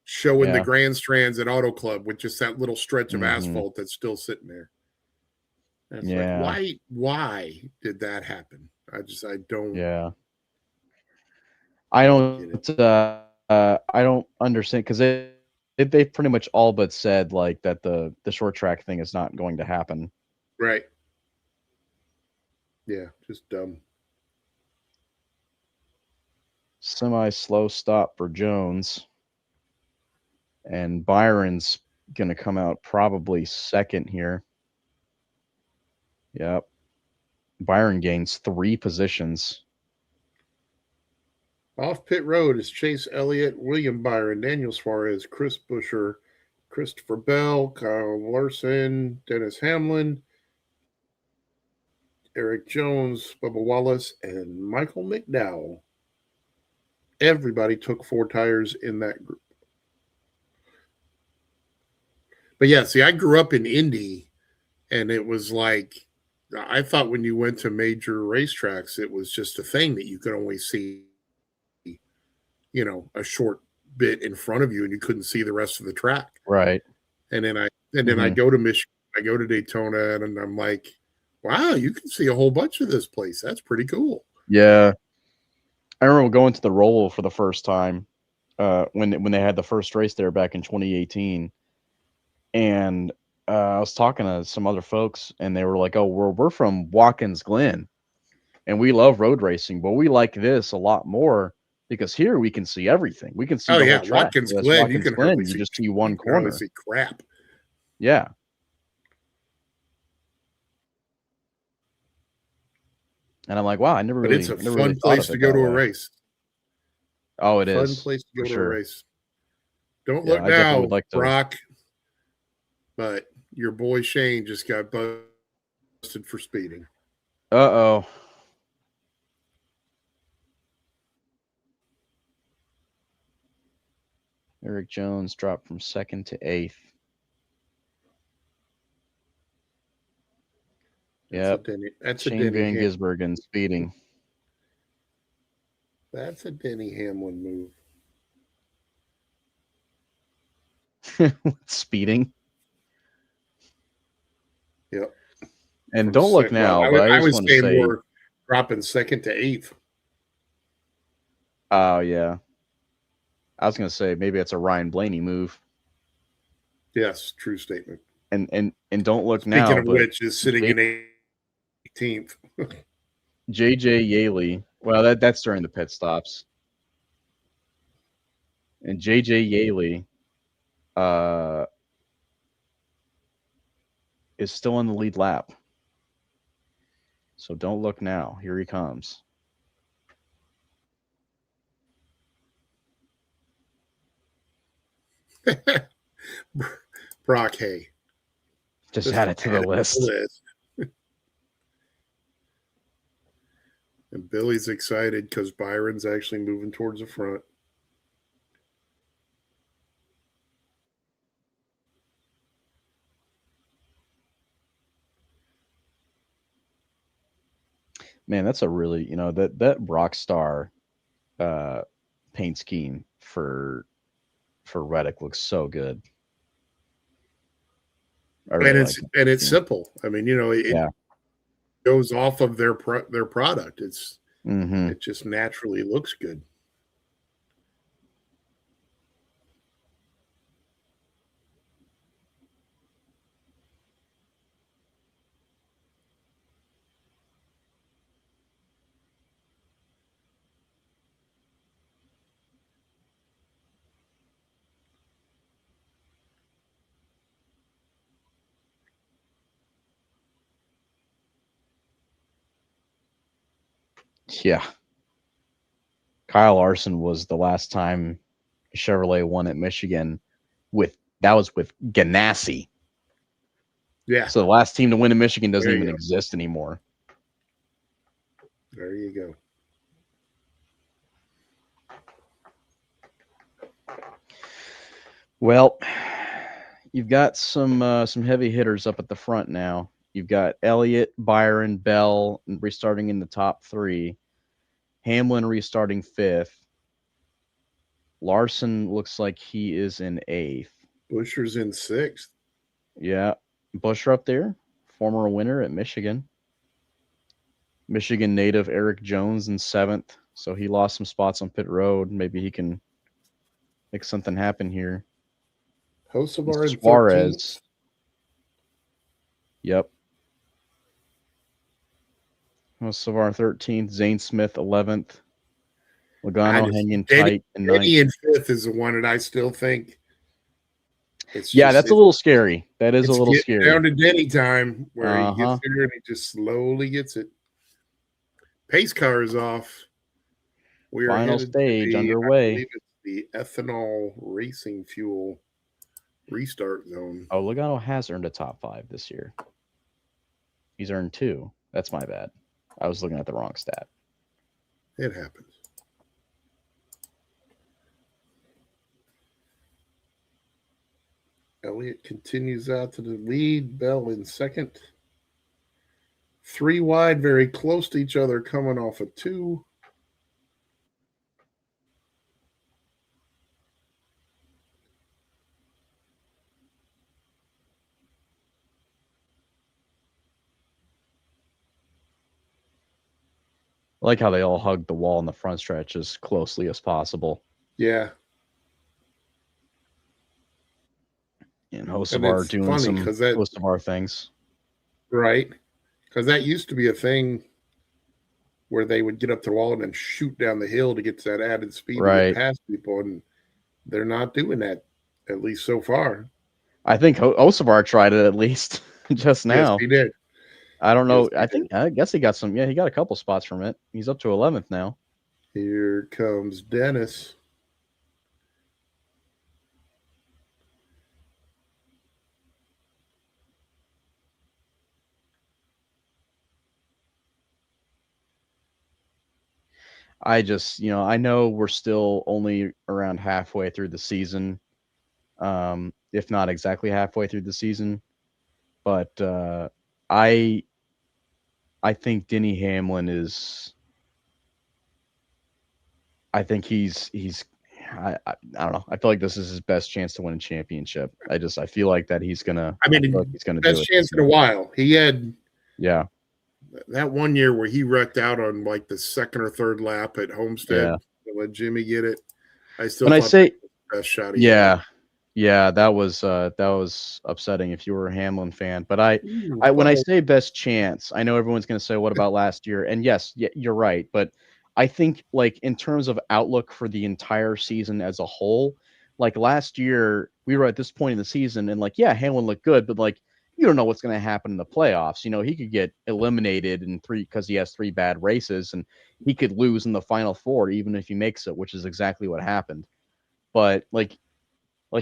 showing the Grand Strands at Auto Club with just that little stretch of asphalt that's still sitting there. And it's like, why did that happen? I don't. Yeah. I don't understand because they pretty much all but said like that the short track thing is not going to happen. Right. Yeah, just dumb. Semi-slow stop for Jones. And Byron's going to come out probably second here. Yep. Byron gains 3 positions. Off pit road is Chase Elliott, William Byron, Daniel Suarez, Chris Buescher, Christopher Bell, Kyle Larson, Dennis Hamlin, Eric Jones, Bubba Wallace, and Michael McDowell. Everybody took 4 tires in that group. But yeah, see, I grew up in Indy, and it was like, I thought when you went to major racetracks, it was just a thing that you could only see, a short bit in front of you, and you couldn't see the rest of the track. Right. And then I go to Michigan, I go to Daytona, and I'm like, wow, you can see a whole bunch of this place. That's pretty cool. Yeah. I remember going to the Roval for the first time when they had the first race there back in 2018. And I was talking to some other folks, and they were like, oh, we're from Watkins Glen, and we love road racing, but we like this a lot more because here we can see everything. We can see the whole track. Watkins Glen, you just see one corner. See crap. Yeah. And I'm like, wow, I never really. But it's a fun really place to go to a race. Oh, it is. Fun place to go to a race. Don't look now, Brock. But your boy Shane just got busted for speeding. Uh-oh. Eric Jones dropped from 2nd to 8th. Yep. That's Shane a Denny Van Gisbergen speeding. That's a Denny Hamlin move. Speeding? Yep. And from don't look now. I was saying more dropping 2nd to 8th. Oh, yeah. I was going to say maybe it's a Ryan Blaney move. Yes, true statement. And don't look Speaking now. Speaking of which, is sitting in 18th. JJ Yaley. Well, that's during the pit stops. And JJ Yaley is still in the lead lap. So don't look now. Here he comes. Brock Hay. Just add it to the list. And Billy's excited because Byron's actually moving towards the front. Man, that's a really, that Rockstar paint scheme for Reddick looks so good. Really it's simple. I mean, it goes off of their product. It just naturally looks good. Yeah. Kyle Larson was the last time Chevrolet won at Michigan that was with Ganassi. Yeah. So the last team to win in Michigan doesn't even exist anymore. There you go. Well, you've got some heavy hitters up at the front now. You've got Elliott, Byron, Bell restarting in the top 3. Hamlin restarting 5th. Larson looks like he is in 8th. Buscher's in 6th. Yeah. Buscher up there, former winner at Michigan. Michigan native Eric Jones in 7th. So he lost some spots on pit road. Maybe he can make something happen here. Hocevar in Suarez. 13th. Yep. Hocevar 13th. Zane Smith 11th. Logano hanging tight in 9th. Denny in 5th is the one that I still think. That's a little scary. That is a little scary. Down to Denny time where he gets there and he just slowly gets it. Pace car is off. We are final stage underway. I believe it's the ethanol racing fuel restart zone. Oh, Logano has earned a top 5 this year. He's earned 2. That's my bad. I was looking at the wrong stat. It happens. Elliott continues out to the lead. Bell in 2nd. 3 wide, very close to each other, coming off of 2. I like how they all hugged the wall in the front stretch as closely as possible. Yeah. And Hocevar doing some Hocevar things. Right. Because that used to be a thing where they would get up to the wall and then shoot down the hill to get to that added speed to get past people. And they're not doing that, at least so far. I think Hocevar tried it at least just now. Yes, he did. I don't know. I guess he got some. Yeah, he got a couple spots from it. He's up to 11th now. Here comes Dennis. I just, I know we're still only around halfway through the season, if not exactly halfway through the season. But I think Denny Hamlin is. I think he's. I don't know. I feel like this is his best chance to win a championship. I feel like that he's gonna. I mean, he's gonna best chance in a while. He had. Yeah. That one year where he wrecked out on like the 2nd or 3rd lap at Homestead to let Jimmy get it. I still thought that was the best shot he had. Yeah, that was upsetting if you were a Hamlin fan. But when I say best chance, I know everyone's going to say, "What about last year?" And yes, you're right. But I think, like, in terms of outlook for the entire season as a whole, like last year, we were at this point in the season, and like, yeah, Hamlin looked good, but like, you don't know what's going to happen in the playoffs. He could get eliminated in 3 because he has 3 bad races, and he could lose in the final 4, even if he makes it, which is exactly what happened. But like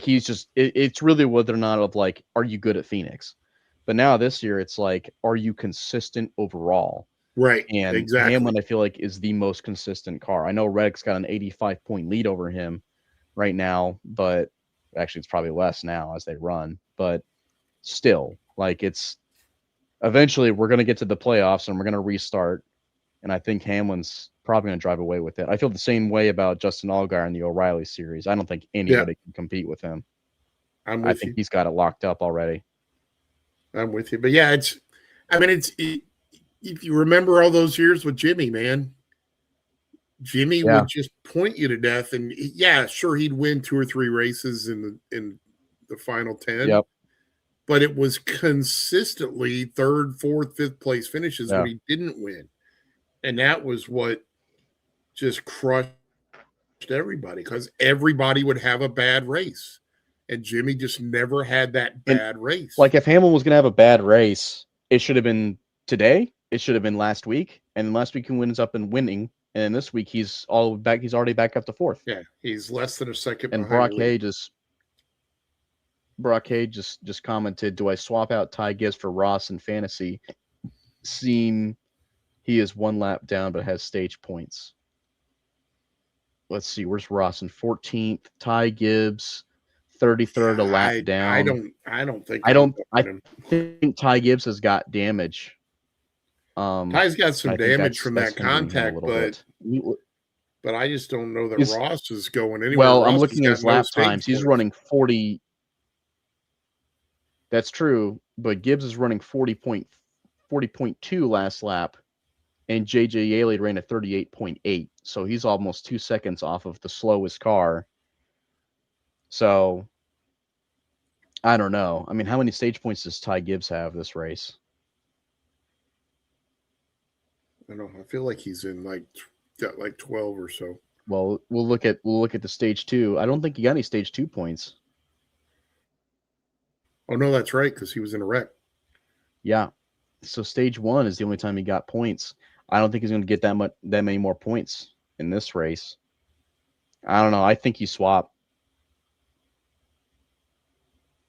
he's just, it's really whether or not of like, are you good at Phoenix? But now this year, it's like, are you consistent overall? Right. And exactly. Hamlin, I feel like, is the most consistent car. I know Reddick's got an 85-point lead over him right now, but actually it's probably less now as they run. But still, like, it's eventually we're going to get to the playoffs and we're going to restart. And I think Hamlin's probably going to drive away with it. I feel the same way about Justin Allgaier in the O'Reilly series. I don't think anybody can compete with him. I think he's got it locked up already. I'm with you. But yeah, if you remember all those years with Jimmy, man, Jimmy would just point you to death. And sure, he'd win 2 or 3 races in the final 10. Yep. But it was consistently 3rd, 4th, 5th place finishes when he didn't win. And that was what just crushed everybody, because everybody would have a bad race. And Jimmy just never had that bad race. Like, if Hamlin was going to have a bad race, it should have been today. It should have been last week. And last week he ends up in winning And this week he's all back. He's already back up to 4th. Yeah, he's less than a second And behind. Brock Hay just commented, "Do I swap out Ty Gibbs for Ross in fantasy? Seeing he is 1 lap down but has stage points." Let's see, where's Ross in 14th? Ty Gibbs 33rd, a lap down. I don't think I think Ty Gibbs has got damage. Ty's got some damage from that contact, but I just don't know that Ross is going anywhere. Well, Ross I'm looking at his lap times. He's running 40. That's true, but Gibbs is running 40.2 last lap, and JJ Yaley ran a 38.8. So he's almost 2 seconds off of the slowest car. So I don't know. I mean, how many stage points does Ty Gibbs have this race? I don't know. I feel like he's in got 12 or so. Well, we'll look at the stage 2. I don't think he got any stage 2 points. Oh no, that's right, because he was in a wreck. Yeah. So stage 1 is the only time he got points. I don't think he's going to get that many more points in this race. I don't know. I think you swap.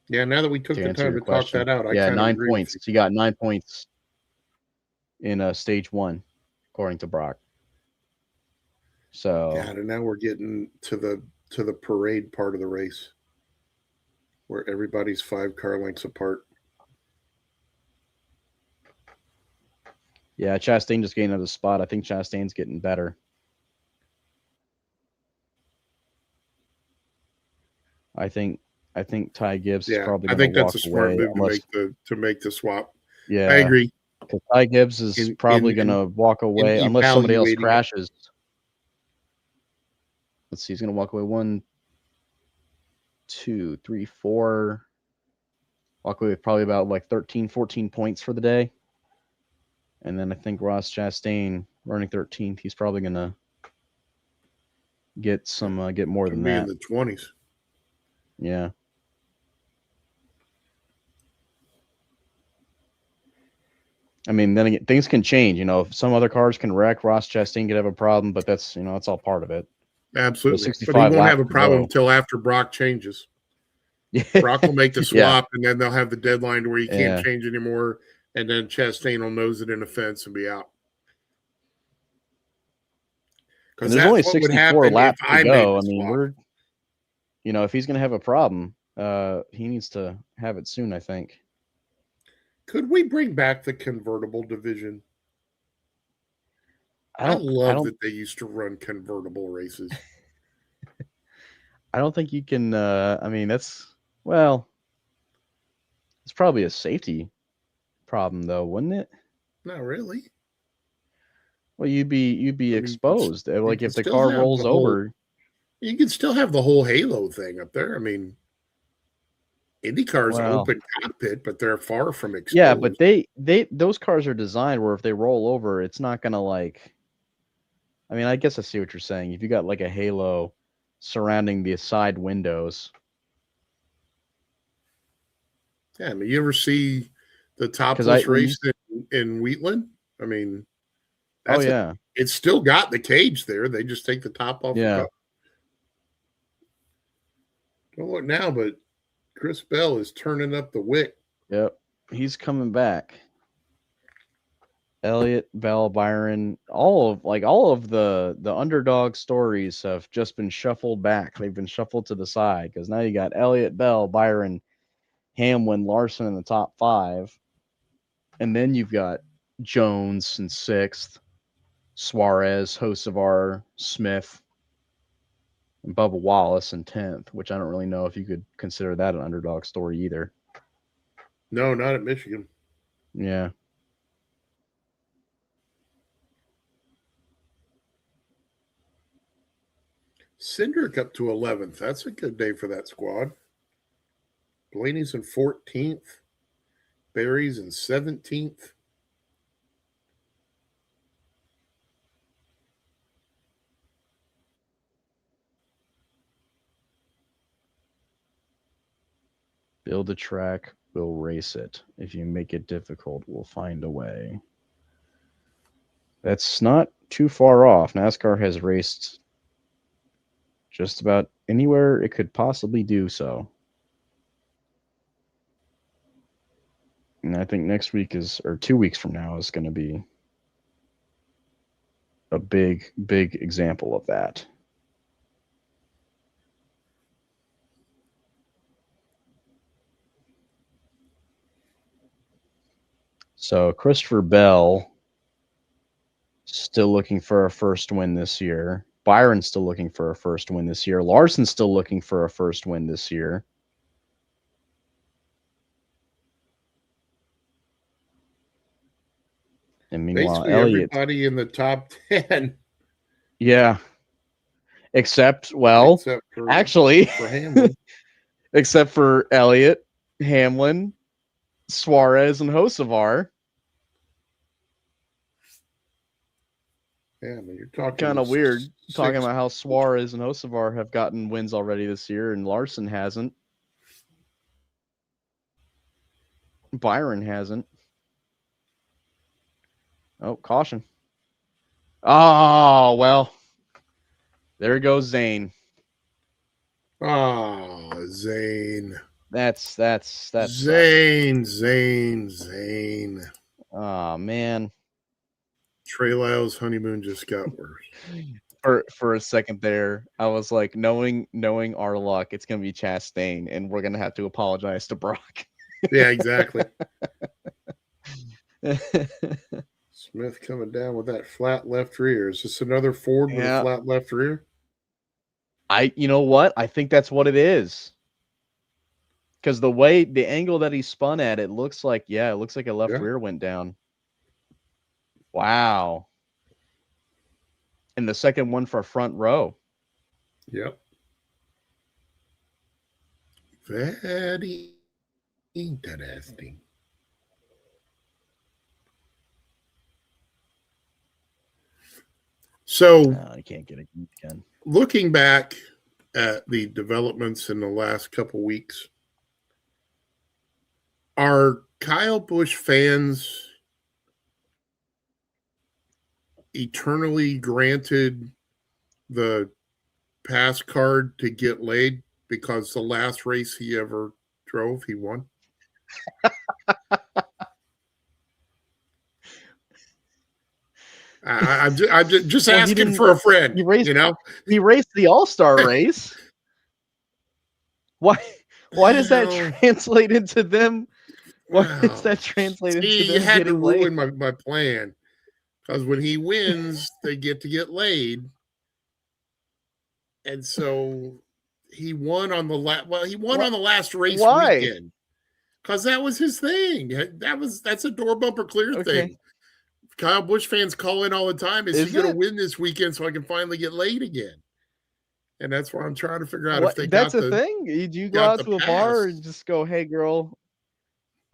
Yeah, now that we took the time to talk that out, I kind of 9 points. He got 9 points in stage 1, according to Brock. So God, and now we're getting to the parade part of the race, where everybody's 5 car lengths apart. Yeah, Chastain just gained another spot. I think Chastain's getting better. I think Ty Gibbs is probably going to walk away. I think that's a smart move to make the swap. Yeah, I agree. Because Ty Gibbs is probably going to walk away unless somebody else crashes. Let's see, he's going to walk away 1, 2, 3, 4. Walk away with probably about 13, 14 points for the day. And then I think Ross Chastain running 13th. He's probably going to get more than that. In the 20s. Yeah. I mean, then again, things can change. If some other cars can wreck, Ross Chastain could have a problem, but that's that's all part of it. Absolutely. But he won't have a problem until after Brock changes. Brock will make the swap, and then they'll have the deadline to where you can't change anymore, and then Chastain will nose it in a fence and be out. Because there's only 64 laps to go. I mean, if he's going to have a problem, he needs to have it soon, I think. Could we bring back the convertible division? I love that they used to run convertible races. I don't think you can. I mean, it's probably a safety problem, though, wouldn't it? Not really. Well, you'd be exposed. If the car rolls over, you can still have the whole halo thing up there. I mean, IndyCar's open cockpit, but they're far from exposed. Yeah, but those cars are designed where if they roll over, it's not gonna I mean, I guess I see what you're saying. If you got a halo surrounding the side windows. Yeah, I mean, you ever see the topless race in Wheatland? I mean, it's still got the cage there. They just take the top off. Yeah. Don't look now, but Chris Bell is turning up the wick. Yep, he's coming back. Elliott, Bell, Byron, all of the underdog stories have just been shuffled back. They've been shuffled to the side because now you got Elliott, Bell, Byron, Hamlin, Larson in the top 5, and then you've got Jones in 6th, Suarez, Hocevar, Smith, and Bubba Wallace in 10th, which I don't really know if you could consider that an underdog story either. No, not at Michigan. Yeah. Cindric up to 11th. That's a good day for that squad. Blaney's in 14th. Barry's in 17th. Build a track, we'll race it. If you make it difficult, we'll find a way. That's not too far off. NASCAR has raced just about anywhere it could possibly do so. And I think next week or 2 weeks from now is going to be a big, big example of that. So Christopher Bell still looking for a first win this year. Byron's still looking for a first win this year. Larson's still looking for a first win this year. And meanwhile, basically Elliott, everybody in the top 10. yeah, except for actually, for Hamlin. except for Elliott, Hamlin, Suarez, and Hocevar. Yeah, I mean, you're talking kind of weird talking about how Suarez and Hocevar have gotten wins already this year, and Larson hasn't. Byron hasn't. Oh, caution. Oh, well. There goes Zane. Oh, Zane. That's Zane. Oh, man. Trey Lyle's honeymoon just got worse. For a second there, I was like, knowing our luck, it's gonna be Chastain, and we're gonna have to apologize to Brock. Yeah, exactly. Smith coming down with that flat left rear. Is this another Ford with a flat left rear? You know what? I think that's what it is. Because the angle that he spun at, it looks like a left rear went down. Wow. And the second one for front row. Yep. Very interesting. So I can't get it again. Looking back at the developments in the last couple weeks, are Kyle Busch fans eternally granted the pass card to get laid because the last race he ever drove, he won? I'm just asking for a friend. He raced the All-Star race. Why does that translate into them? Why does that translate into them? You had to ruin my plan. Because when he wins, they get to get laid. And so he won on the on the last race weekend. Because that was his thing. That's a door bumper clear thing. Kyle Busch fans call in all the time. Is he going to win this weekend so I can finally get laid again? And that's why I'm trying to figure out if they got the thing. Do you go out to a bar and just go, "Hey, girl,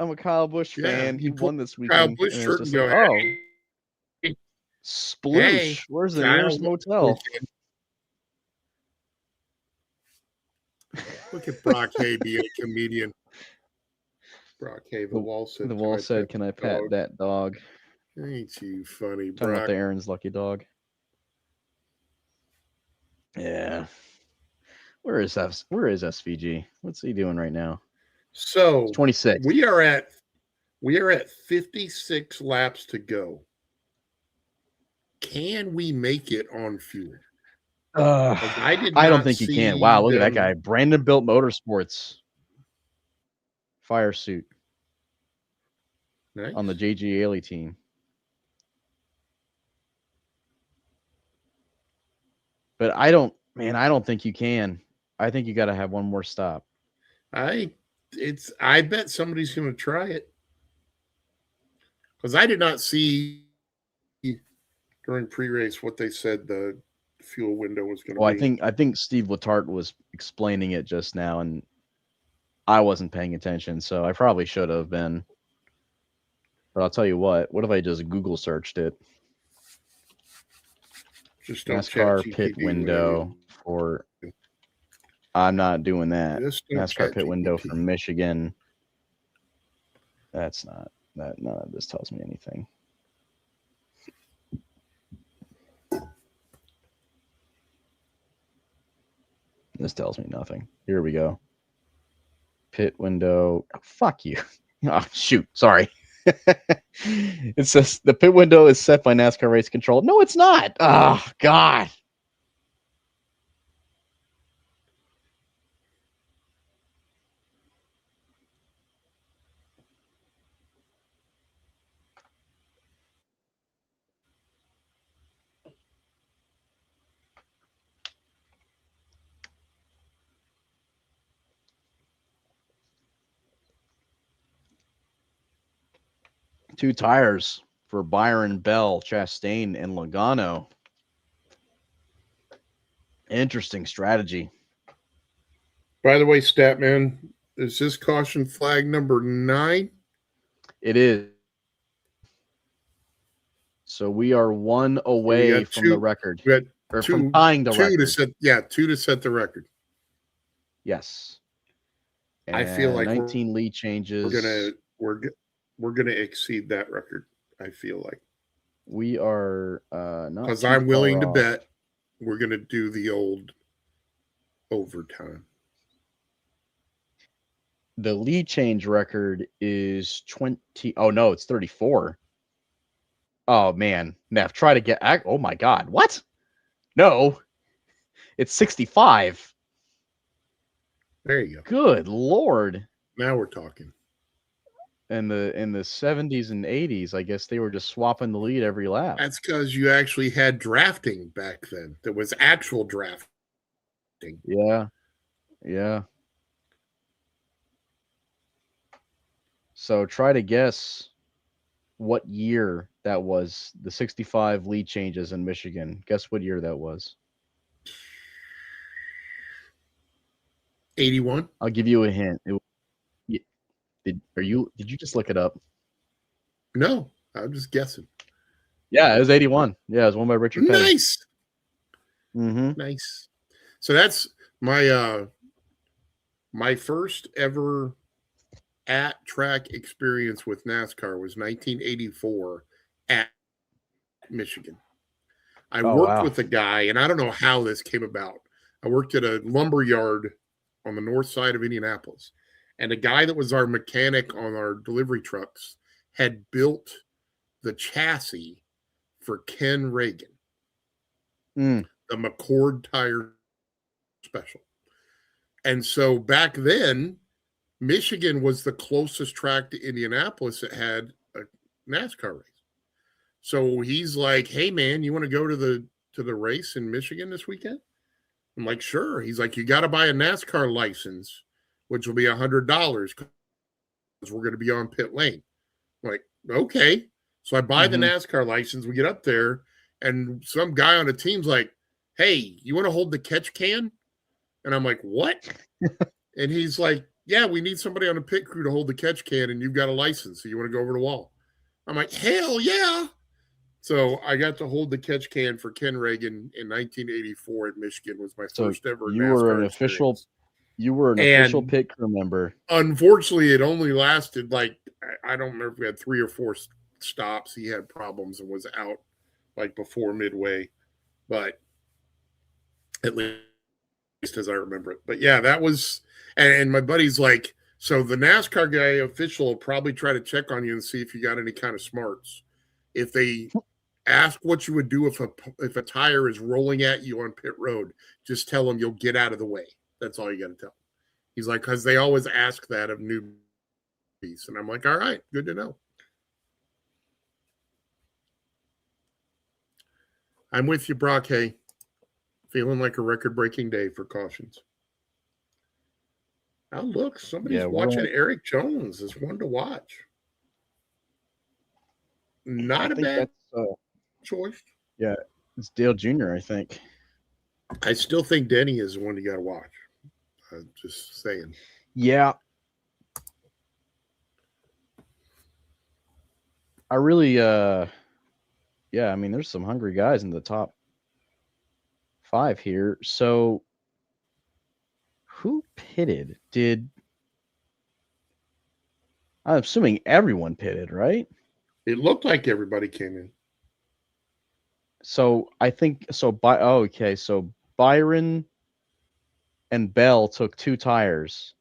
I'm a Kyle Busch fan. He won this weekend." Kyle Busch shirt and go, "Oh, sploosh. Where's the nearest motel?" Look at Brock Hay being a comedian. Brock Hay, the wall said, "Can I pat that dog?" Ain't you funny, Brock? Talking about the Aaron's lucky dog. Yeah. Where is SVG? What's he doing right now? So it's 26. We are at 56 laps to go. Can we make it on fuel? I don't think you can. Wow, look at that guy. Brandon Built Motorsports fire suit. Nice. On the JG Ailey team. But I don't think you can. I think you got to have one more stop. I bet somebody's going to try it. Because I did not see during pre-race what they said the fuel window was going to be. I think Steve Letarte was explaining it just now, and I wasn't paying attention, so I probably should have been. But I'll tell you what if I just Google searched it? Just NASCAR pit window for. I'm not doing that. NASCAR pit window for Michigan. That's not that. None of this tells me anything. This tells me nothing. Here we go. Pit window. Oh, fuck you. Oh, shoot. Sorry. It says the pit window is set by NASCAR race control. No, it's not. Oh, God. Two tires for Byron, Bell, Chastain, and Logano. Interesting strategy. By the way, Statman, is this caution flag number 9? It is. So we are one away from the record. We got or from tying the record. Two to set the record. Yes. And I feel like 19 lead changes. We're gonna exceed that record. I feel like we are not, because I'm willing to bet we're gonna do the old overtime. The lead change record is 20. Oh no, it's 34. Oh man, Neff, try to get. Oh my God, what? No, it's 65. There you go. Good Lord. Now we're talking. In the 70s and 80s, I guess they were just swapping the lead every lap. That's because you actually had drafting back then. There was actual drafting. Yeah. So try to guess what year that was. The 65 lead changes in Michigan. Guess what year that was? 81. I'll give you a hint. Did you just look it up? No, I'm just guessing. Yeah, it was 81. Yeah, it was won by Richard Petty. Nice. Mm-hmm. Nice. So that's my first ever at track experience with NASCAR was 1984 at Michigan. I worked with a guy, and I don't know how this came about. I worked at a lumber yard on the north side of Indianapolis. And the guy that was our mechanic on our delivery trucks had built the chassis for Ken Reagan, the McCord tire special. And so back then, Michigan was the closest track to Indianapolis that had a NASCAR race. So he's like, "Hey man, you want to go to the race in Michigan this weekend?" I'm like, "Sure." He's like, "You got to buy a NASCAR license, which will be $100 because we're going to be on pit lane." I'm like, okay. So I buy the NASCAR license. We get up there, and some guy on the team's like, "Hey, you want to hold the catch can?" And I'm like, "What?" And he's like, "Yeah, we need somebody on the pit crew to hold the catch can, and you've got a license, so you want to go over the wall?" I'm like, "Hell yeah." So I got to hold the catch can for Ken Reagan in 1984 at Michigan. Was my first ever you NASCAR were an experience. official pit crew member. Unfortunately, it only lasted like, I don't remember if we had 3 or 4 stops. He had problems and was out like before midway, but at least as I remember it. But yeah, that was, and my buddy's like, "So the NASCAR guy official will probably try to check on you and see if you got any kind of smarts. If they ask what you would do if a tire is rolling at you on pit road, just tell them you'll get out of the way. That's all you got to tell them." He's like, because they always ask that of newbies. And I'm like, all right, good to know. I'm with you, Brock. Hey, feeling like a record-breaking day for cautions. Oh, look, somebody's watching Eric Jones. Is one to watch. Not a bad choice. Yeah, it's Dale Jr., I think. I still think Denny is the one you got to watch. I'm just saying. Yeah. I really, yeah, I mean, there's some hungry guys in the top 5 here. So, who pitted? I'm assuming everyone pitted, right? It looked like everybody came in. So, I think, so Byron, and Bell took 2 tires.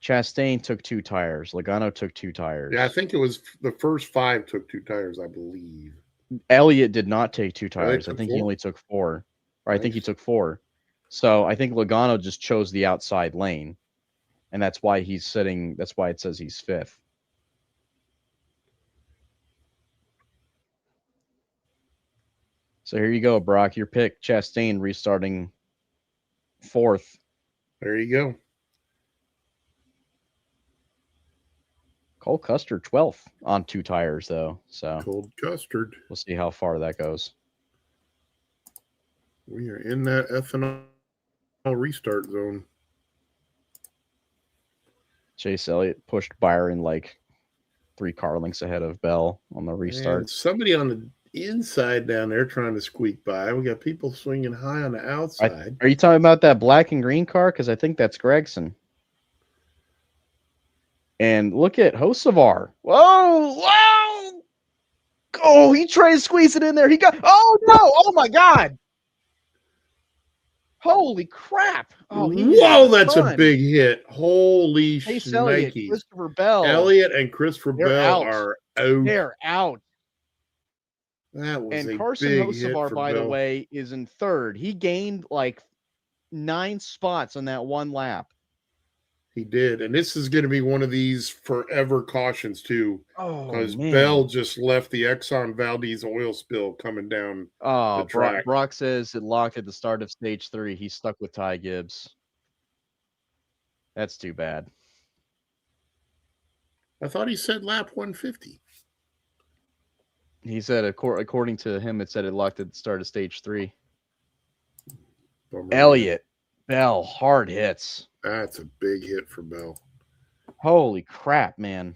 Chastain took 2 tires. Logano took 2 tires. Yeah, I think it was the first 5 took 2 tires, I believe. Elliott did not take 2 tires. I think 4? he only took 4. Or Nice. I think he took 4. So I think Logano just chose the outside lane. And that's why he's sitting. That's why it says he's 5th. So here you go, Brock. Your pick, Chastain, restarting 4th. There you go. Cole Custer 12th on 2 tires, though. So Cold custard. We'll see how far that goes. We are in that ethanol restart zone. Chase Elliott pushed Byron like 3 car lengths ahead of Bell on the restart. And somebody on the inside down there trying to squeak by. We got people swinging high on the outside. Are you talking about that black and green car? Because I think that's Gregson. And look at Hocevar. Whoa! Whoa! Oh, he tried to squeeze it in there. He got. Oh no! Oh my God! Holy crap! Oh, whoa! That's a big hit. Holy shit! Elliott, Christopher Bell. Elliott and Christopher Bell are out. They're out. That was and a Carson big Hocevar, hit for by Bell. the way, is in 3rd. He gained like 9 spots on that one lap. He did, and this is going to be one of these forever cautions too, because man. Bell just left the Exxon Valdez oil spill coming down the track. Brock says it locked at the start of stage 3. He's stuck with Ty Gibbs. That's too bad. I thought he said lap 150. He said, according to him, it said it locked at the start of stage 3. Elliott, Bell, hard hits. That's a big hit for Bell. Holy crap, man.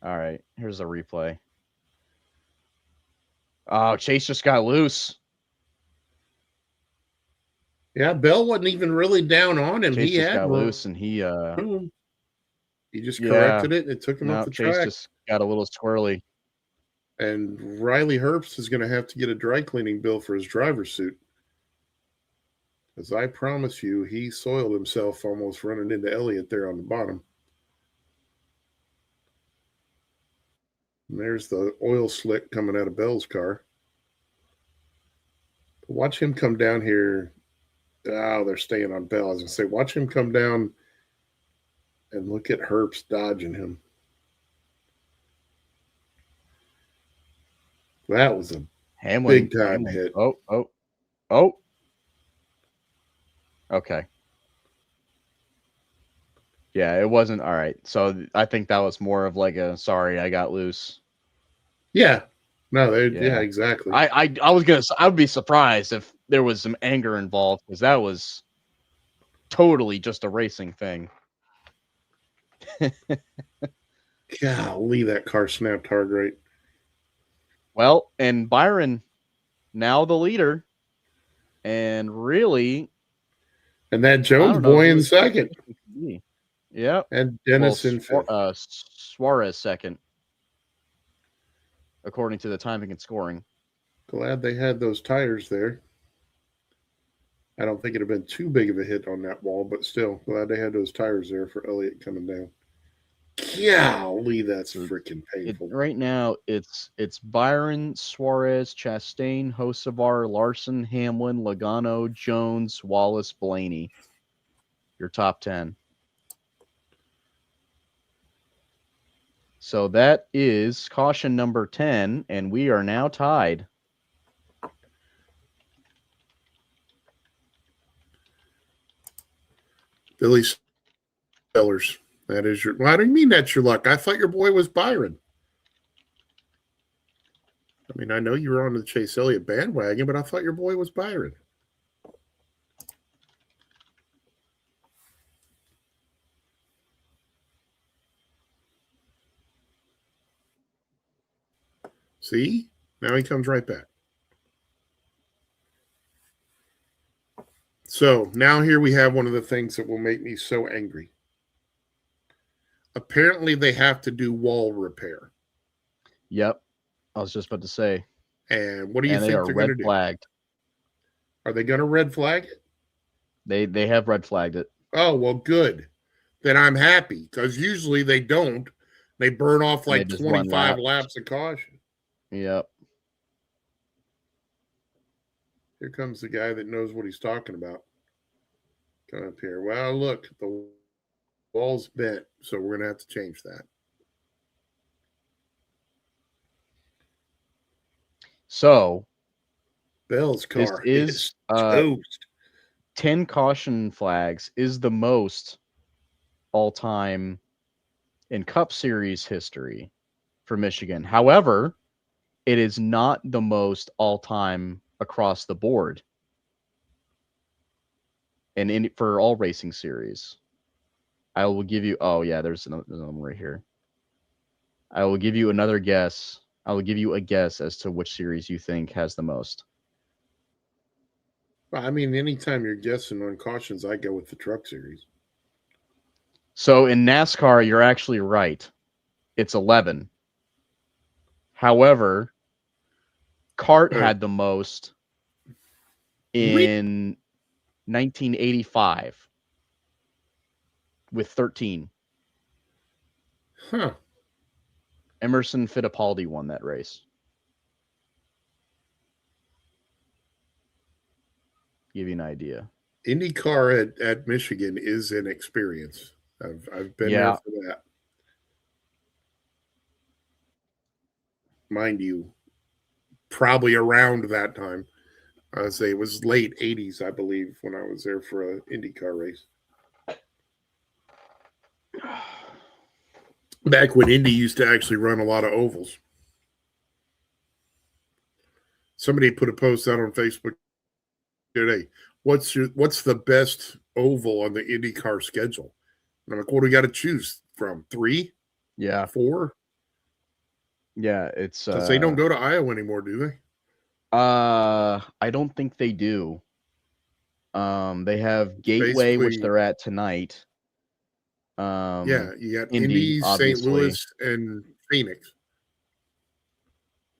All right, here's a replay. Oh, Chase just got loose. Yeah, Bell wasn't even really down on him. Chase just got loose, and he just corrected it, and it took him up the Chase track. Just got a little swirly. And Riley Herbst is going to have to get a dry cleaning bill for his driver's suit. Because I promise you, he soiled himself almost running into Elliott there on the bottom. And there's the oil slick coming out of Bell's car. Watch him come down here. Oh, they're staying on Bell. I was going to say, watch him come down and look at Herbst dodging him. That was a big time hit. Oh. Okay. Yeah, it wasn't all right. So I think that was more of like a sorry, I got loose. Yeah. No, yeah, exactly. I would be surprised if there was some anger involved, because that was totally just a racing thing. Golly, that car snapped hard right. Well, and Byron, now the leader, and really, and that Jones boy in second. Yeah, and Dennis in fifth. Suarez second, according to the timing and scoring. Glad they had those tires there. I don't think it'd have been too big of a hit on that wall, but still, glad they had those tires there for Elliott coming down. Golly, that's freaking painful. Right now, it's Byron, Suarez, Chastain, Hocevar, Larson, Hamlin, Logano, Jones, Wallace, Blaney. Your top 10. So that is caution number 10, and we are now tied. Billy Sellers. That is your. Well, I didn't mean that's your luck. I thought your boy was Byron. I mean, I know you were on the Chase Elliott bandwagon, but I thought your boy was Byron. See? Now he comes right back. So now here we have one of the things that will make me so angry. Apparently they have to do wall repair. Yep. I was just about to say. And what do you And they think are they're going red to do? flagged. Are they going to red flag it? They have red flagged it. Oh, well, good. Then I'm happy because usually they don't. They burn off And they like just run 25 laps. laps of caution. Yep. Here comes the guy that knows what he's talking about. Come up here. Well, look, the wall's bent, so we're going to have to change that. So Bell's this car is toast. 10 caution flags is the most all-time in Cup Series history for Michigan. However, it is not the most all-time across the board and for all racing series. I will give you. Oh yeah, there's another one right here. I will give you another guess. I will give you a guess as to which series you think has the most. I mean, anytime you're guessing on cautions, I go with the Truck Series. So in NASCAR, you're actually right. It's 11. However, Kart had the most in 1985 with 13. Huh. Emerson Fittipaldi won that race. Give you an idea. IndyCar at Michigan is an experience. I've been there for that. Mind you, probably around that time. I'd say it was late 80s, I believe, when I was there for an IndyCar race. Back when Indy used to actually run a lot of ovals. Somebody put a post out on Facebook today. What's the best oval on the IndyCar schedule? And I'm like, what do we got to choose from? 3? Yeah. 4? Yeah, it's because they don't go to Iowa anymore, do they? I don't think they do. They have Gateway, which they're at tonight. Yeah, you got Indy, St. Louis, and Phoenix.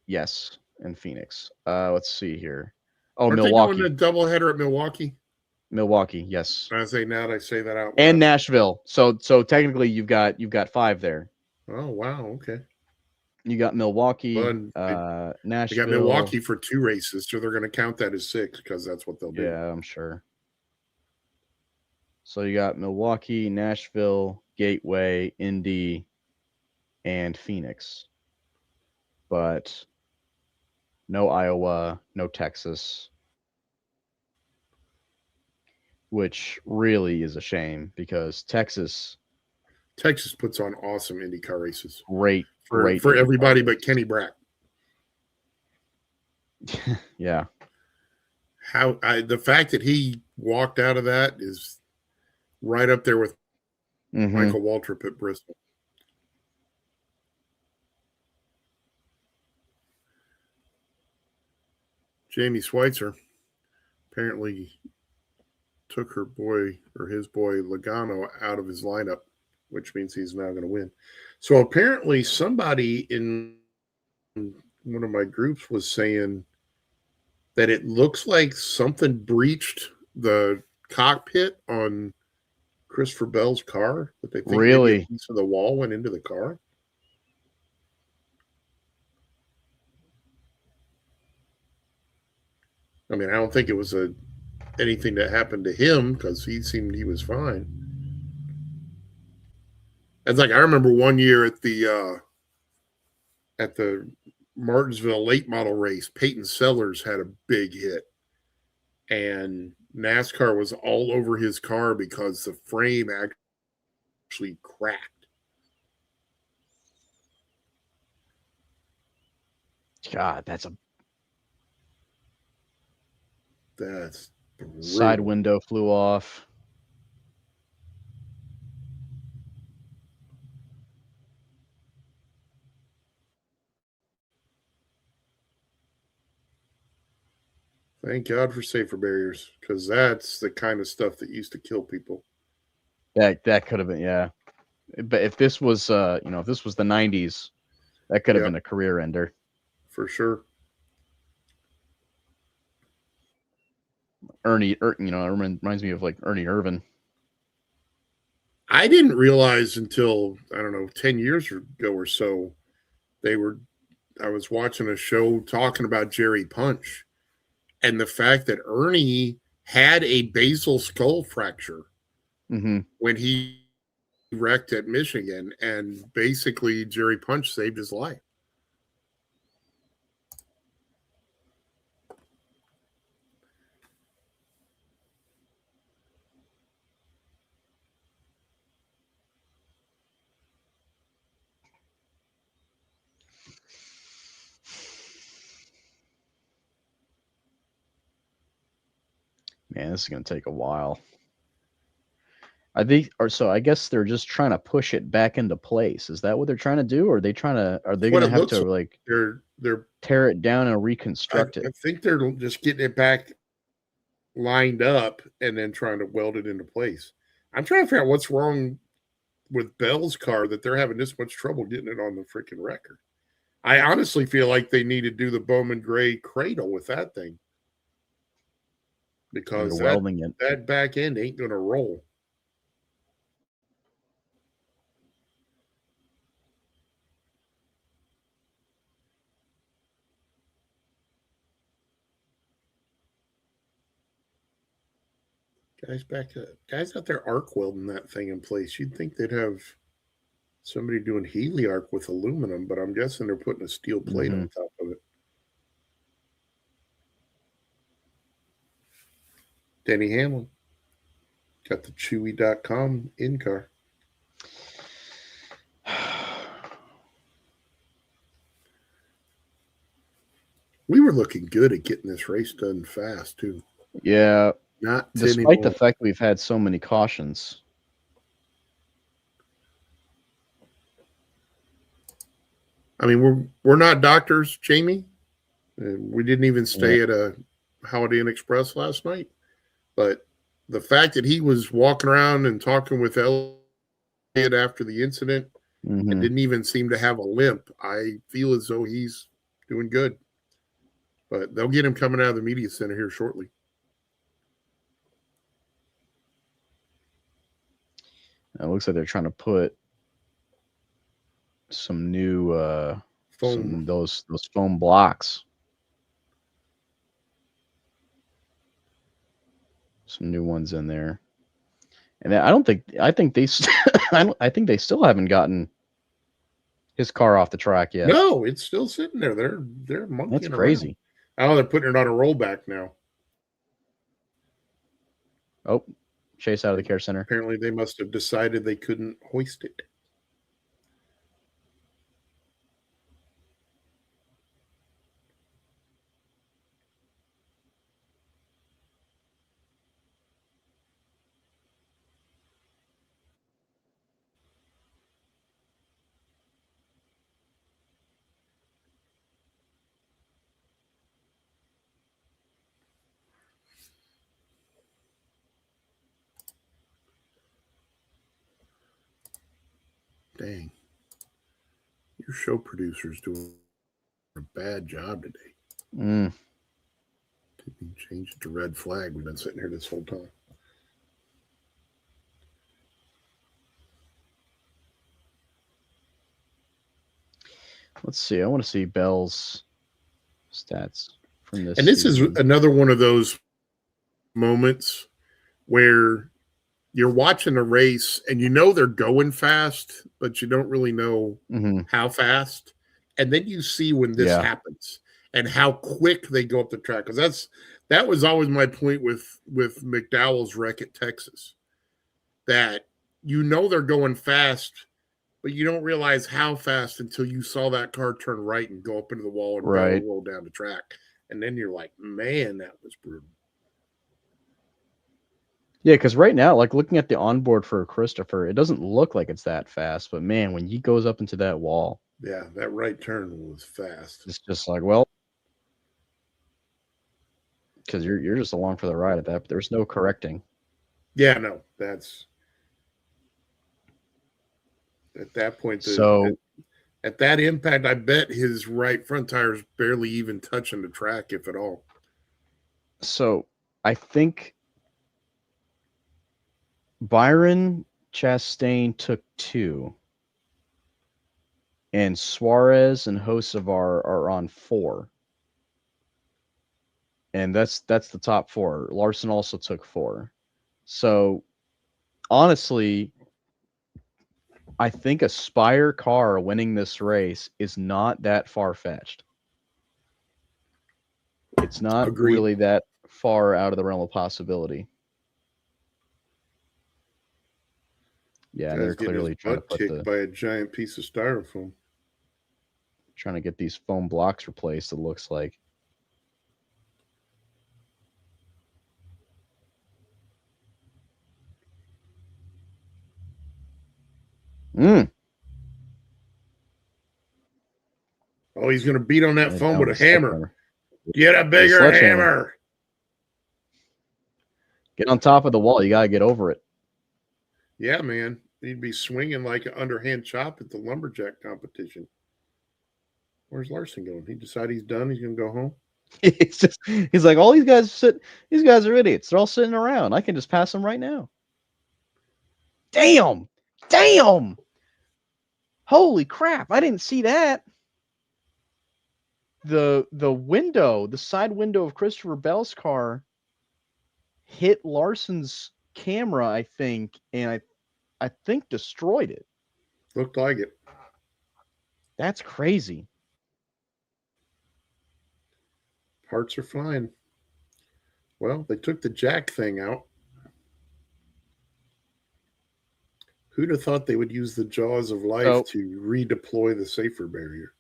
Yes, and Phoenix. Let's see here. Oh, Aren't Milwaukee. They doing a doubleheader at Milwaukee? Milwaukee, yes. I say now that I say that out loud. And Nashville. So technically you've got 5 there. Oh wow, okay. You got Milwaukee, Nashville. You got Milwaukee for 2 races, so they're going to count that as 6 because that's what they'll do. Yeah, I'm sure. So you got Milwaukee, Nashville, Gateway, Indy, and Phoenix. But no Iowa, no Texas, which really is a shame because Texas puts on awesome IndyCar races. Great for everybody but Kenny Brack. Yeah. The fact that he walked out of that is right up there with Michael Waltrip at Bristol. Jamie Schweitzer apparently took his boy Logano out of his lineup, which means he's now going to win. So apparently somebody in one of my groups was saying that it looks like something breached the cockpit on Christopher Bell's car, that they think maybe a piece of the wall went into the car. I mean, I don't think it was anything that happened to him because he seemed he was fine. It's like I remember one year at the Martinsville late model race, Peyton Sellers had a big hit, and NASCAR was all over his car because the frame actually cracked. God, that's brutal. Side window flew off. Thank God for safer barriers, because that's the kind of stuff that used to kill people. That could have been, yeah. But if this was if this was the 90s, that could have been a career ender. for sure. Ernie, it reminds me of like Ernie Irvin. I didn't realize until, I don't know, 10 years ago or so, I was watching a show talking about Jerry Punch and the fact that Ernie had a basal skull fracture when he wrecked at Michigan, and basically Jerry Punch saved his life. Man, this is going to take a while. I guess they're just trying to push it back into place. Is that what they're trying to do? Or are they going to have to like they're tear it down and reconstruct it? I think they're just getting it back lined up and then trying to weld it into place. I'm trying to figure out what's wrong with Bell's car that they're having this much trouble getting it on the freaking record. I honestly feel like they need to do the Bowman Gray cradle with that thing, because that back end ain't going to roll. Guys out there arc welding that thing in place. You'd think they'd have somebody doing Healy arc with aluminum, but I'm guessing they're putting a steel plate on top of it. Denny Hamlin got the Chewy.com in car. We were looking good at getting this race done fast too. Yeah. Not despite the fact we've had so many cautions. I mean, we're not doctors, Jamie. We didn't even stay at a Holiday Inn Express last night. But the fact that he was walking around and talking with Elliot after the incident and didn't even seem to have a limp, I feel as though he's doing good. But they'll get him coming out of the media center here shortly. It looks like they're trying to put some new those foam blocks. Some new ones in there. And I think they still haven't gotten his car off the track yet. No, it's still sitting there. They're monkeying That's crazy. Around. Oh, they're putting it on a rollback now. Oh, chase out of the care center. Apparently they must have decided they couldn't hoist it. Dang. Your show producer's doing a bad job today. Didn't change it to red flag. We've been sitting here this whole time. Let's see. I want to see Bell's stats from this. And this season is another one of those moments where you're watching a race and you know they're going fast, but you don't really know how fast. And then you see when this happens and how quick they go up the track. Because that was always my point with McDowell's wreck at Texas. That you know they're going fast, but you don't realize how fast until you saw that car turn right and go up into the wall and roll down the track. And then you're like, man, that was brutal. Yeah, because right now, like looking at the onboard for Christopher, it doesn't look like it's that fast. But man, when he goes up into that wall, yeah, that right turn was fast. It's just like, well, because you're just along for the ride at that. But there's no correcting. Yeah, no, that's at that point. At that impact, I bet his right front tire's barely even touching the track, if at all. So I think Byron Chastain took 2, and Suarez and Hocevar are on 4. And that's the top 4. Larson also took 4. So honestly, I think a Spire car winning this race is not that far-fetched. It's not Agreed. really that far out of the realm of possibility. Yeah, and they're clearly trying to put by a giant piece of styrofoam. Trying to get these foam blocks replaced, it looks like. Oh, he's going to beat on that foam with a hammer. Get a bigger hammer. Get on top of the wall. You got to get over it. Yeah, man. He'd be swinging like an underhand chop at the lumberjack competition. Where's Larson going? He decided he's done. He's going to go home. He's like, all these guys these guys are idiots. They're all sitting around. I can just pass them right now. Damn. Holy crap. I didn't see that. The window, the side window of Christopher Bell's car hit Larson's camera, I think, and I think destroyed it. Looked like it. That's crazy. Parts are flying. Well, they took the jack thing out. Who'd have thought they would use the jaws of life to redeploy the safer barrier?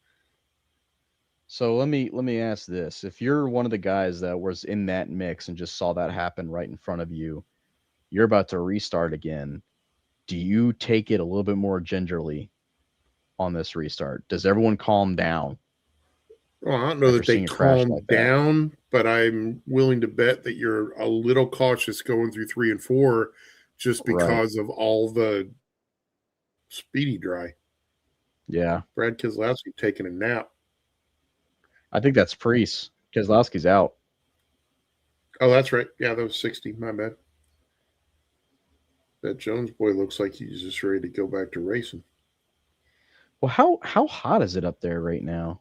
So let me ask this. If you're one of the guys that was in that mix and just saw that happen right in front of you, you're about to restart again. Do you take it a little bit more gingerly on this restart? Does everyone calm down? Well, I don't know that they calm down, but I'm willing to bet that you're a little cautious going through 3 and 4 just because of all the speedy dry. Yeah. Brad Keselowski taking a nap. I think that's Priest. Keselowski's out. Oh, that's right. Yeah, that was 60. My bad. That Jones boy looks like he's just ready to go back to racing. Well, how hot is it up there right now?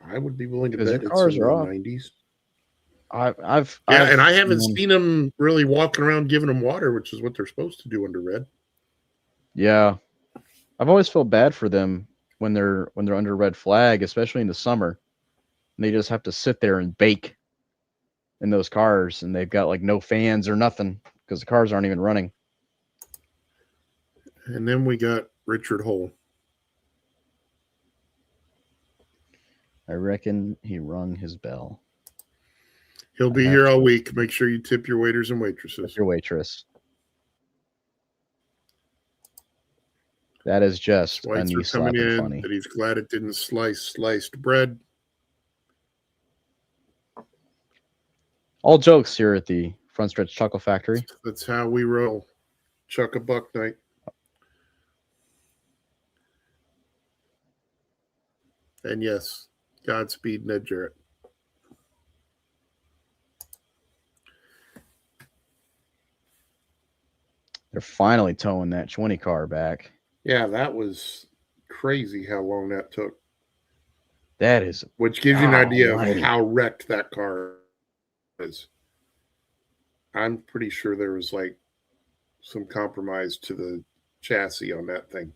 I would be willing to bet it's in the 90s. And I haven't seen them really walking around giving them water, which is what they're supposed to do under red. Yeah, I've always felt bad for them when they're under red flag, especially in the summer. And they just have to sit there and bake in those cars, and they've got like no fans or nothing because the cars aren't even running. And then we got Richard Hole. I reckon he rung his bell. He'll be here all week. Make sure you tip your waiters and waitresses. Tip your waitress. That is just a knee slap and funny. That he's glad it didn't sliced bread. All jokes here at the Frontstretch Chuckle Factory. That's how we roll. Chuck a buck night. And yes, Godspeed, Ned Jarrett. They're finally towing that 20 car back. Yeah, that was crazy how long that took. That is. Which gives you an idea of how wrecked that car is. I'm pretty sure there was like some compromise to the chassis on that thing.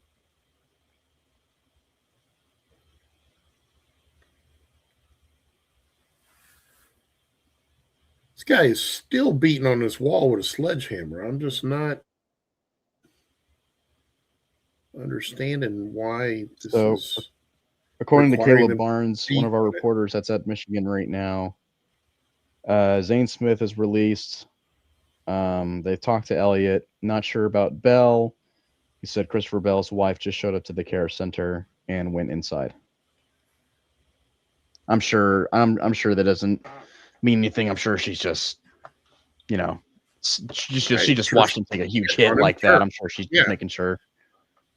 This guy is still beating on this wall with a sledgehammer. I'm just not understanding why this is. According to Caleb Barnes, one of our reporters that's at Michigan right now, Zane Smith is released. They talked to Elliott. Not sure about Bell. He said Christopher Bell's wife just showed up to the care center and went inside. I'm sure that doesn't mean anything. I'm sure she's just, she just watched him take a huge hit like that. I'm sure she's just making sure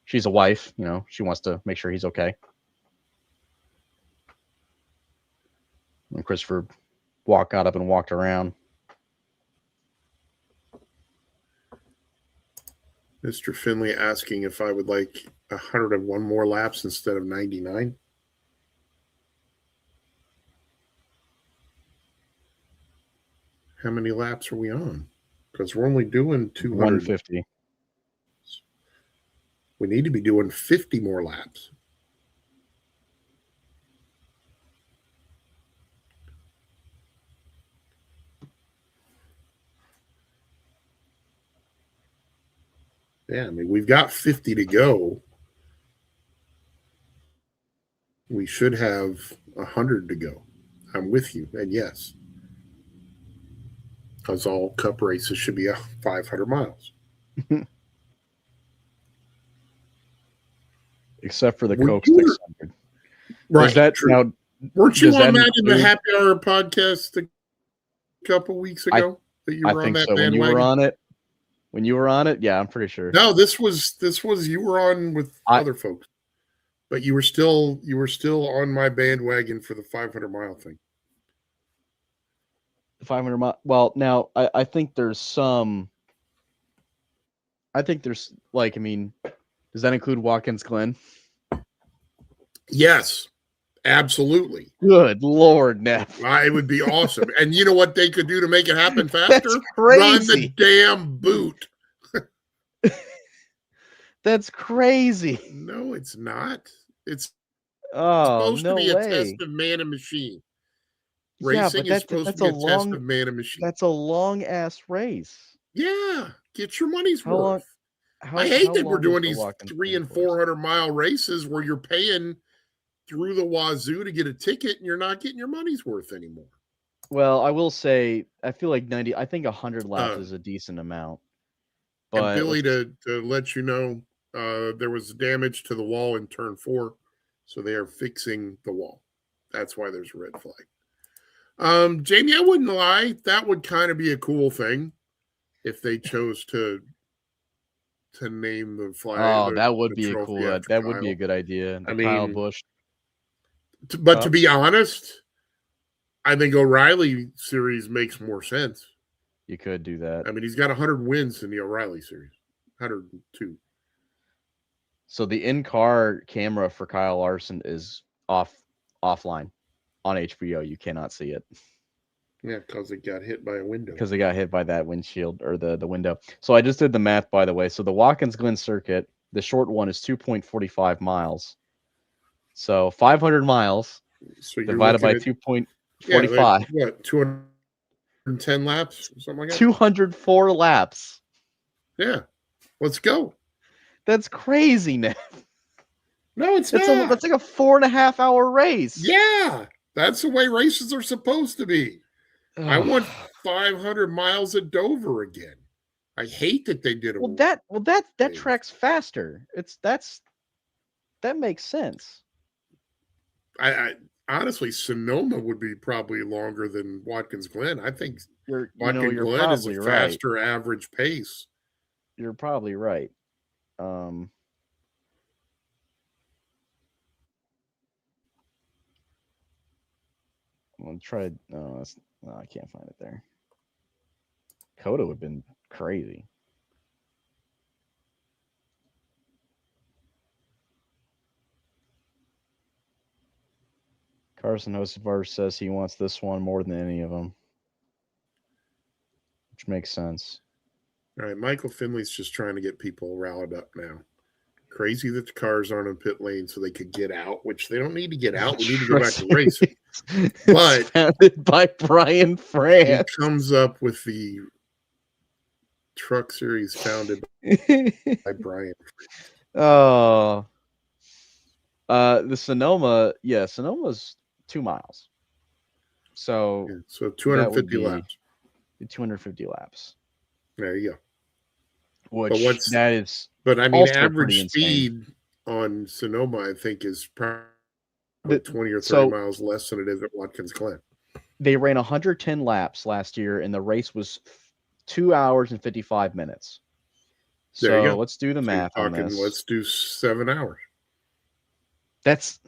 she's a wife, you know, she wants to make sure he's okay. And Christopher got up and walked around. Mr. Finley asking if I would like 101 more laps instead of 99. How many laps are we on? Because we're only doing 200. 150. We need to be doing 50 more laps. Yeah, I mean, we've got 50 to go. We should have 100 to go. I'm with you. And yes, because all cup races should be 500 miles. Except for the Coke 600. Right. That, now, weren't you on that in the Happy Hour podcast a couple weeks ago? I think so. When you were on it, yeah, I'm pretty sure. No, this was you were on with other folks, but you were still on my bandwagon for the 500-mile thing. The 500-mile. Well, now I think there's some. I think there's like, I mean, does that include Watkins Glen? Yes, absolutely. Good Lord, Neff. It would be awesome. And you know what they could do to make it happen faster? That's crazy. Run the damn boot. That's crazy. No, it's not. It's supposed to be a test of man and machine. Racing is supposed to be a test of man and machine. That's a long ass race. Yeah, get your money's worth. I hate that we're doing these 300 and 400 mile races where you're paying through the wazoo to get a ticket and you're not getting your money's worth anymore. Well, I will say, I feel like 100 laps is a decent amount. But and Billy, to let you know, there was damage to the wall in turn 4, so they are fixing the wall. That's why there's a red flag. Jamie, I wouldn't lie, that would kind of be a cool thing if they chose to name the flag. Oh, that would be a cool. That would be a good idea. Kyle Busch. But to be honest, I think O'Reilly series makes more sense. You could do that. I mean, he's got 100 wins in the O'Reilly series, 102. So the in-car camera for Kyle Larson is offline on HBO. You cannot see it. Yeah, because it got hit by a window. Because it got hit by that windshield or the window. So I just did the math, by the way. So the Watkins Glen circuit, the short one is 2.45 miles. So 500 miles divided by 2.45. Yeah, what, 210 laps? Something like that? 204 laps. Yeah. Let's go. That's crazy, Neff. No, it's not. That's like a 4.5 hour race. Yeah. That's the way races are supposed to be. I want 500 miles at Dover again. I hate that they did it. That track's faster. That makes sense. I honestly, Sonoma would be probably longer than Watkins Glen. I think Watkins Glen is a faster average pace. You're probably right. I'll try. No, I can't find it there. Coda would have been crazy. Carson Hocevar says he wants this one more than any of them, which makes sense. All right, Michael Finley's just trying to get people riled up now. Crazy that the cars aren't in pit lane so they could get out, which they don't need to get out. We need to go back to racing. But founded by Brian France. He comes up with the truck series founded by Brian. Oh, the Sonoma. Yeah, Sonoma's 2 miles. So 250 laps. 250 laps. There you go. But I mean, average speed on Sonoma, I think, is probably 20 or 30 miles less than it is at Watkins Glen. They ran 110 laps last year, and the race was 2 hours and 55 minutes. So let's do the math on this. Let's do 7 hours. That's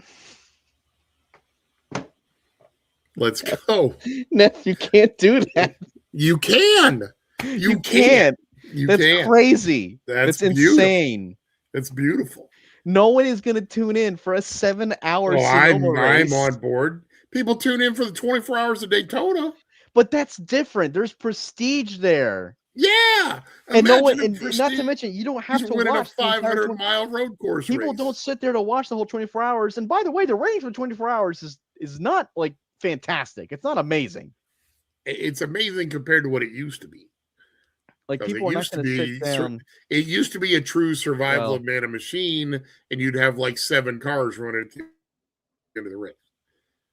Let's go. Neff, you can't do that. You can. You can't. That's crazy. That's insane. That's beautiful. No one is going to tune in for a 7-hour Sonoma race. I'm on board. People tune in for the 24 hours of Daytona. But that's different. There's prestige there. Yeah. And no one, and not to mention, you don't have to watch a 500-mile road course People race. don't sit there to watch the whole 24 hours. And by the way, the rating for 24 hours is not like fantastic. It's not amazing. It's amazing compared to what it used to be. Like people are not going to sit down. It used to be a true survival of man and machine, and you'd have like 7 cars running at the end of the race.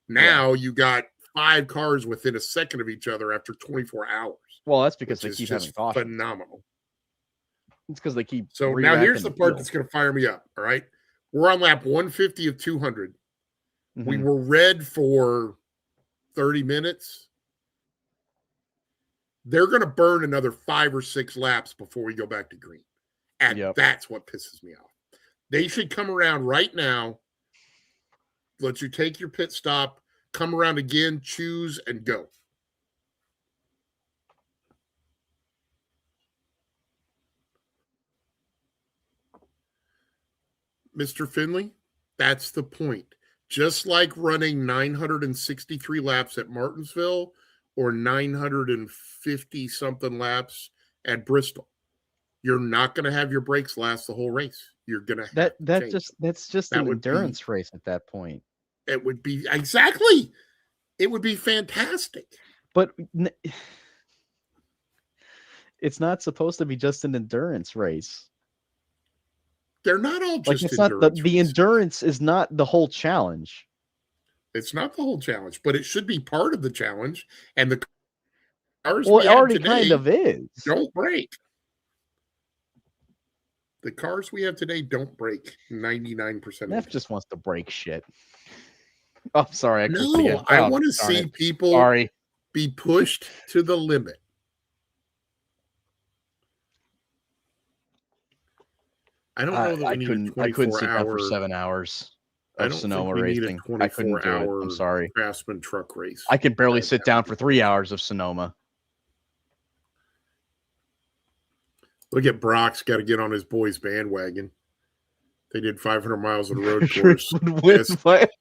Now you got 5 cars within a second of each other after 24 hours. Well, that's because they keep having caution. Phenomenal. It's because they keep. So now here's the part that's going to fire me up. All right, we're on lap 150 of 200. Mm-hmm. We were red for 30 minutes. They're going to burn another 5 or 6 laps before we go back to green. And that's what pisses me off. They should come around right now, let you take your pit stop, come around again, choose, and go. Mr. Finley, that's the point. Just like running 963 laps at Martinsville or 950 something laps at Bristol, you're not going to have your brakes last the whole race. You're going to that's just an endurance race at that point. It would be exactly. It would be fantastic. But it's not supposed to be just an endurance race. They're not all just it's not the endurance is not the whole challenge. It's not the whole challenge, but it should be part of the challenge. And the cars it already kind of is. Don't break. The cars we have today don't break 99%. Neff just wants to break shit. Oh, sorry. I want to see people be pushed to the limit. I don't know that I couldn't sit down for 7 hours of Sonoma racing. I couldn't do it. I'm sorry. Craftsman truck race. I could barely sit down for 3 hours of Sonoma. Look at Brock's got to get on his boys' bandwagon. They did 500 miles of the road course.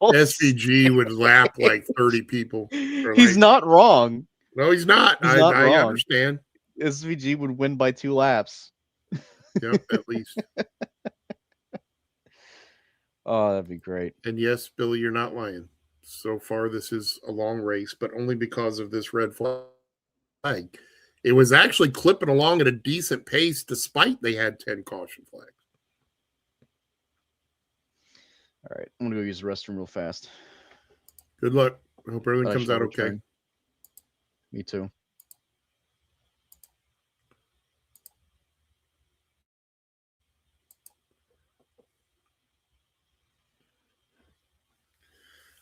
SVG would lap like 30 people. He's not wrong. No, he's not. I understand. SVG would win by 2 laps. Yep, at least. Oh, that'd be great. And yes, Billy, you're not lying. So far, this is a long race, but only because of this red flag. It was actually clipping along at a decent pace, despite they had 10 caution flags. All right, I'm gonna go use the restroom real fast. Good luck. I hope everything comes out okay. Me too.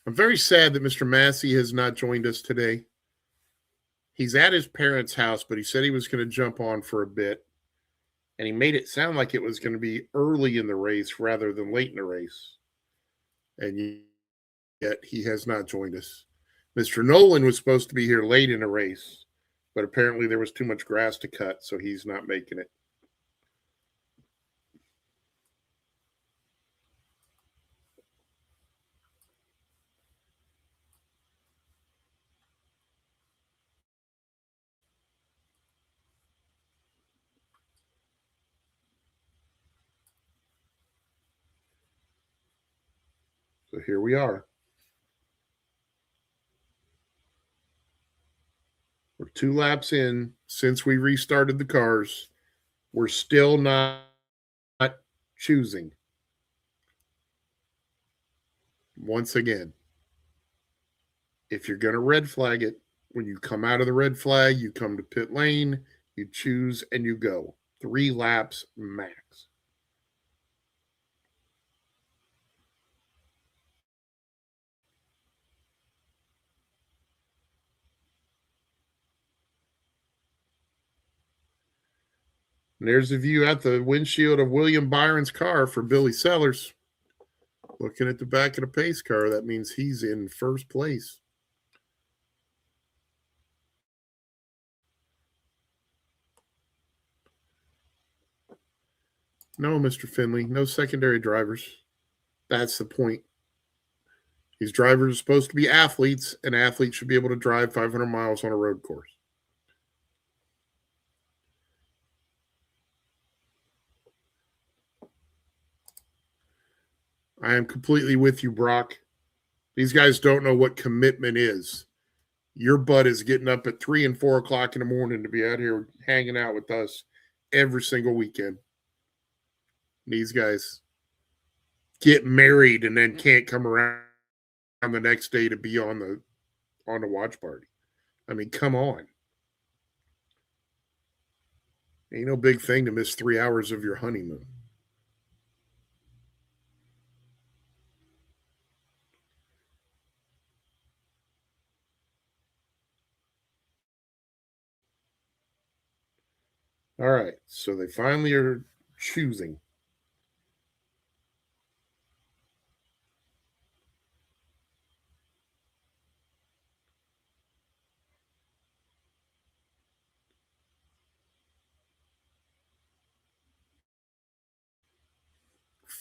I'm very sad that Mr. Massey has not joined us today. He's at his parents' house, but he said he was going to jump on for a bit. And he made it sound like it was going to be early in the race rather than late in the race. And yet he has not joined us. Mr. Nolan was supposed to be here late in the race, but apparently there was too much grass to cut, so he's not making it. So here we are. We're 2 laps in since we restarted the cars. We're still not choosing. Once again, if you're going to red flag it, when you come out of the red flag, you come to pit lane, you choose, and you go. 3 laps max. And there's a view out the windshield of William Byron's car for Billy Sellers. Looking at the back of the pace car, that means he's in first place. No, Mr. Finley, no secondary drivers. That's the point. These drivers are supposed to be athletes, and athletes should be able to drive 500 miles on a road course. I am completely with you, Brock. These guys don't know what commitment is. Your butt is getting up at 3 and 4 o'clock in the morning to be out here hanging out with us every single weekend. These guys get married and then can't come around the next day to be on the watch party. I mean, come on. Ain't no big thing to miss 3 hours of your honeymoon. All right, so they finally are choosing.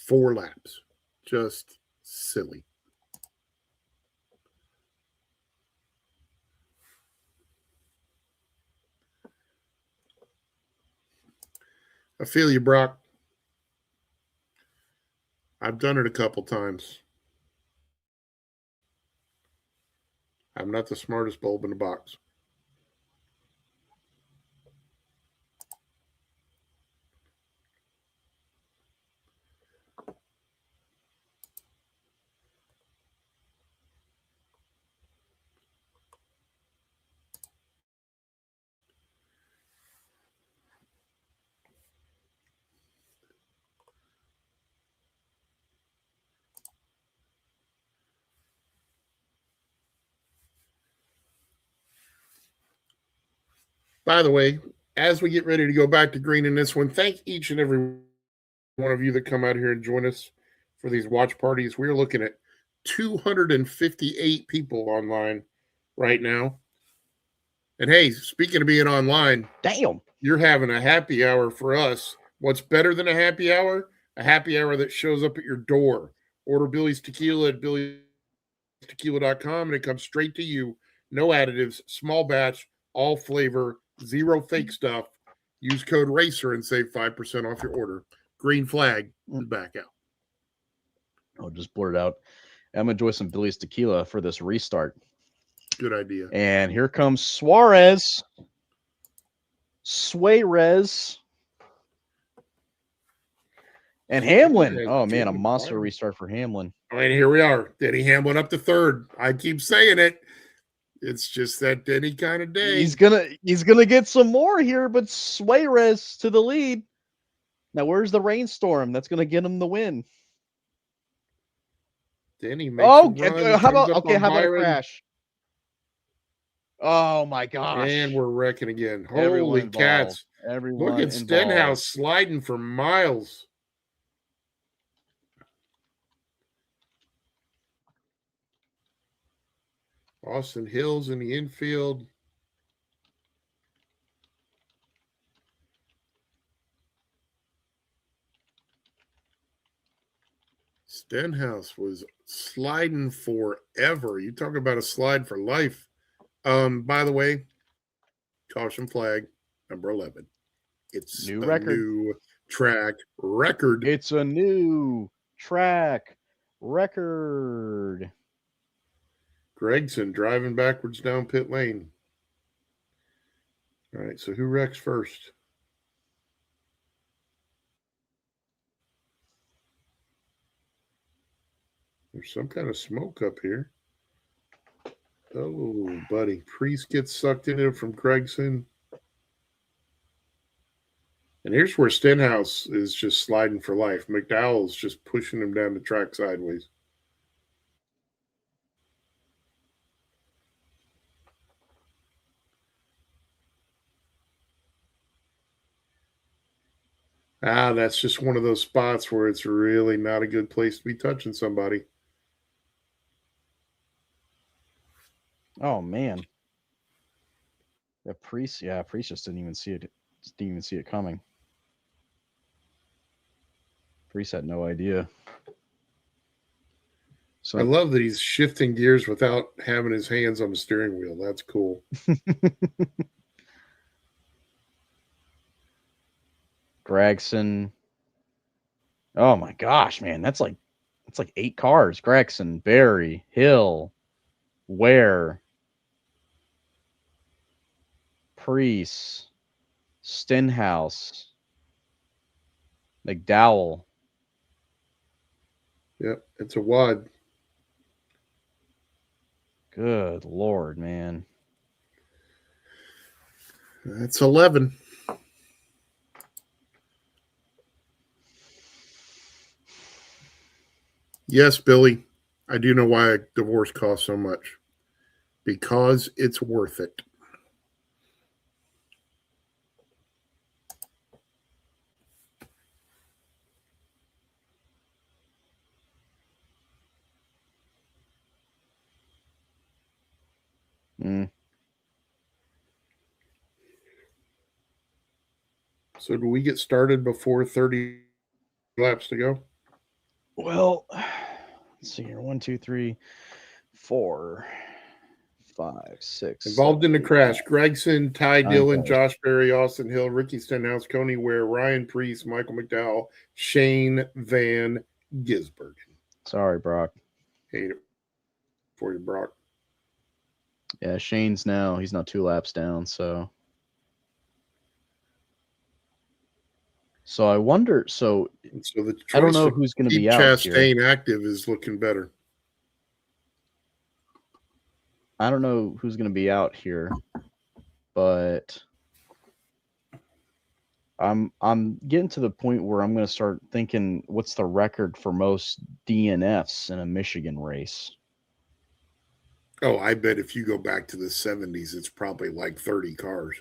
Four laps. Just silly. I feel you, Brock. I've done it a couple times. I'm not the smartest bulb in the box. By the way, as we get ready to go back to green in this one, thank each and every one of you that come out here and join us for these watch parties. We're looking at 258 people online right now. And hey, speaking of being online, damn, you're having a happy hour for us. What's better than a happy hour? A happy hour that shows up at your door. Order Billy's Tequila at billystequila.com and it comes straight to you. No additives, small batch, all flavor, zero fake stuff. Use code RACER and save 5% off your order. Green flag is back out. I'll just blurt it out. I'm going to enjoy some Billy's Tequila for this restart. Good idea. And here comes Suarez. And Hamlin. Oh, man, a monster restart for Hamlin. I mean, here we are. Denny Hamlin up to third. I keep saying it. It's just that Denny kind of day. He's gonna get some more here, but Suarez to the lead. Now, where's the rainstorm that's gonna get him the win? Denny makes how about a crash? Oh my gosh! And we're wrecking again. Holy cats! Look at Stenhouse sliding for miles. Austin Hills in the infield. Stenhouse was sliding forever. You talk about a slide for life. By the way, caution flag number 11. It's new track record. It's a new track record. Gregson driving backwards down pit lane. All right, so who wrecks first? There's some kind of smoke up here. Oh, buddy. Priest gets sucked into it from Gregson. And here's where Stenhouse is just sliding for life. McDowell's just pushing him down the track sideways. That's just one of those spots where it's really not a good place to be touching somebody. Oh man. Priest just didn't even see it. Didn't even see it coming. Priest had no idea. So I love that he's shifting gears without having his hands on the steering wheel. That's cool. Gregson. Oh my gosh, man, that's like 8 cars. Gregson, Barry, Hill, Ware, Priest, Stenhouse, McDowell. Yep, it's a wad. Good Lord, man. That's 11. Yes, Billy, I do know why a divorce costs so much. Because it's worth it. So do we get started before 30 laps to go? Well, let's see here. 1, 2, 3, 4, 5, 6. Involved 7, in the 8, crash: 9, Gregson, Ty 9 Dillon, cars. Josh Berry, Austin Hill, Ricky Stenhouse, Coney Ware, Ryan Priest, Michael McDowell, Shane Van Gisbergen. Sorry, Brock. Hate it for you, Brock. Yeah, Shane's now. He's not 2 laps down, so. So I wonder. So the I don't know who's going to be out Chastain here. active is looking better. I don't know who's going to be out here, but I'm getting to the point where I'm going to start thinking, what's the record for most DNFs in a Michigan race? Oh, I bet if you go back to the 70s, it's probably like 30 cars.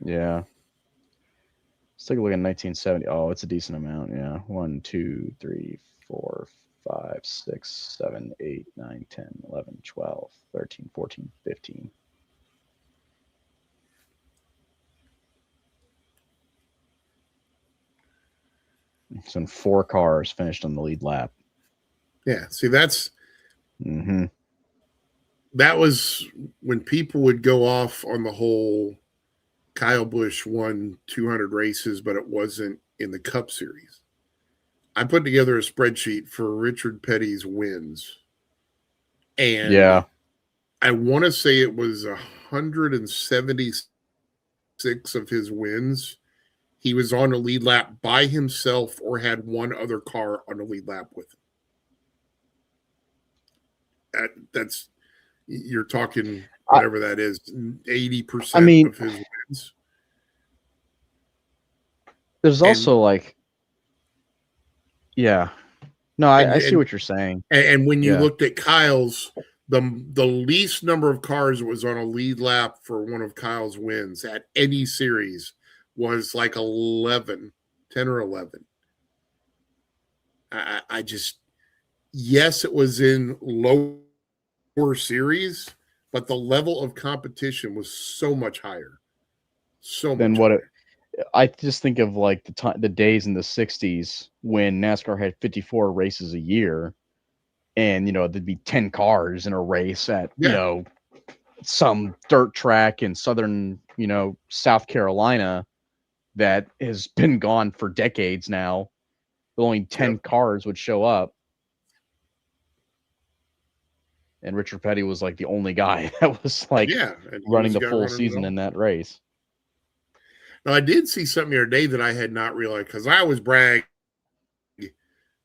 Yeah. Let's take a look at 1970. Oh, it's a decent amount. Yeah. 1, 2, 3, 4, 5, 6, 7, 8, 9, 10, 11, 12, 13, 14, 15. So 4 cars finished on the lead lap. Yeah. See, that's Mm-hmm. That was when people would go off on the whole Kyle Busch won 200 races, but it wasn't in the Cup Series. I put together a spreadsheet for Richard Petty's wins. And yeah, I want to say it was 176 of his wins. He was on a lead lap by himself or had one other car on a lead lap with him. That's you're talking whatever that is, 80% of his wins. There's also I see what you're saying. And when you looked at Kyle's, the least number of cars that was on a lead lap for one of Kyle's wins at any series was like 10 or 11. I just, yes, it was in lower series, but the level of competition was so much higher. I just think of like the days in the 60s when NASCAR had 54 races a year, and there'd be 10 cars in a race at some dirt track in southern South Carolina that has been gone for decades now. Only 10 cars would show up, and Richard Petty was like the only guy that was running the full season in that race. Now, I did see something the other day that I had not realized, because I always brag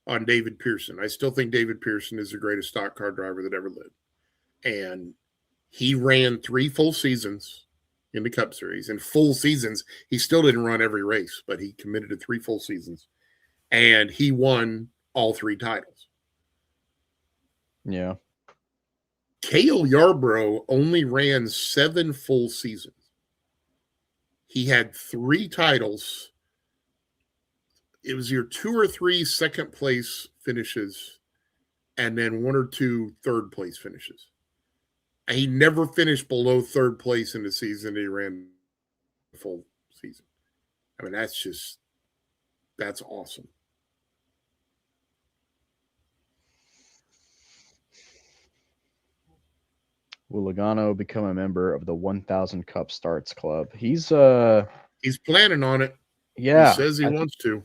on David Pearson. I still think David Pearson is the greatest stock car driver that ever lived. And he ran 3 full seasons in the Cup Series. And full seasons, he still didn't run every race, but he committed to 3 full seasons. And he won all 3 titles. Yeah. Cale Yarborough only ran 7 full seasons. He had 3 titles it was your 2 or 3 second place finishes and then 1 or 2 third place finishes. And he never finished below third place in the season he ran the full season. I mean, that's awesome. Will Logano become a member of the 1,000 Cup Starts Club? He's planning on it. Yeah. He says he wants to.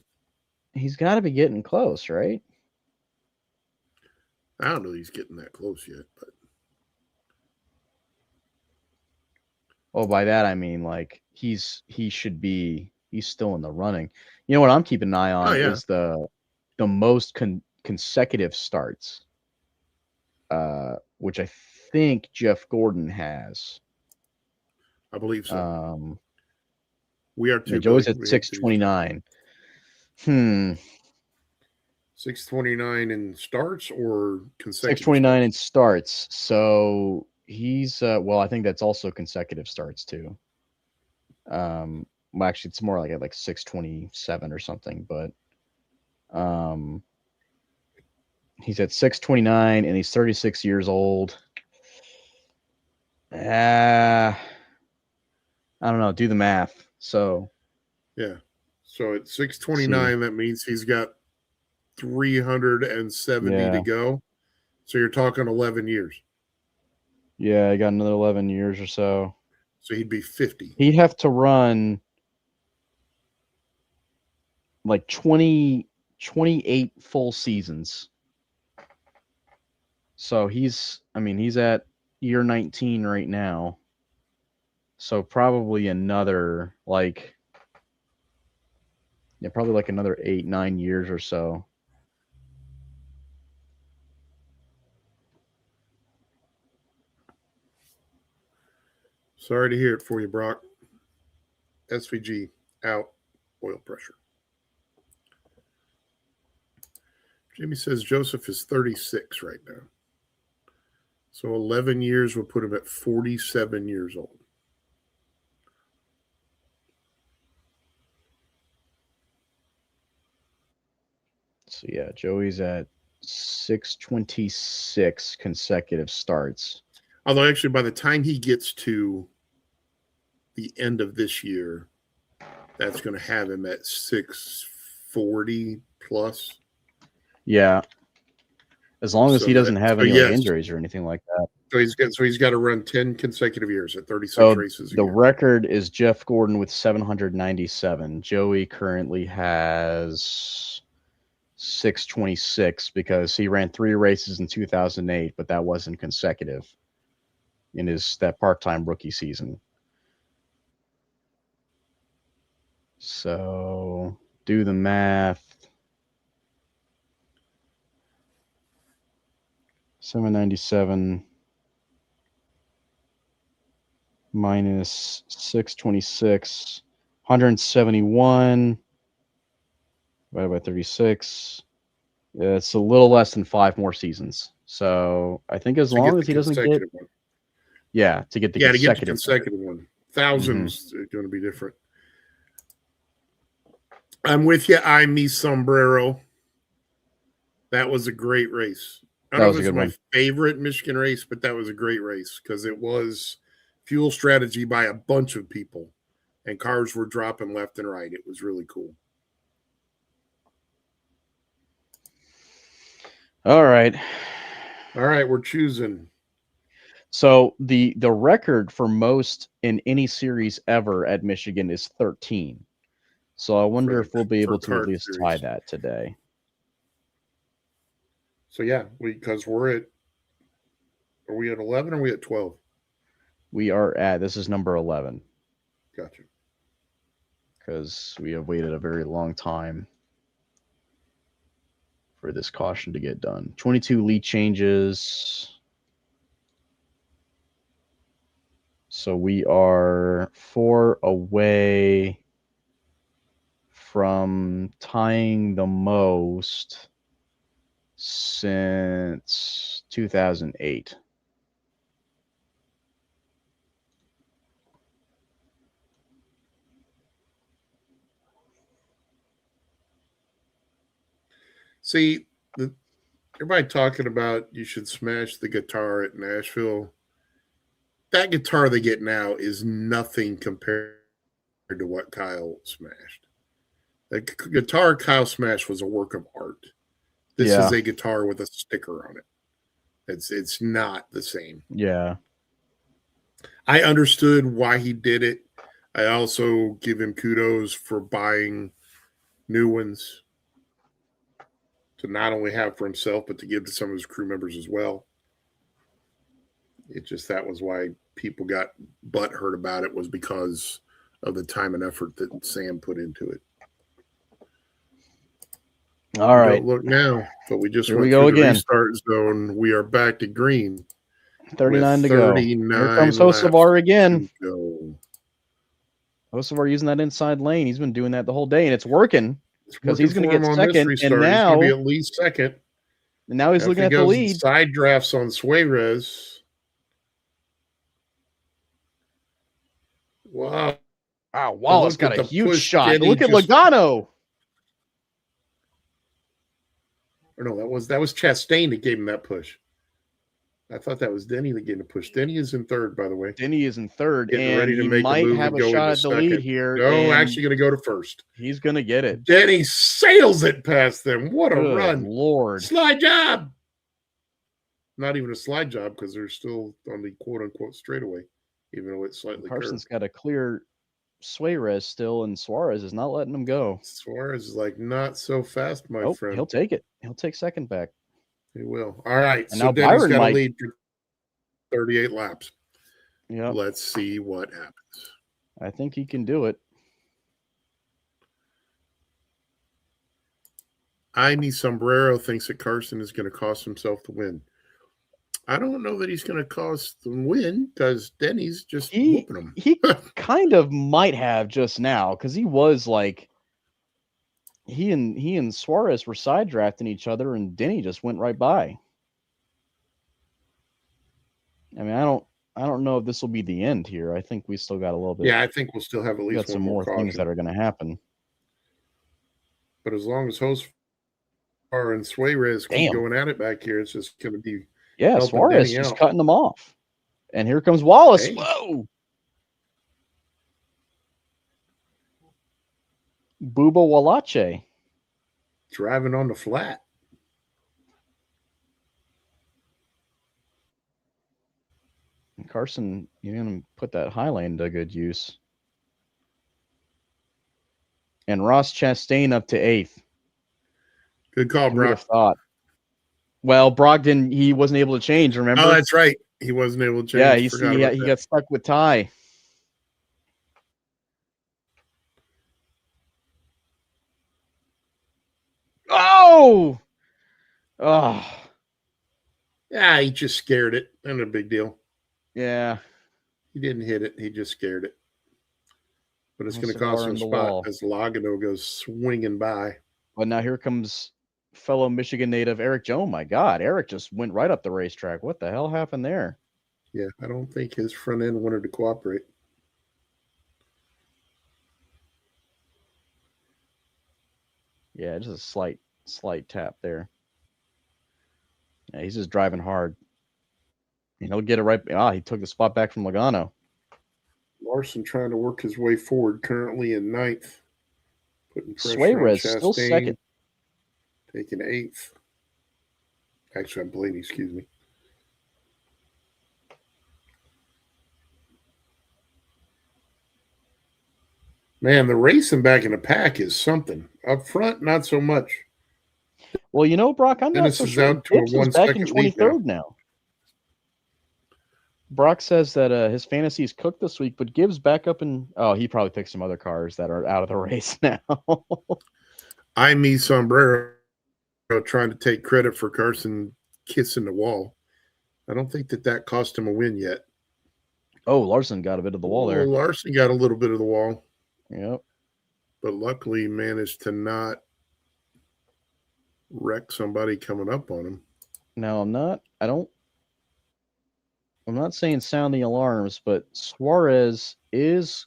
He's got to be getting close, right? I don't know he's getting that close yet, but. Oh, by that I mean like he's still in the running. You know what I'm keeping an eye on is the most consecutive starts, which I think Jeff Gordon has. I believe so. We are too. Joey's at 629. 629 in starts or consecutive? 629 in starts. So he's well, I think that's also consecutive starts too. Well, actually, it's more like 627 or something, but he's at 629 and he's 36 years old. I don't know. Do the math. So yeah. So at 629, that means he's got 370 to go. So you're talking 11 years. Yeah, I got another 11 years or so. So he'd be 50. He'd have to run like 28 full seasons. So he's at year 19 right now. So probably another probably another 8-9 years or so. Sorry to hear it for you, Brock. SVG out, oil pressure. Jimmy says Joseph is 36 right now. So 11 years will put him at 47 years old. So yeah, Joey's at 626 consecutive starts. Although actually by the time he gets to the end of this year, that's going to have him at 640 plus. Yeah. As long as he doesn't have any injuries or anything like that. So he's got to run 10 consecutive years at 36 races a year. The record is Jeff Gordon with 797. Joey currently has 626 because he ran 3 races in 2008, but that wasn't consecutive in that part-time rookie season. So do the math. 797 minus 626, 171 divided by 36. It's a little less than 5 more seasons. So I think as long as he doesn't get one. to get the consecutive one. Thousands are going to be different. I'm with you. I'm mi sombrero. That was a great race. I don't know if it's my favorite Michigan race, but that was a great race because it was fuel strategy by a bunch of people, and cars were dropping left and right. It was really cool. All right, we're choosing. So the record for most in any series ever at Michigan is 13. So I wonder if we'll be able to at least tie that today. So yeah, because are we at 11 or are we at 12? This is number 11. Gotcha. Because we have waited a very long time for this caution to get done. 22 lead changes. So we are 4 away from tying the most since 2008. See, everybody talking about you should smash the guitar at Nashville. That guitar they get now is nothing compared to what Kyle smashed. The guitar Kyle smashed was a work of art. This is a guitar with a sticker on it. It's not the same. Yeah. I understood why he did it. I also give him kudos for buying new ones to not only have for himself, but to give to some of his crew members as well. It just, that was why people got butthurt about it, was because of the time and effort that Sam put into it. All right. Don't look now, but we just Here went through the restart zone. We are back to green. 39 to go. Here comes Hocevar again. Hocevar using that inside lane. He's been doing that the whole day, and it's working because he's going to get second. And now he's going to be at least second. And now he's looking at the lead. Side drafts on Suarez. Wow. Wow, Wallace got a huge shot. Look at Logano. Or no, that was Chastain that gave him that push. I thought that was Denny that gave him the push. Denny is in third, by the way. Denny is in third, and ready to he might have a shot at the lead here. No, actually going to go to first. He's going to get it. Denny sails it past them. What a run. Lord. Slide job. Not even a slide job because they're still on the quote-unquote straightaway, even though it's slightly Carson's got a clear Suarez still, and Suarez is not letting him go. Suarez is like, not so fast, my friend. He'll take it. He'll take second back. He will. All right. And so now Denny's Byron got to lead for 38 laps. Yeah. Let's see what happens. I think he can do it. Jaime Sombrero thinks that Carson is going to cost himself the win. I don't know that he's going to cost the win because Denny's just whooping him. He kind of might have just now because he was like, he and Suarez were side drafting each other, and Denny just went right by. I mean, I don't know if this will be the end here. I think we still got a little bit. Yeah, I think we'll still have at least some more things that are going to happen. But as long as Hocevar and Suarez keep going at it back here, it's just going to be. Yeah, Suarez just cutting them off. And here comes Wallace. Hey. Whoa. Bubba Wallace. Driving on the flat. And Carson, you're going to put that high lane to good use. And Ross Chastain up to 8th. Good call, Brock. Who would have thought? Well, Brogdon, he wasn't able to change, remember? Oh, that's right. He wasn't able to change. Yeah, he got stuck with Ty. Oh! Oh. Yeah, he just scared it. Not a big deal. Yeah. He didn't hit it. He just scared it. But it's going to cost him a spot as Logano goes swinging by. Well, now here comes fellow Michigan native Eric Joe. Oh my God, Eric just went right up the racetrack. What the hell happened there? Yeah, I don't think his front end wanted to cooperate. Yeah, just a slight tap there. Yeah, he's just driving hard. And he'll get it right. He took the spot back from Logano. Larson trying to work his way forward, currently in 9th. Suarez still second. Taking 8th. Actually, I'm Blaney, excuse me. Man, the racing back in the pack is something. Up front, not so much. Well, you know, Brock, I'm not so sure. Gibbs is back in 23rd now. Brock says that his fantasies cooked this week, but Gibbs back up in. Oh, he probably picked some other cars that are out of the race now. Jaime Sombrero trying to take credit for Carson kissing the wall. I don't think that cost him a win yet. Oh, Larson got a bit of the wall there. Larson got a little bit of the wall. Yep. But luckily managed to not wreck somebody coming up on him. Now, I'm not saying sound the alarms, but Suarez is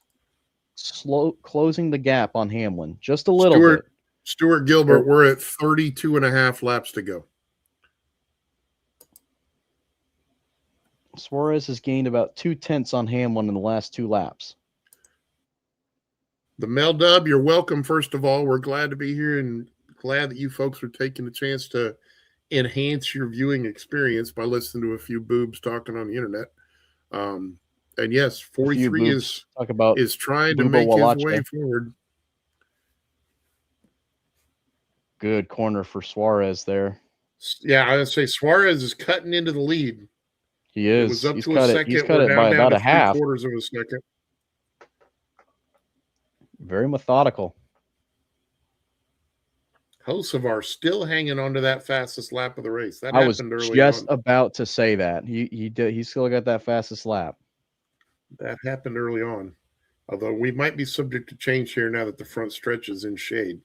closing the gap on Hamlin just a little bit. Stuart Gilbert, we're at 32 and a half laps to go. Suarez has gained about 2/10 on Hamlin in the last 2 laps. The Mel Dub, you're welcome, first of all. We're glad to be here and glad that you folks are taking the chance to enhance your viewing experience by listening to a few boobs talking on the internet. And yes, 43 is trying to make his way forward. Good corner for Suarez there. Yeah, I would say Suarez is cutting into the lead. He is. It was up to a second. He's cut it by about a half. 3/4 of a second. Very methodical. Hocevar still hanging on to that fastest lap of the race. That I was happened early just on. about to say that. He still got that fastest lap. That happened early on. Although we might be subject to change here now that the front stretch is in shade.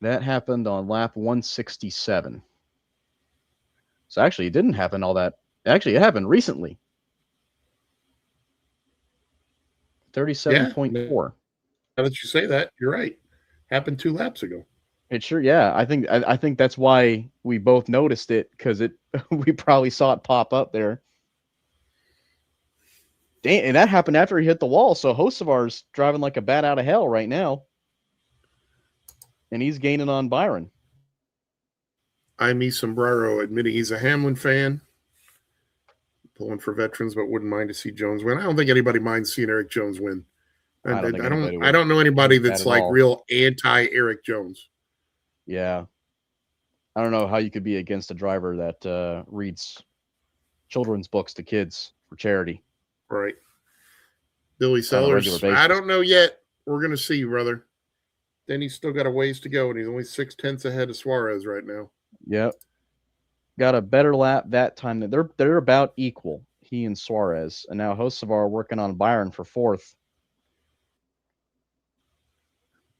That happened on lap 167. So actually, it didn't happen all that. Actually, it happened recently. 37.4. Now that you say that, you're right. Happened 2 laps ago. It sure, yeah. I think that's why we both noticed it, because we probably saw it pop up there. Damn, and that happened after he hit the wall. So Hocevar's driving like a bat out of hell right now, and he's gaining on Byron. Me Sombrero admitting he's a Hamlin fan, pulling for veterans, but wouldn't mind to see Jones win. I don't think anybody minds seeing Eric Jones win. I don't know anybody that's like real anti Eric Jones. Yeah. I don't know how you could be against a driver that reads children's books to kids for charity. Right. Billy Sellers, I don't know yet. We're going to see, brother. Then he's still got a ways to go, and he's only 0.6 ahead of Suarez right now. Yep. Got a better lap that time. They're about equal, he and Suarez. And now Hocevar working on Byron for 4th.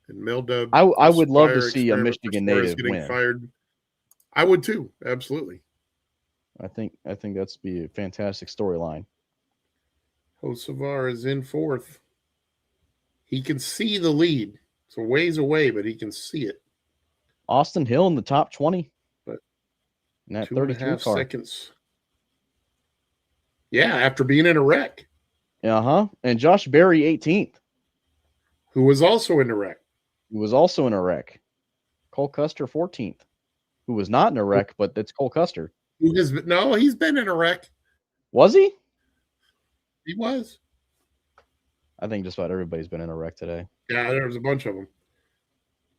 And Mildub, I would love to see a Michigan native win. Fired. I would too, absolutely. I think that's be a fantastic storyline. Hocevar is in 4th. He can see the lead. It's a ways away, but he can see it. Austin Hill in the top 20. But in that 33 car. Seconds. Yeah, after being in a wreck. Uh-huh. And Josh Berry 18th. Who was also in a wreck. Cole Custer 14th. Who was not in a wreck, but that's Cole Custer. He's been in a wreck. Was he? He was. I think just about everybody's been in a wreck today. Yeah, there's a bunch of them.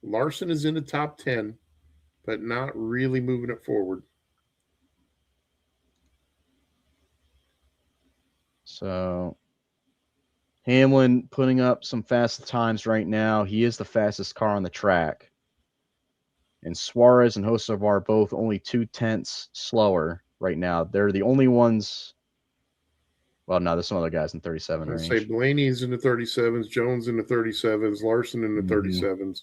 Larson is in the top 10, but not really moving it forward. So Hamlin putting up some fast times right now. He is the fastest car on the track. And Suarez and Hocevar both only 0.2 slower right now. They're the only ones. Well, no, there's some other guys in 37 range. Say Blaney's in the 37s, Jones in the 37s, Larson in the 37s.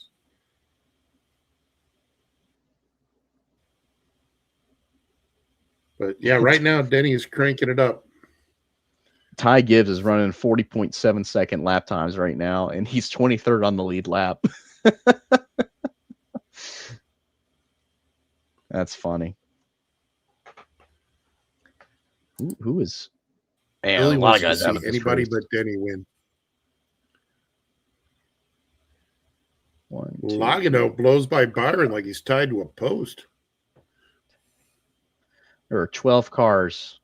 But yeah, right now Denny is cranking it up. Ty Gibbs is running 40.7 second lap times right now, and he's 23rd on the lead lap. That's funny. Who is? Man, really a lot of guys out of this anybody race. But Denny win. Logano blows by Byron like he's tied to a post. There are 12 cars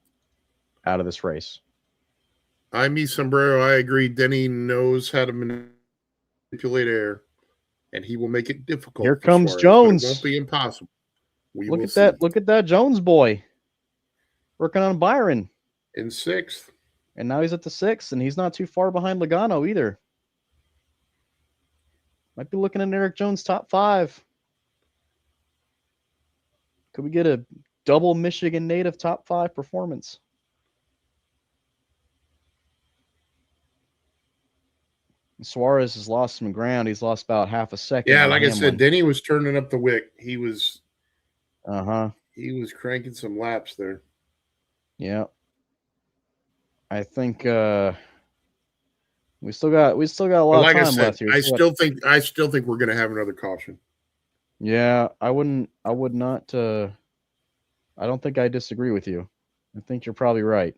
out of this race. Me Sombrero, I agree. Denny knows how to manipulate air, and he will make it difficult. Here comes Suarez, Jones. It won't be impossible. Look at that! Look at that Jones boy working on Byron in 6th, and now he's at the 6th, and he's not too far behind Logano either. Might be looking at Eric Jones top 5. Could we get a double Michigan native top 5 performance? Suarez has lost some ground. He's lost about half a second. Yeah, like I said, Denny was turning up the wick. He was he was cranking some laps there. Yeah. I think we still got a lot of time left here. I still think we're going to have another caution. Yeah, I would not. I don't think I disagree with you. I think you're probably right.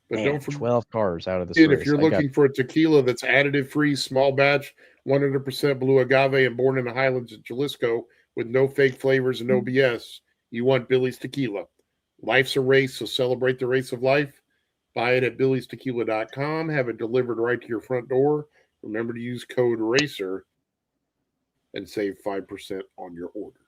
But Man, don't forget, 12 cars out of this if race. you're I got looking for a tequila that's additive free, small batch, 100% blue agave, and born in the highlands of Jalisco with no fake flavors and no BS, you want Billy's Tequila. Life's a race, so celebrate the race of life. Buy it at billystequila.com. Have it delivered right to your front door. Remember to use code RACER and save 5% on your order.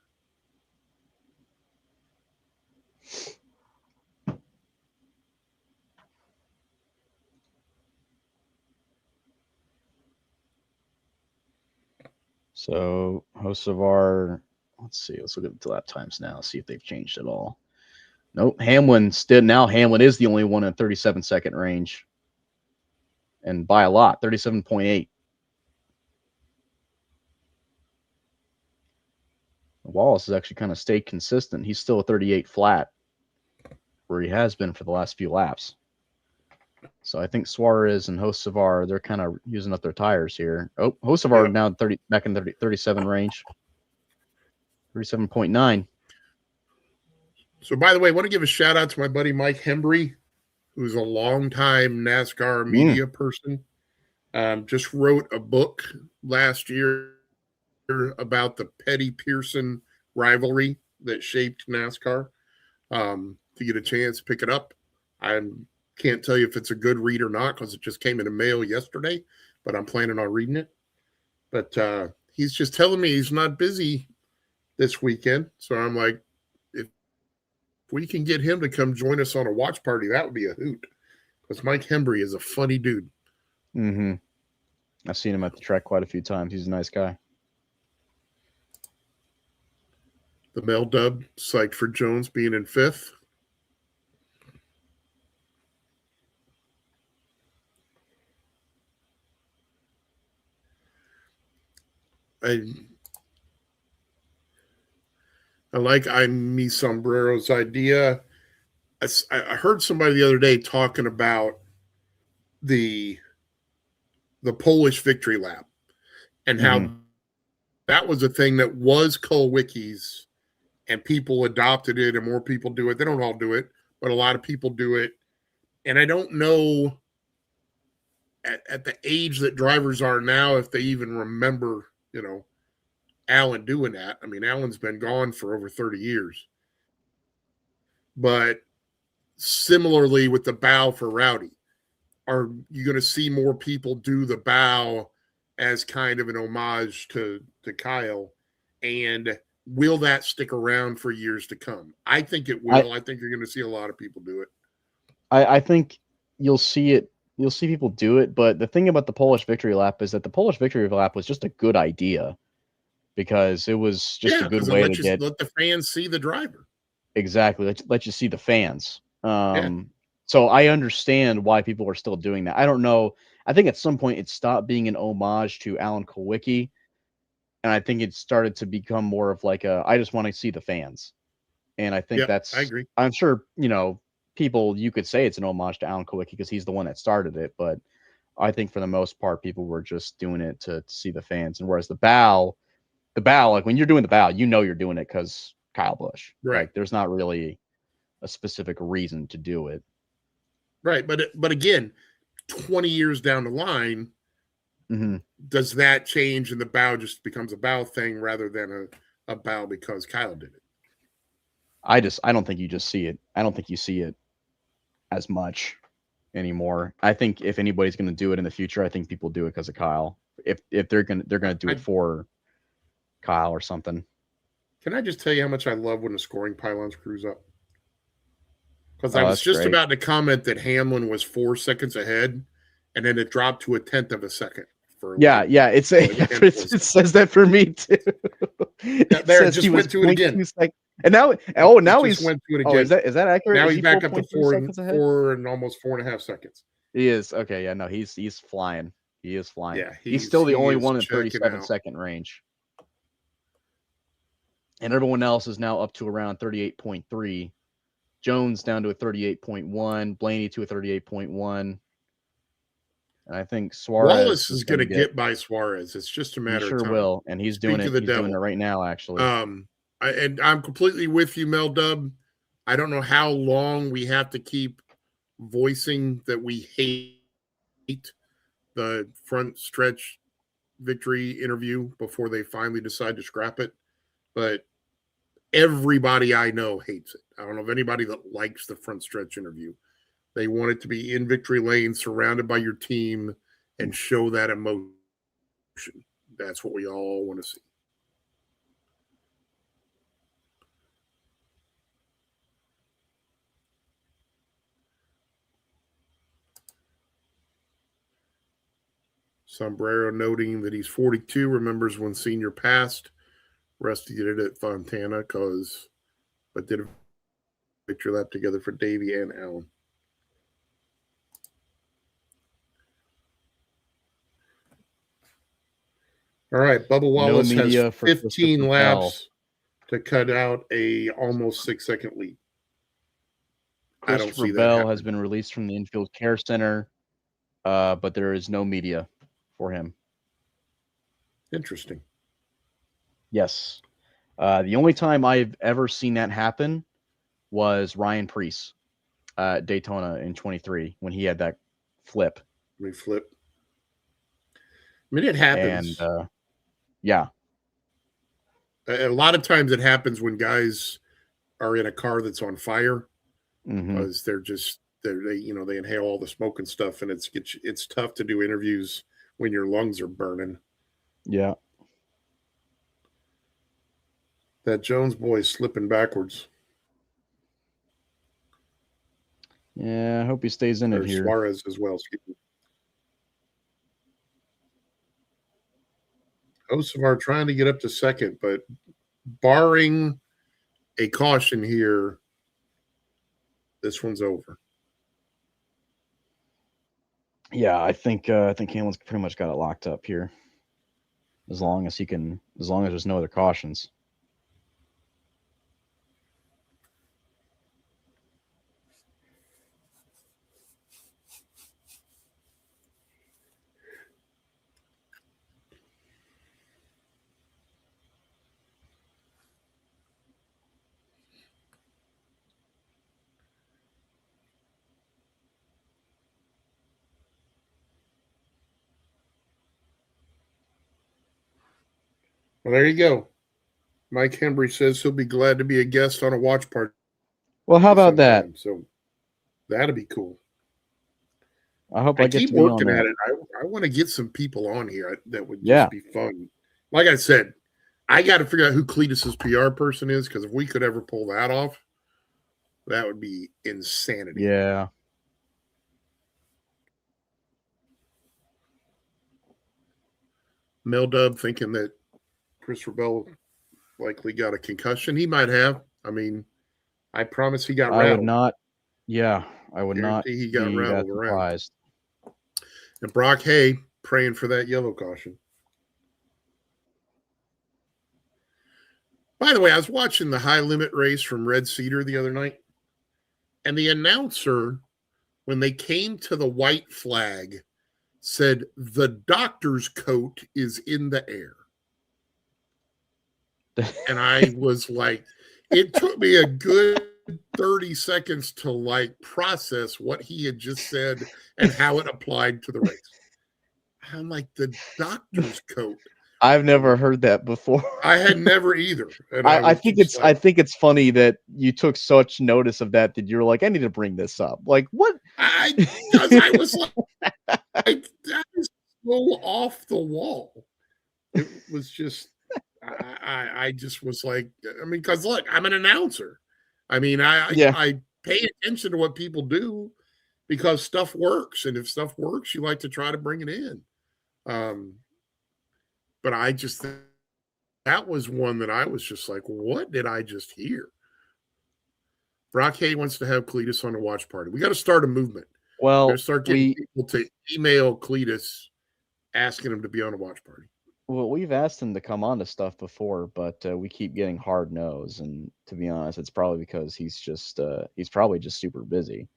So hosts of our, let's see, let's look at the lap times now, see if they've changed at all. Nope, Hamlin is the only one in 37-second range. And by a lot, 37.8. Wallace has actually kind of stayed consistent. He's still a 38 flat, where he has been for the last few laps. So I think Suarez and Hocevar, they're kind of using up their tires here. Oh, Hocevar now back in 37 range. 37.9. So, by the way, I want to give a shout out to my buddy Mike Hembry, who's a longtime NASCAR media person. Just wrote a book last year about the Petty Pearson rivalry that shaped NASCAR. To get a chance, pick it up. I can't tell you if it's a good read or not because it just came in the mail yesterday, but I'm planning on reading it. But he's just telling me he's not busy this weekend. So I'm like, if we can get him to come join us on a watch party, that would be a hoot. Because Mike Hembry is a funny dude. Mm-hmm. I've seen him at the track quite a few times. He's a nice guy. The Mel Dub, psyched for Jones being in fifth. I like mi sombrero's idea. I heard somebody the other day talking about the Polish victory lap and how that was a thing that was Kulwicki's and people adopted it and more people do it. They don't all do it, but a lot of people do it. And I don't know at the age that drivers are now if they even remember, Alan doing that. I mean, Alan's been gone for over 30 years. But similarly with the bow for Rowdy, are you going to see more people do the bow as kind of an homage to Kyle? And will that stick around for years to come? I think it will. I think you're going to see a lot of people do it. I think you'll see it. You'll see people do it. But the thing about the Polish victory lap is that the Polish victory lap was just a good idea because it was just a good way to let the fans see the driver. Exactly. Let you see the fans. So I understand why people are still doing that. I don't know. I think at some point it stopped being an homage to Alan Kulwicki, and I think it started to become more of like I just want to see the fans. And I think I agree. I'm sure, people, you could say it's an homage to Alan Kulwicki because he's the one that started it, but I think for the most part, people were just doing it to see the fans. And whereas the bow, like when you're doing the bow, you're doing it because Kyle Busch. Right. Like there's not really a specific reason to do it. Right. But again, 20 years down the line, does that change and the bow just becomes a bow thing rather than a bow because Kyle did it? I don't think you just see it. I don't think you see it as much anymore. I think if anybody's going to do it in the future, I think people do it because of Kyle. If they're going to do it for Kyle or something. Can I just tell you how much I love when the scoring pylon screws up? Because I was just about to comment that Hamlin was 4 seconds ahead, and then it dropped to 1/10 of a second. Yeah. It says that for me too. There, it just went to it again. And now, now he's went to it again. Is that accurate? Now he's back up to 4 and almost 4.5 seconds. He is okay. Yeah, no, he's flying. He is flying. Yeah, he's still the only one in 37-second range. And everyone else is now up to around 38.3. Jones down to a 38.1. Blaney to a 38.1. and I think Suarez Wallace is is going going to to get. get by Suarez. It's just a He matter of sure time. will, and he's doing Speak it. of the He's doing devil. it right now, actually. And I'm completely with you, Mel Dub. I don't know how long we have to keep voicing that we hate the front stretch victory interview before they finally decide to scrap it. But everybody I know hates it. I don't know of anybody that likes the front stretch interview. They want it to be in victory lane, surrounded by your team, and show that emotion. That's what we all want to see. Sombrero noting that he's 42, remembers when senior passed. Rusty did it at Fontana but did a victory lap together for Davey and Allen. All right, Bubba Wallace has 15 laps to cut out a almost 6-second lead. I don't see that Bell happening. has been released from the infield care center, but there is no media for him. Interesting. Yes. The only time I've ever seen that happen was Ryan Preece at Daytona in 23 when he had that flip. Flip. I mean, it happens. And yeah. A lot of times it happens when guys are in a car that's on fire because they inhale all the smoke and stuff, and it's tough to do interviews when your lungs are burning. Yeah. That Jones boy is slipping backwards. Yeah, I hope he stays in it here. Suarez as well. Hocevar trying to get up to second, but barring a caution here, this one's over. Yeah, I think Hamlin's pretty much got it locked up here. As long as there's no other cautions. Well, there you go. Mike Hembry says he'll be glad to be a guest on a watch party. Well, how about that? So that'd be cool. I hope I get keep to be working on at it. I want to get some people on here that would just be fun. Like I said, I got to figure out who Cletus's PR person is, because if we could ever pull that off, that would be insanity. Yeah. Mel Dub thinking that Christopher Bell likely got a concussion. He might have. I mean, I promise he got rattled. I would not. Yeah, I would not. He got rattled around. And Brock Hay praying for that yellow caution. By the way, I was watching the high limit race from Red Cedar the other night, and the announcer, when they came to the white flag, said the doctor's coat is in the air. And I was like, it took me a good 30 seconds to process what he had just said and how it applied to the race. I'm like, the doctor's coat. I've never heard that before. I had never either. And I think it's funny that you took such notice of that you're like, I need to bring this up. Like, what? I was like, that is so off the wall. It was just, I just was like, I mean, because look, I'm an announcer. I mean, I pay attention to what people do because stuff works. And if stuff works, you like to try to bring it in. But I just, that was one that I was just like, what did I just hear? Brock Hay wants to have Cletus on a watch party. We got to start a movement. Well, we're start getting people to email Cletus asking him to be on a watch party. Well, we've asked him to come on to stuff before, but we keep getting hard no's. And to be honest, it's probably because he's probably just super busy.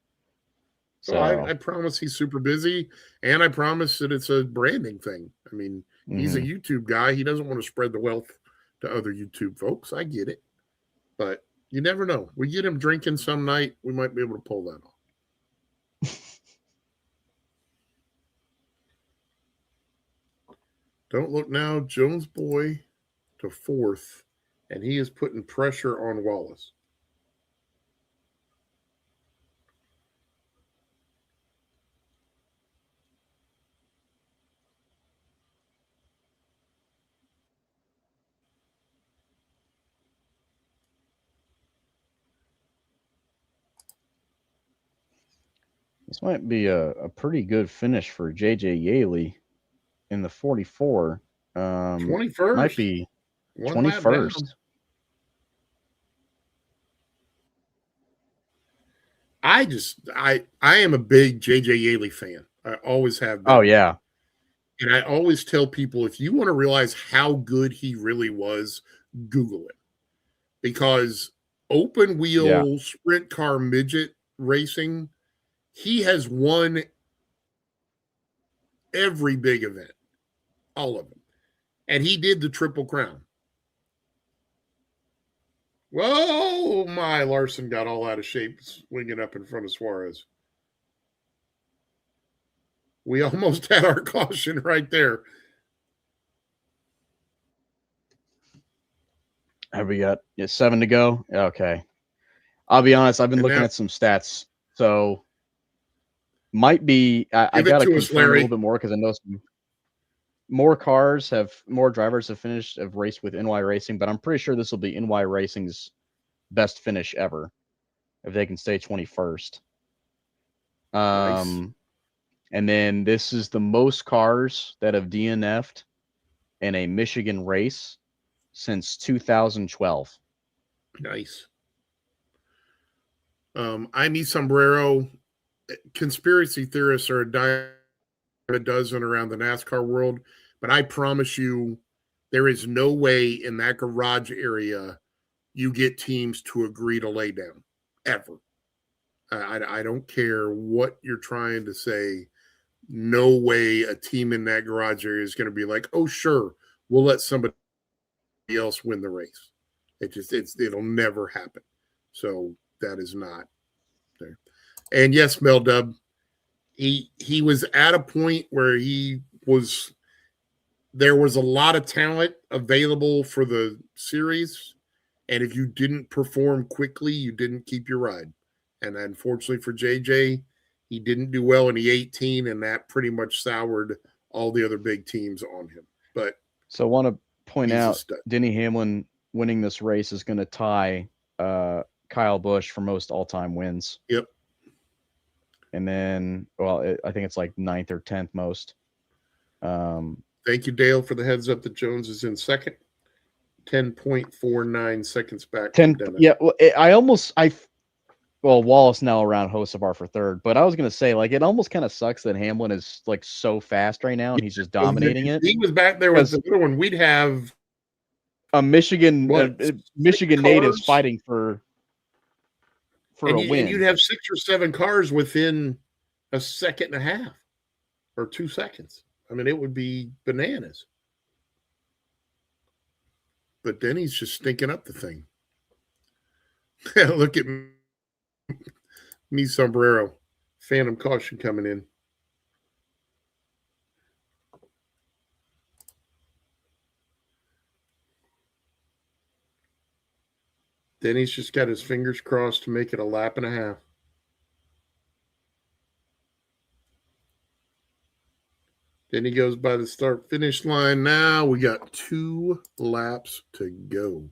So I promise he's super busy, and I promise that it's a branding thing. I mean, he's a YouTube guy. He doesn't want to spread the wealth to other YouTube folks. I get it. But you never know. We get him drinking some night, we might be able to pull that off. Don't look now. Jones boy to 4th, and he is putting pressure on Wallace. This might be a pretty good finish for JJ Yaley in the 44. 21st. Might be One 21st. I am a big JJ Yaley fan. I always have been. Oh, yeah. And I always tell people, if you want to realize how good he really was, Google it. Because open wheel sprint car midget racing, he has won every big event, all of them. And he did the Triple Crown. Whoa, my Larson got all out of shape swinging up in front of Suarez. We almost had our caution right there. Have we got 7 to go? Okay. I'll be honest, I've been looking at some stats. So might be I got to confirm a little bit more because I know some more drivers have raced with NY Racing, but I'm pretty sure this will be NY Racing's best finish ever if they can stay 21st. Nice. And then this is the most cars that have DNF'd in a Michigan race since 2012. Nice. I need sombrero. Conspiracy theorists are a dozen around the NASCAR world, but I promise you, there is no way in that garage area you get teams to agree to lay down ever. I don't care what you're trying to say. No way a team in that garage area is going to be like, oh, sure, we'll let somebody else win the race. It'll never happen. So that is not there. And yes, Mel Dub, he was at a point where there was a lot of talent available for the series, and if you didn't perform quickly, you didn't keep your ride. And unfortunately for JJ, he didn't do well in the 18, and that pretty much soured all the other big teams on him. But so I want to point out, Denny Hamlin winning this race is going to tie Kyle Busch for most all-time wins. Yep. And then, I think it's like 9th or 10th most. Thank you, Dale, for the heads up that Jones is in second. 10.49 seconds back. 10. Yeah. Well, Wallace now around Hocevar for third, but I was going to say, like, it almost kind of sucks that Hamlin is like so fast right now and he's just dominating it. He was back there with the other one. We'd have a Michigan natives fighting for a win. And you'd have 6 or 7 cars within a second and a half or 2 seconds. I mean, it would be bananas. But then he's just stinking up the thing. Look at me, sombrero. Phantom caution coming in. Then he's just got his fingers crossed to make it a lap and a half. Then he goes by the start-finish line. Now we got 2 laps to go.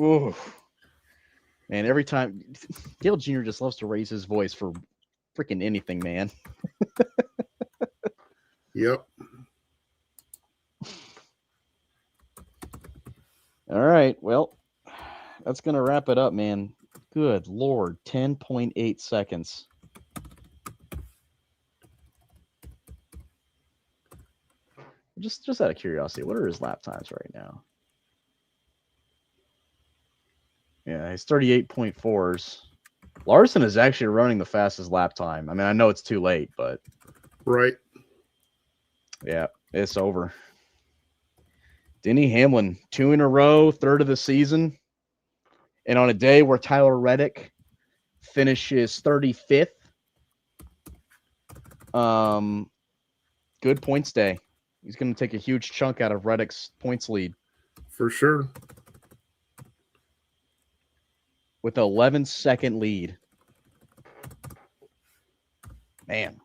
Oh, man, every time Dale Jr. just loves to raise his voice for freaking anything, man. Yep. All right. Well, that's going to wrap it up, man. Good Lord. 10.8 seconds. Just out of curiosity, what are his lap times right now? Yeah, he's 38.4s. Larson is actually running the fastest lap time. I mean, I know it's too late, but right. Yeah, it's over. Denny Hamlin, 2 in a row, third of the season. And on a day where Tyler Reddick finishes 35th, good points day. He's going to take a huge chunk out of Reddick's points lead. For sure. With an 11-second lead. Man.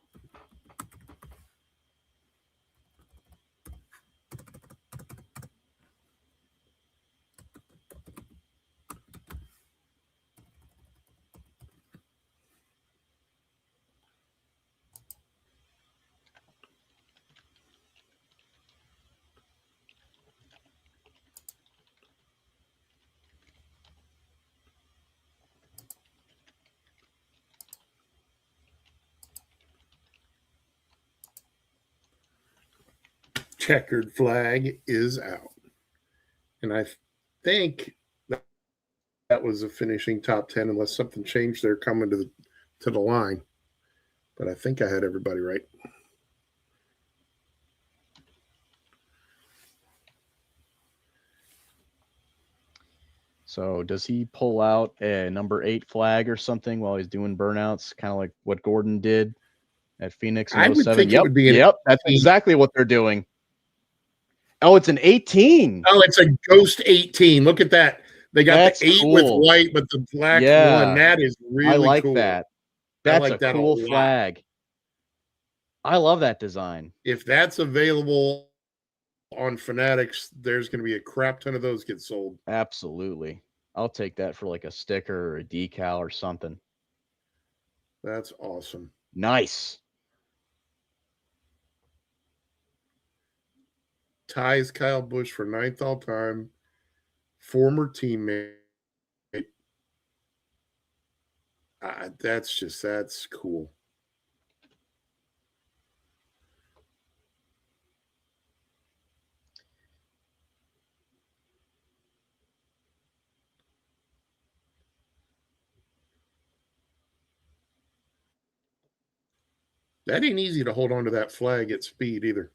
Checkered flag is out. And I think that was a finishing top 10, unless something changed there coming to the line. But I think I had everybody right. So does he pull out a number 8 flag or something while he's doing burnouts, kind of like what Gordon did at Phoenix in 07? I would think Yep, it would be that's exactly what they're doing. Oh, it's an 18. Oh, it's a ghost 18. Look at that. They got That's the 8 cool. with white, but the black one. That is really I like cool. that. That's like a cool flag. I love that design. If that's available on Fanatics, there's going to be a crap ton of those get sold. Absolutely. I'll take that for like a sticker or a decal or something. That's awesome. Nice. Ties Kyle Busch for 9th all time. Former teammate. That's cool. That ain't easy to hold on to that flag at speed either.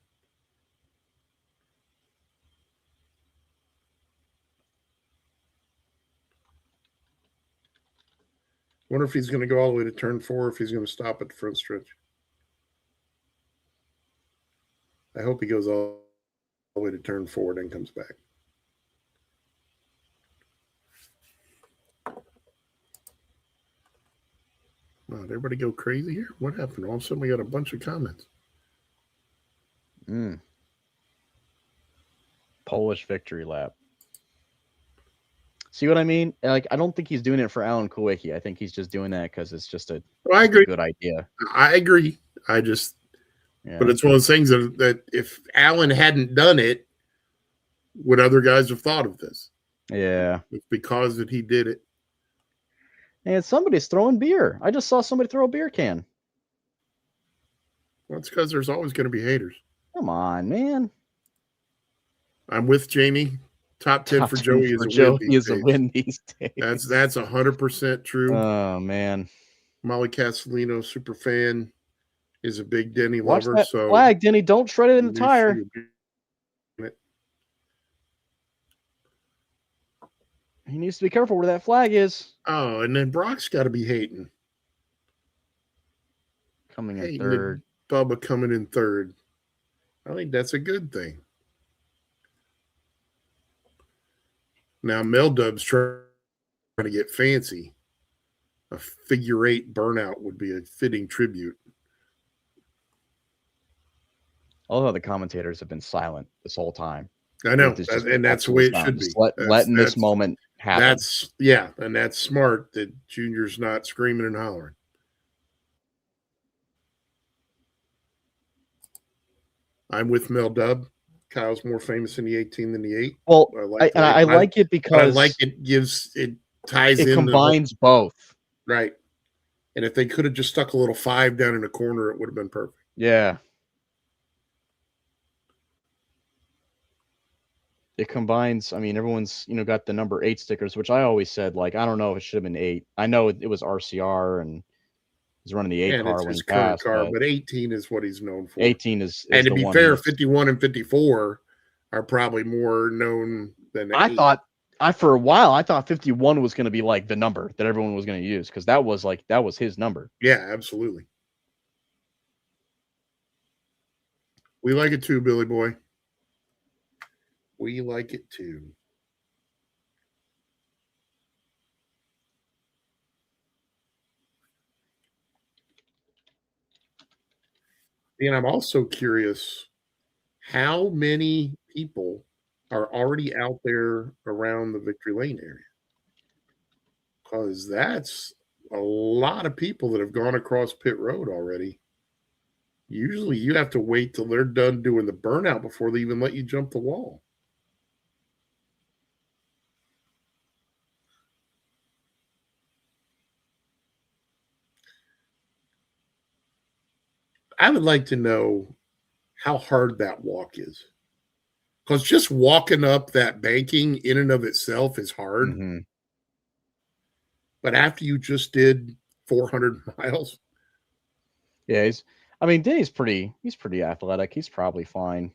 Wonder if he's going to go all the way to turn 4, if he's going to stop at the front stretch. I hope he goes all the way to turn 4 and comes back. Wow, did everybody go crazy here? What happened? All of a sudden we got a bunch of comments. Polish victory lap. See what I mean? Like, I don't think he's doing it for Alan Kulwicki. I think he's just doing that because it's just a good idea. I agree. But it's one of those things that if Alan hadn't done it, would other guys have thought of this? Yeah. It's because that he did it. And somebody's throwing beer. I just saw somebody throw a beer can. Well, it's because there's always going to be haters. Come on, man. I'm with Jamie. Top 10 for Joey is a win these days. That's 100% true. Oh, man. Molly Castellino, super fan, is a big Denny Watch lover. That so flag, Denny. Don't shred it in the tire. He needs to be careful where that flag is. Oh, and then Brock's got to be hating. Coming in third. Bubba coming in third. I think that's a good thing. Now, Mel Dub's trying to get fancy. A figure 8 burnout would be a fitting tribute. Although the commentators have been silent this whole time. I know, and that's the way it should be. Letting this moment happen. And that's smart that Junior's not screaming and hollering. I'm with Mel Dub. Kyle's more famous in the 18 than the 8. Well, I like it because I like it ties in. It combines both. Right. And if they could have just stuck a little 5 down in the corner, it would have been perfect. Yeah. it combines. I mean, everyone's got the number 8 stickers, which I always said like I don't know if it should have been 8. I know it was RCR and he's running the 8 And car it's when his he current passed, car, but but 18 is what he's known for. 18 is And to the be one fair, he's. 51 and 54 are probably more known than I 8. thought for a while I thought 51 was going to be like the number that everyone was going to use because that was his number. Yeah, absolutely. We like it too, Billy Boy. We like it too. And I'm also curious how many people are already out there around the Victory Lane area? Because that's a lot of people that have gone across pit road already. Usually you have to wait till they're done doing the burnout before they even let you jump the wall. I would like to know how hard that walk is. Because just walking up that banking in and of itself is hard. Mm-hmm. But after you just did 400 miles, Yeah, I mean, Denny's he's pretty athletic. He's probably fine.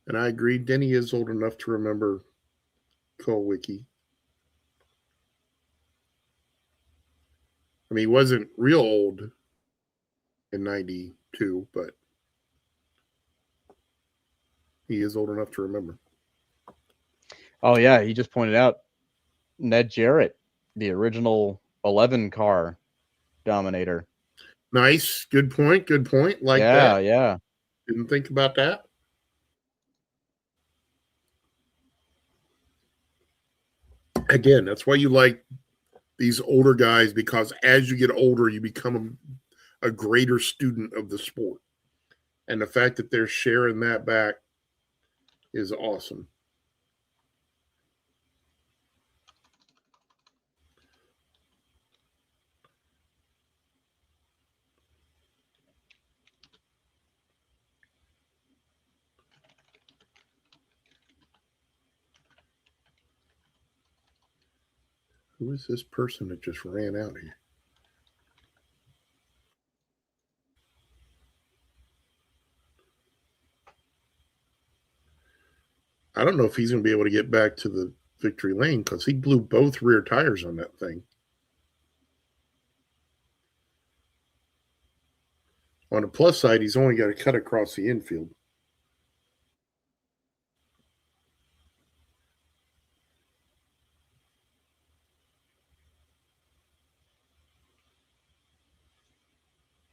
and I agree, Denny is old enough to remember Colwickie. I mean, he wasn't real old in 92, but he is old enough to remember. Oh yeah, he just pointed out Ned Jarrett, the original 11 car Dominator. Nice. Good point. Good point. Like Yeah, that. yeah. Didn't think about that. Again, that's why you like these older guys, because as you get older, you become a greater student of the sport. And the fact that they're sharing that back is awesome. Who is this person that just ran out here? I don't know if he's going to be able to get back to the victory lane because he blew both rear tires on that thing. On the plus side, he's only got to cut across the infield.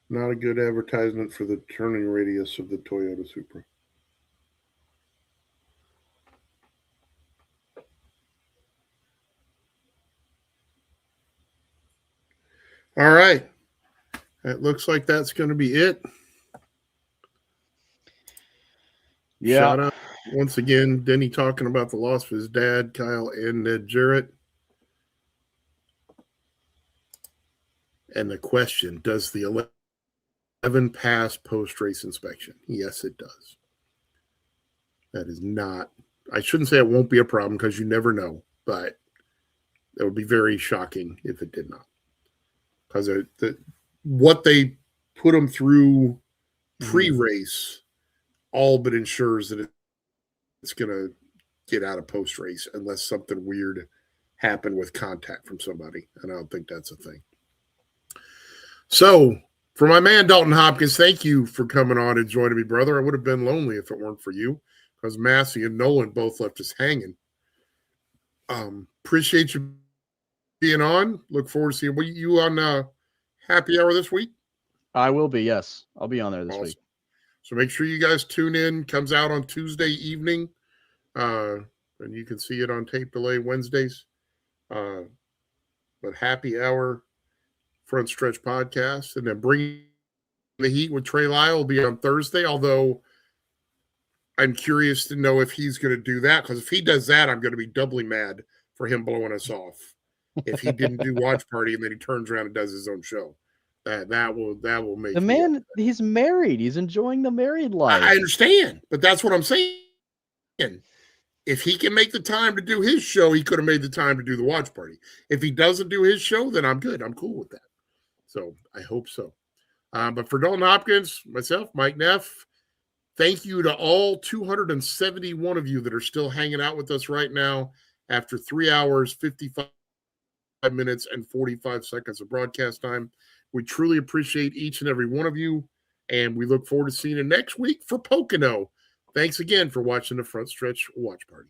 Not a good advertisement for the turning radius of the Toyota Supra. All right. It looks like that's going to be it. Yeah. Shout out once again, Denny talking about the loss of his dad, Kyle, and Ned Jarrett. And the question, does the 11 pass post-race inspection? Yes, it does. That is not, I shouldn't say it won't be a problem because you never know, but it would be very shocking if it did not. Because what they put them through pre-race all but ensures that it's going to get out of post-race unless something weird happened with contact from somebody. And I don't think that's a thing. So, for my man Dalton Hopkins, thank you for coming on and joining me, brother. I would have been lonely if it weren't for you, because Massey and Nolan both left us hanging. Appreciate you being on. Look forward to seeing you on Happy Hour this week. I will be, yes. I'll be on there this week. So make sure you guys tune in. Comes out on Tuesday evening. And you can see it on tape delay Wednesdays. But Happy Hour Frontstretch podcast, and then bring the Heat with Trey Lyle will be on Thursday, although I'm curious to know if he's going to do that, because if he does that, I'm going to be doubly mad for him blowing us off. If he didn't do Watch Party and then he turns around and does his own show, that will make the man. He's married. He's enjoying the married life. I understand, but that's what I'm saying. If he can make the time to do his show, he could have made the time to do the Watch Party. If he doesn't do his show, then I'm good. I'm cool with that. So I hope so. But for Dalton Hopkins, myself, Mike Neff, thank you to all 271 of you that are still hanging out with us right now after 3 hours, 55 minutes, and 45 seconds of broadcast time. We truly appreciate each and every one of you, and we look forward to seeing you next week for Pocono. Thanks again for watching the Front Stretch Watch Party.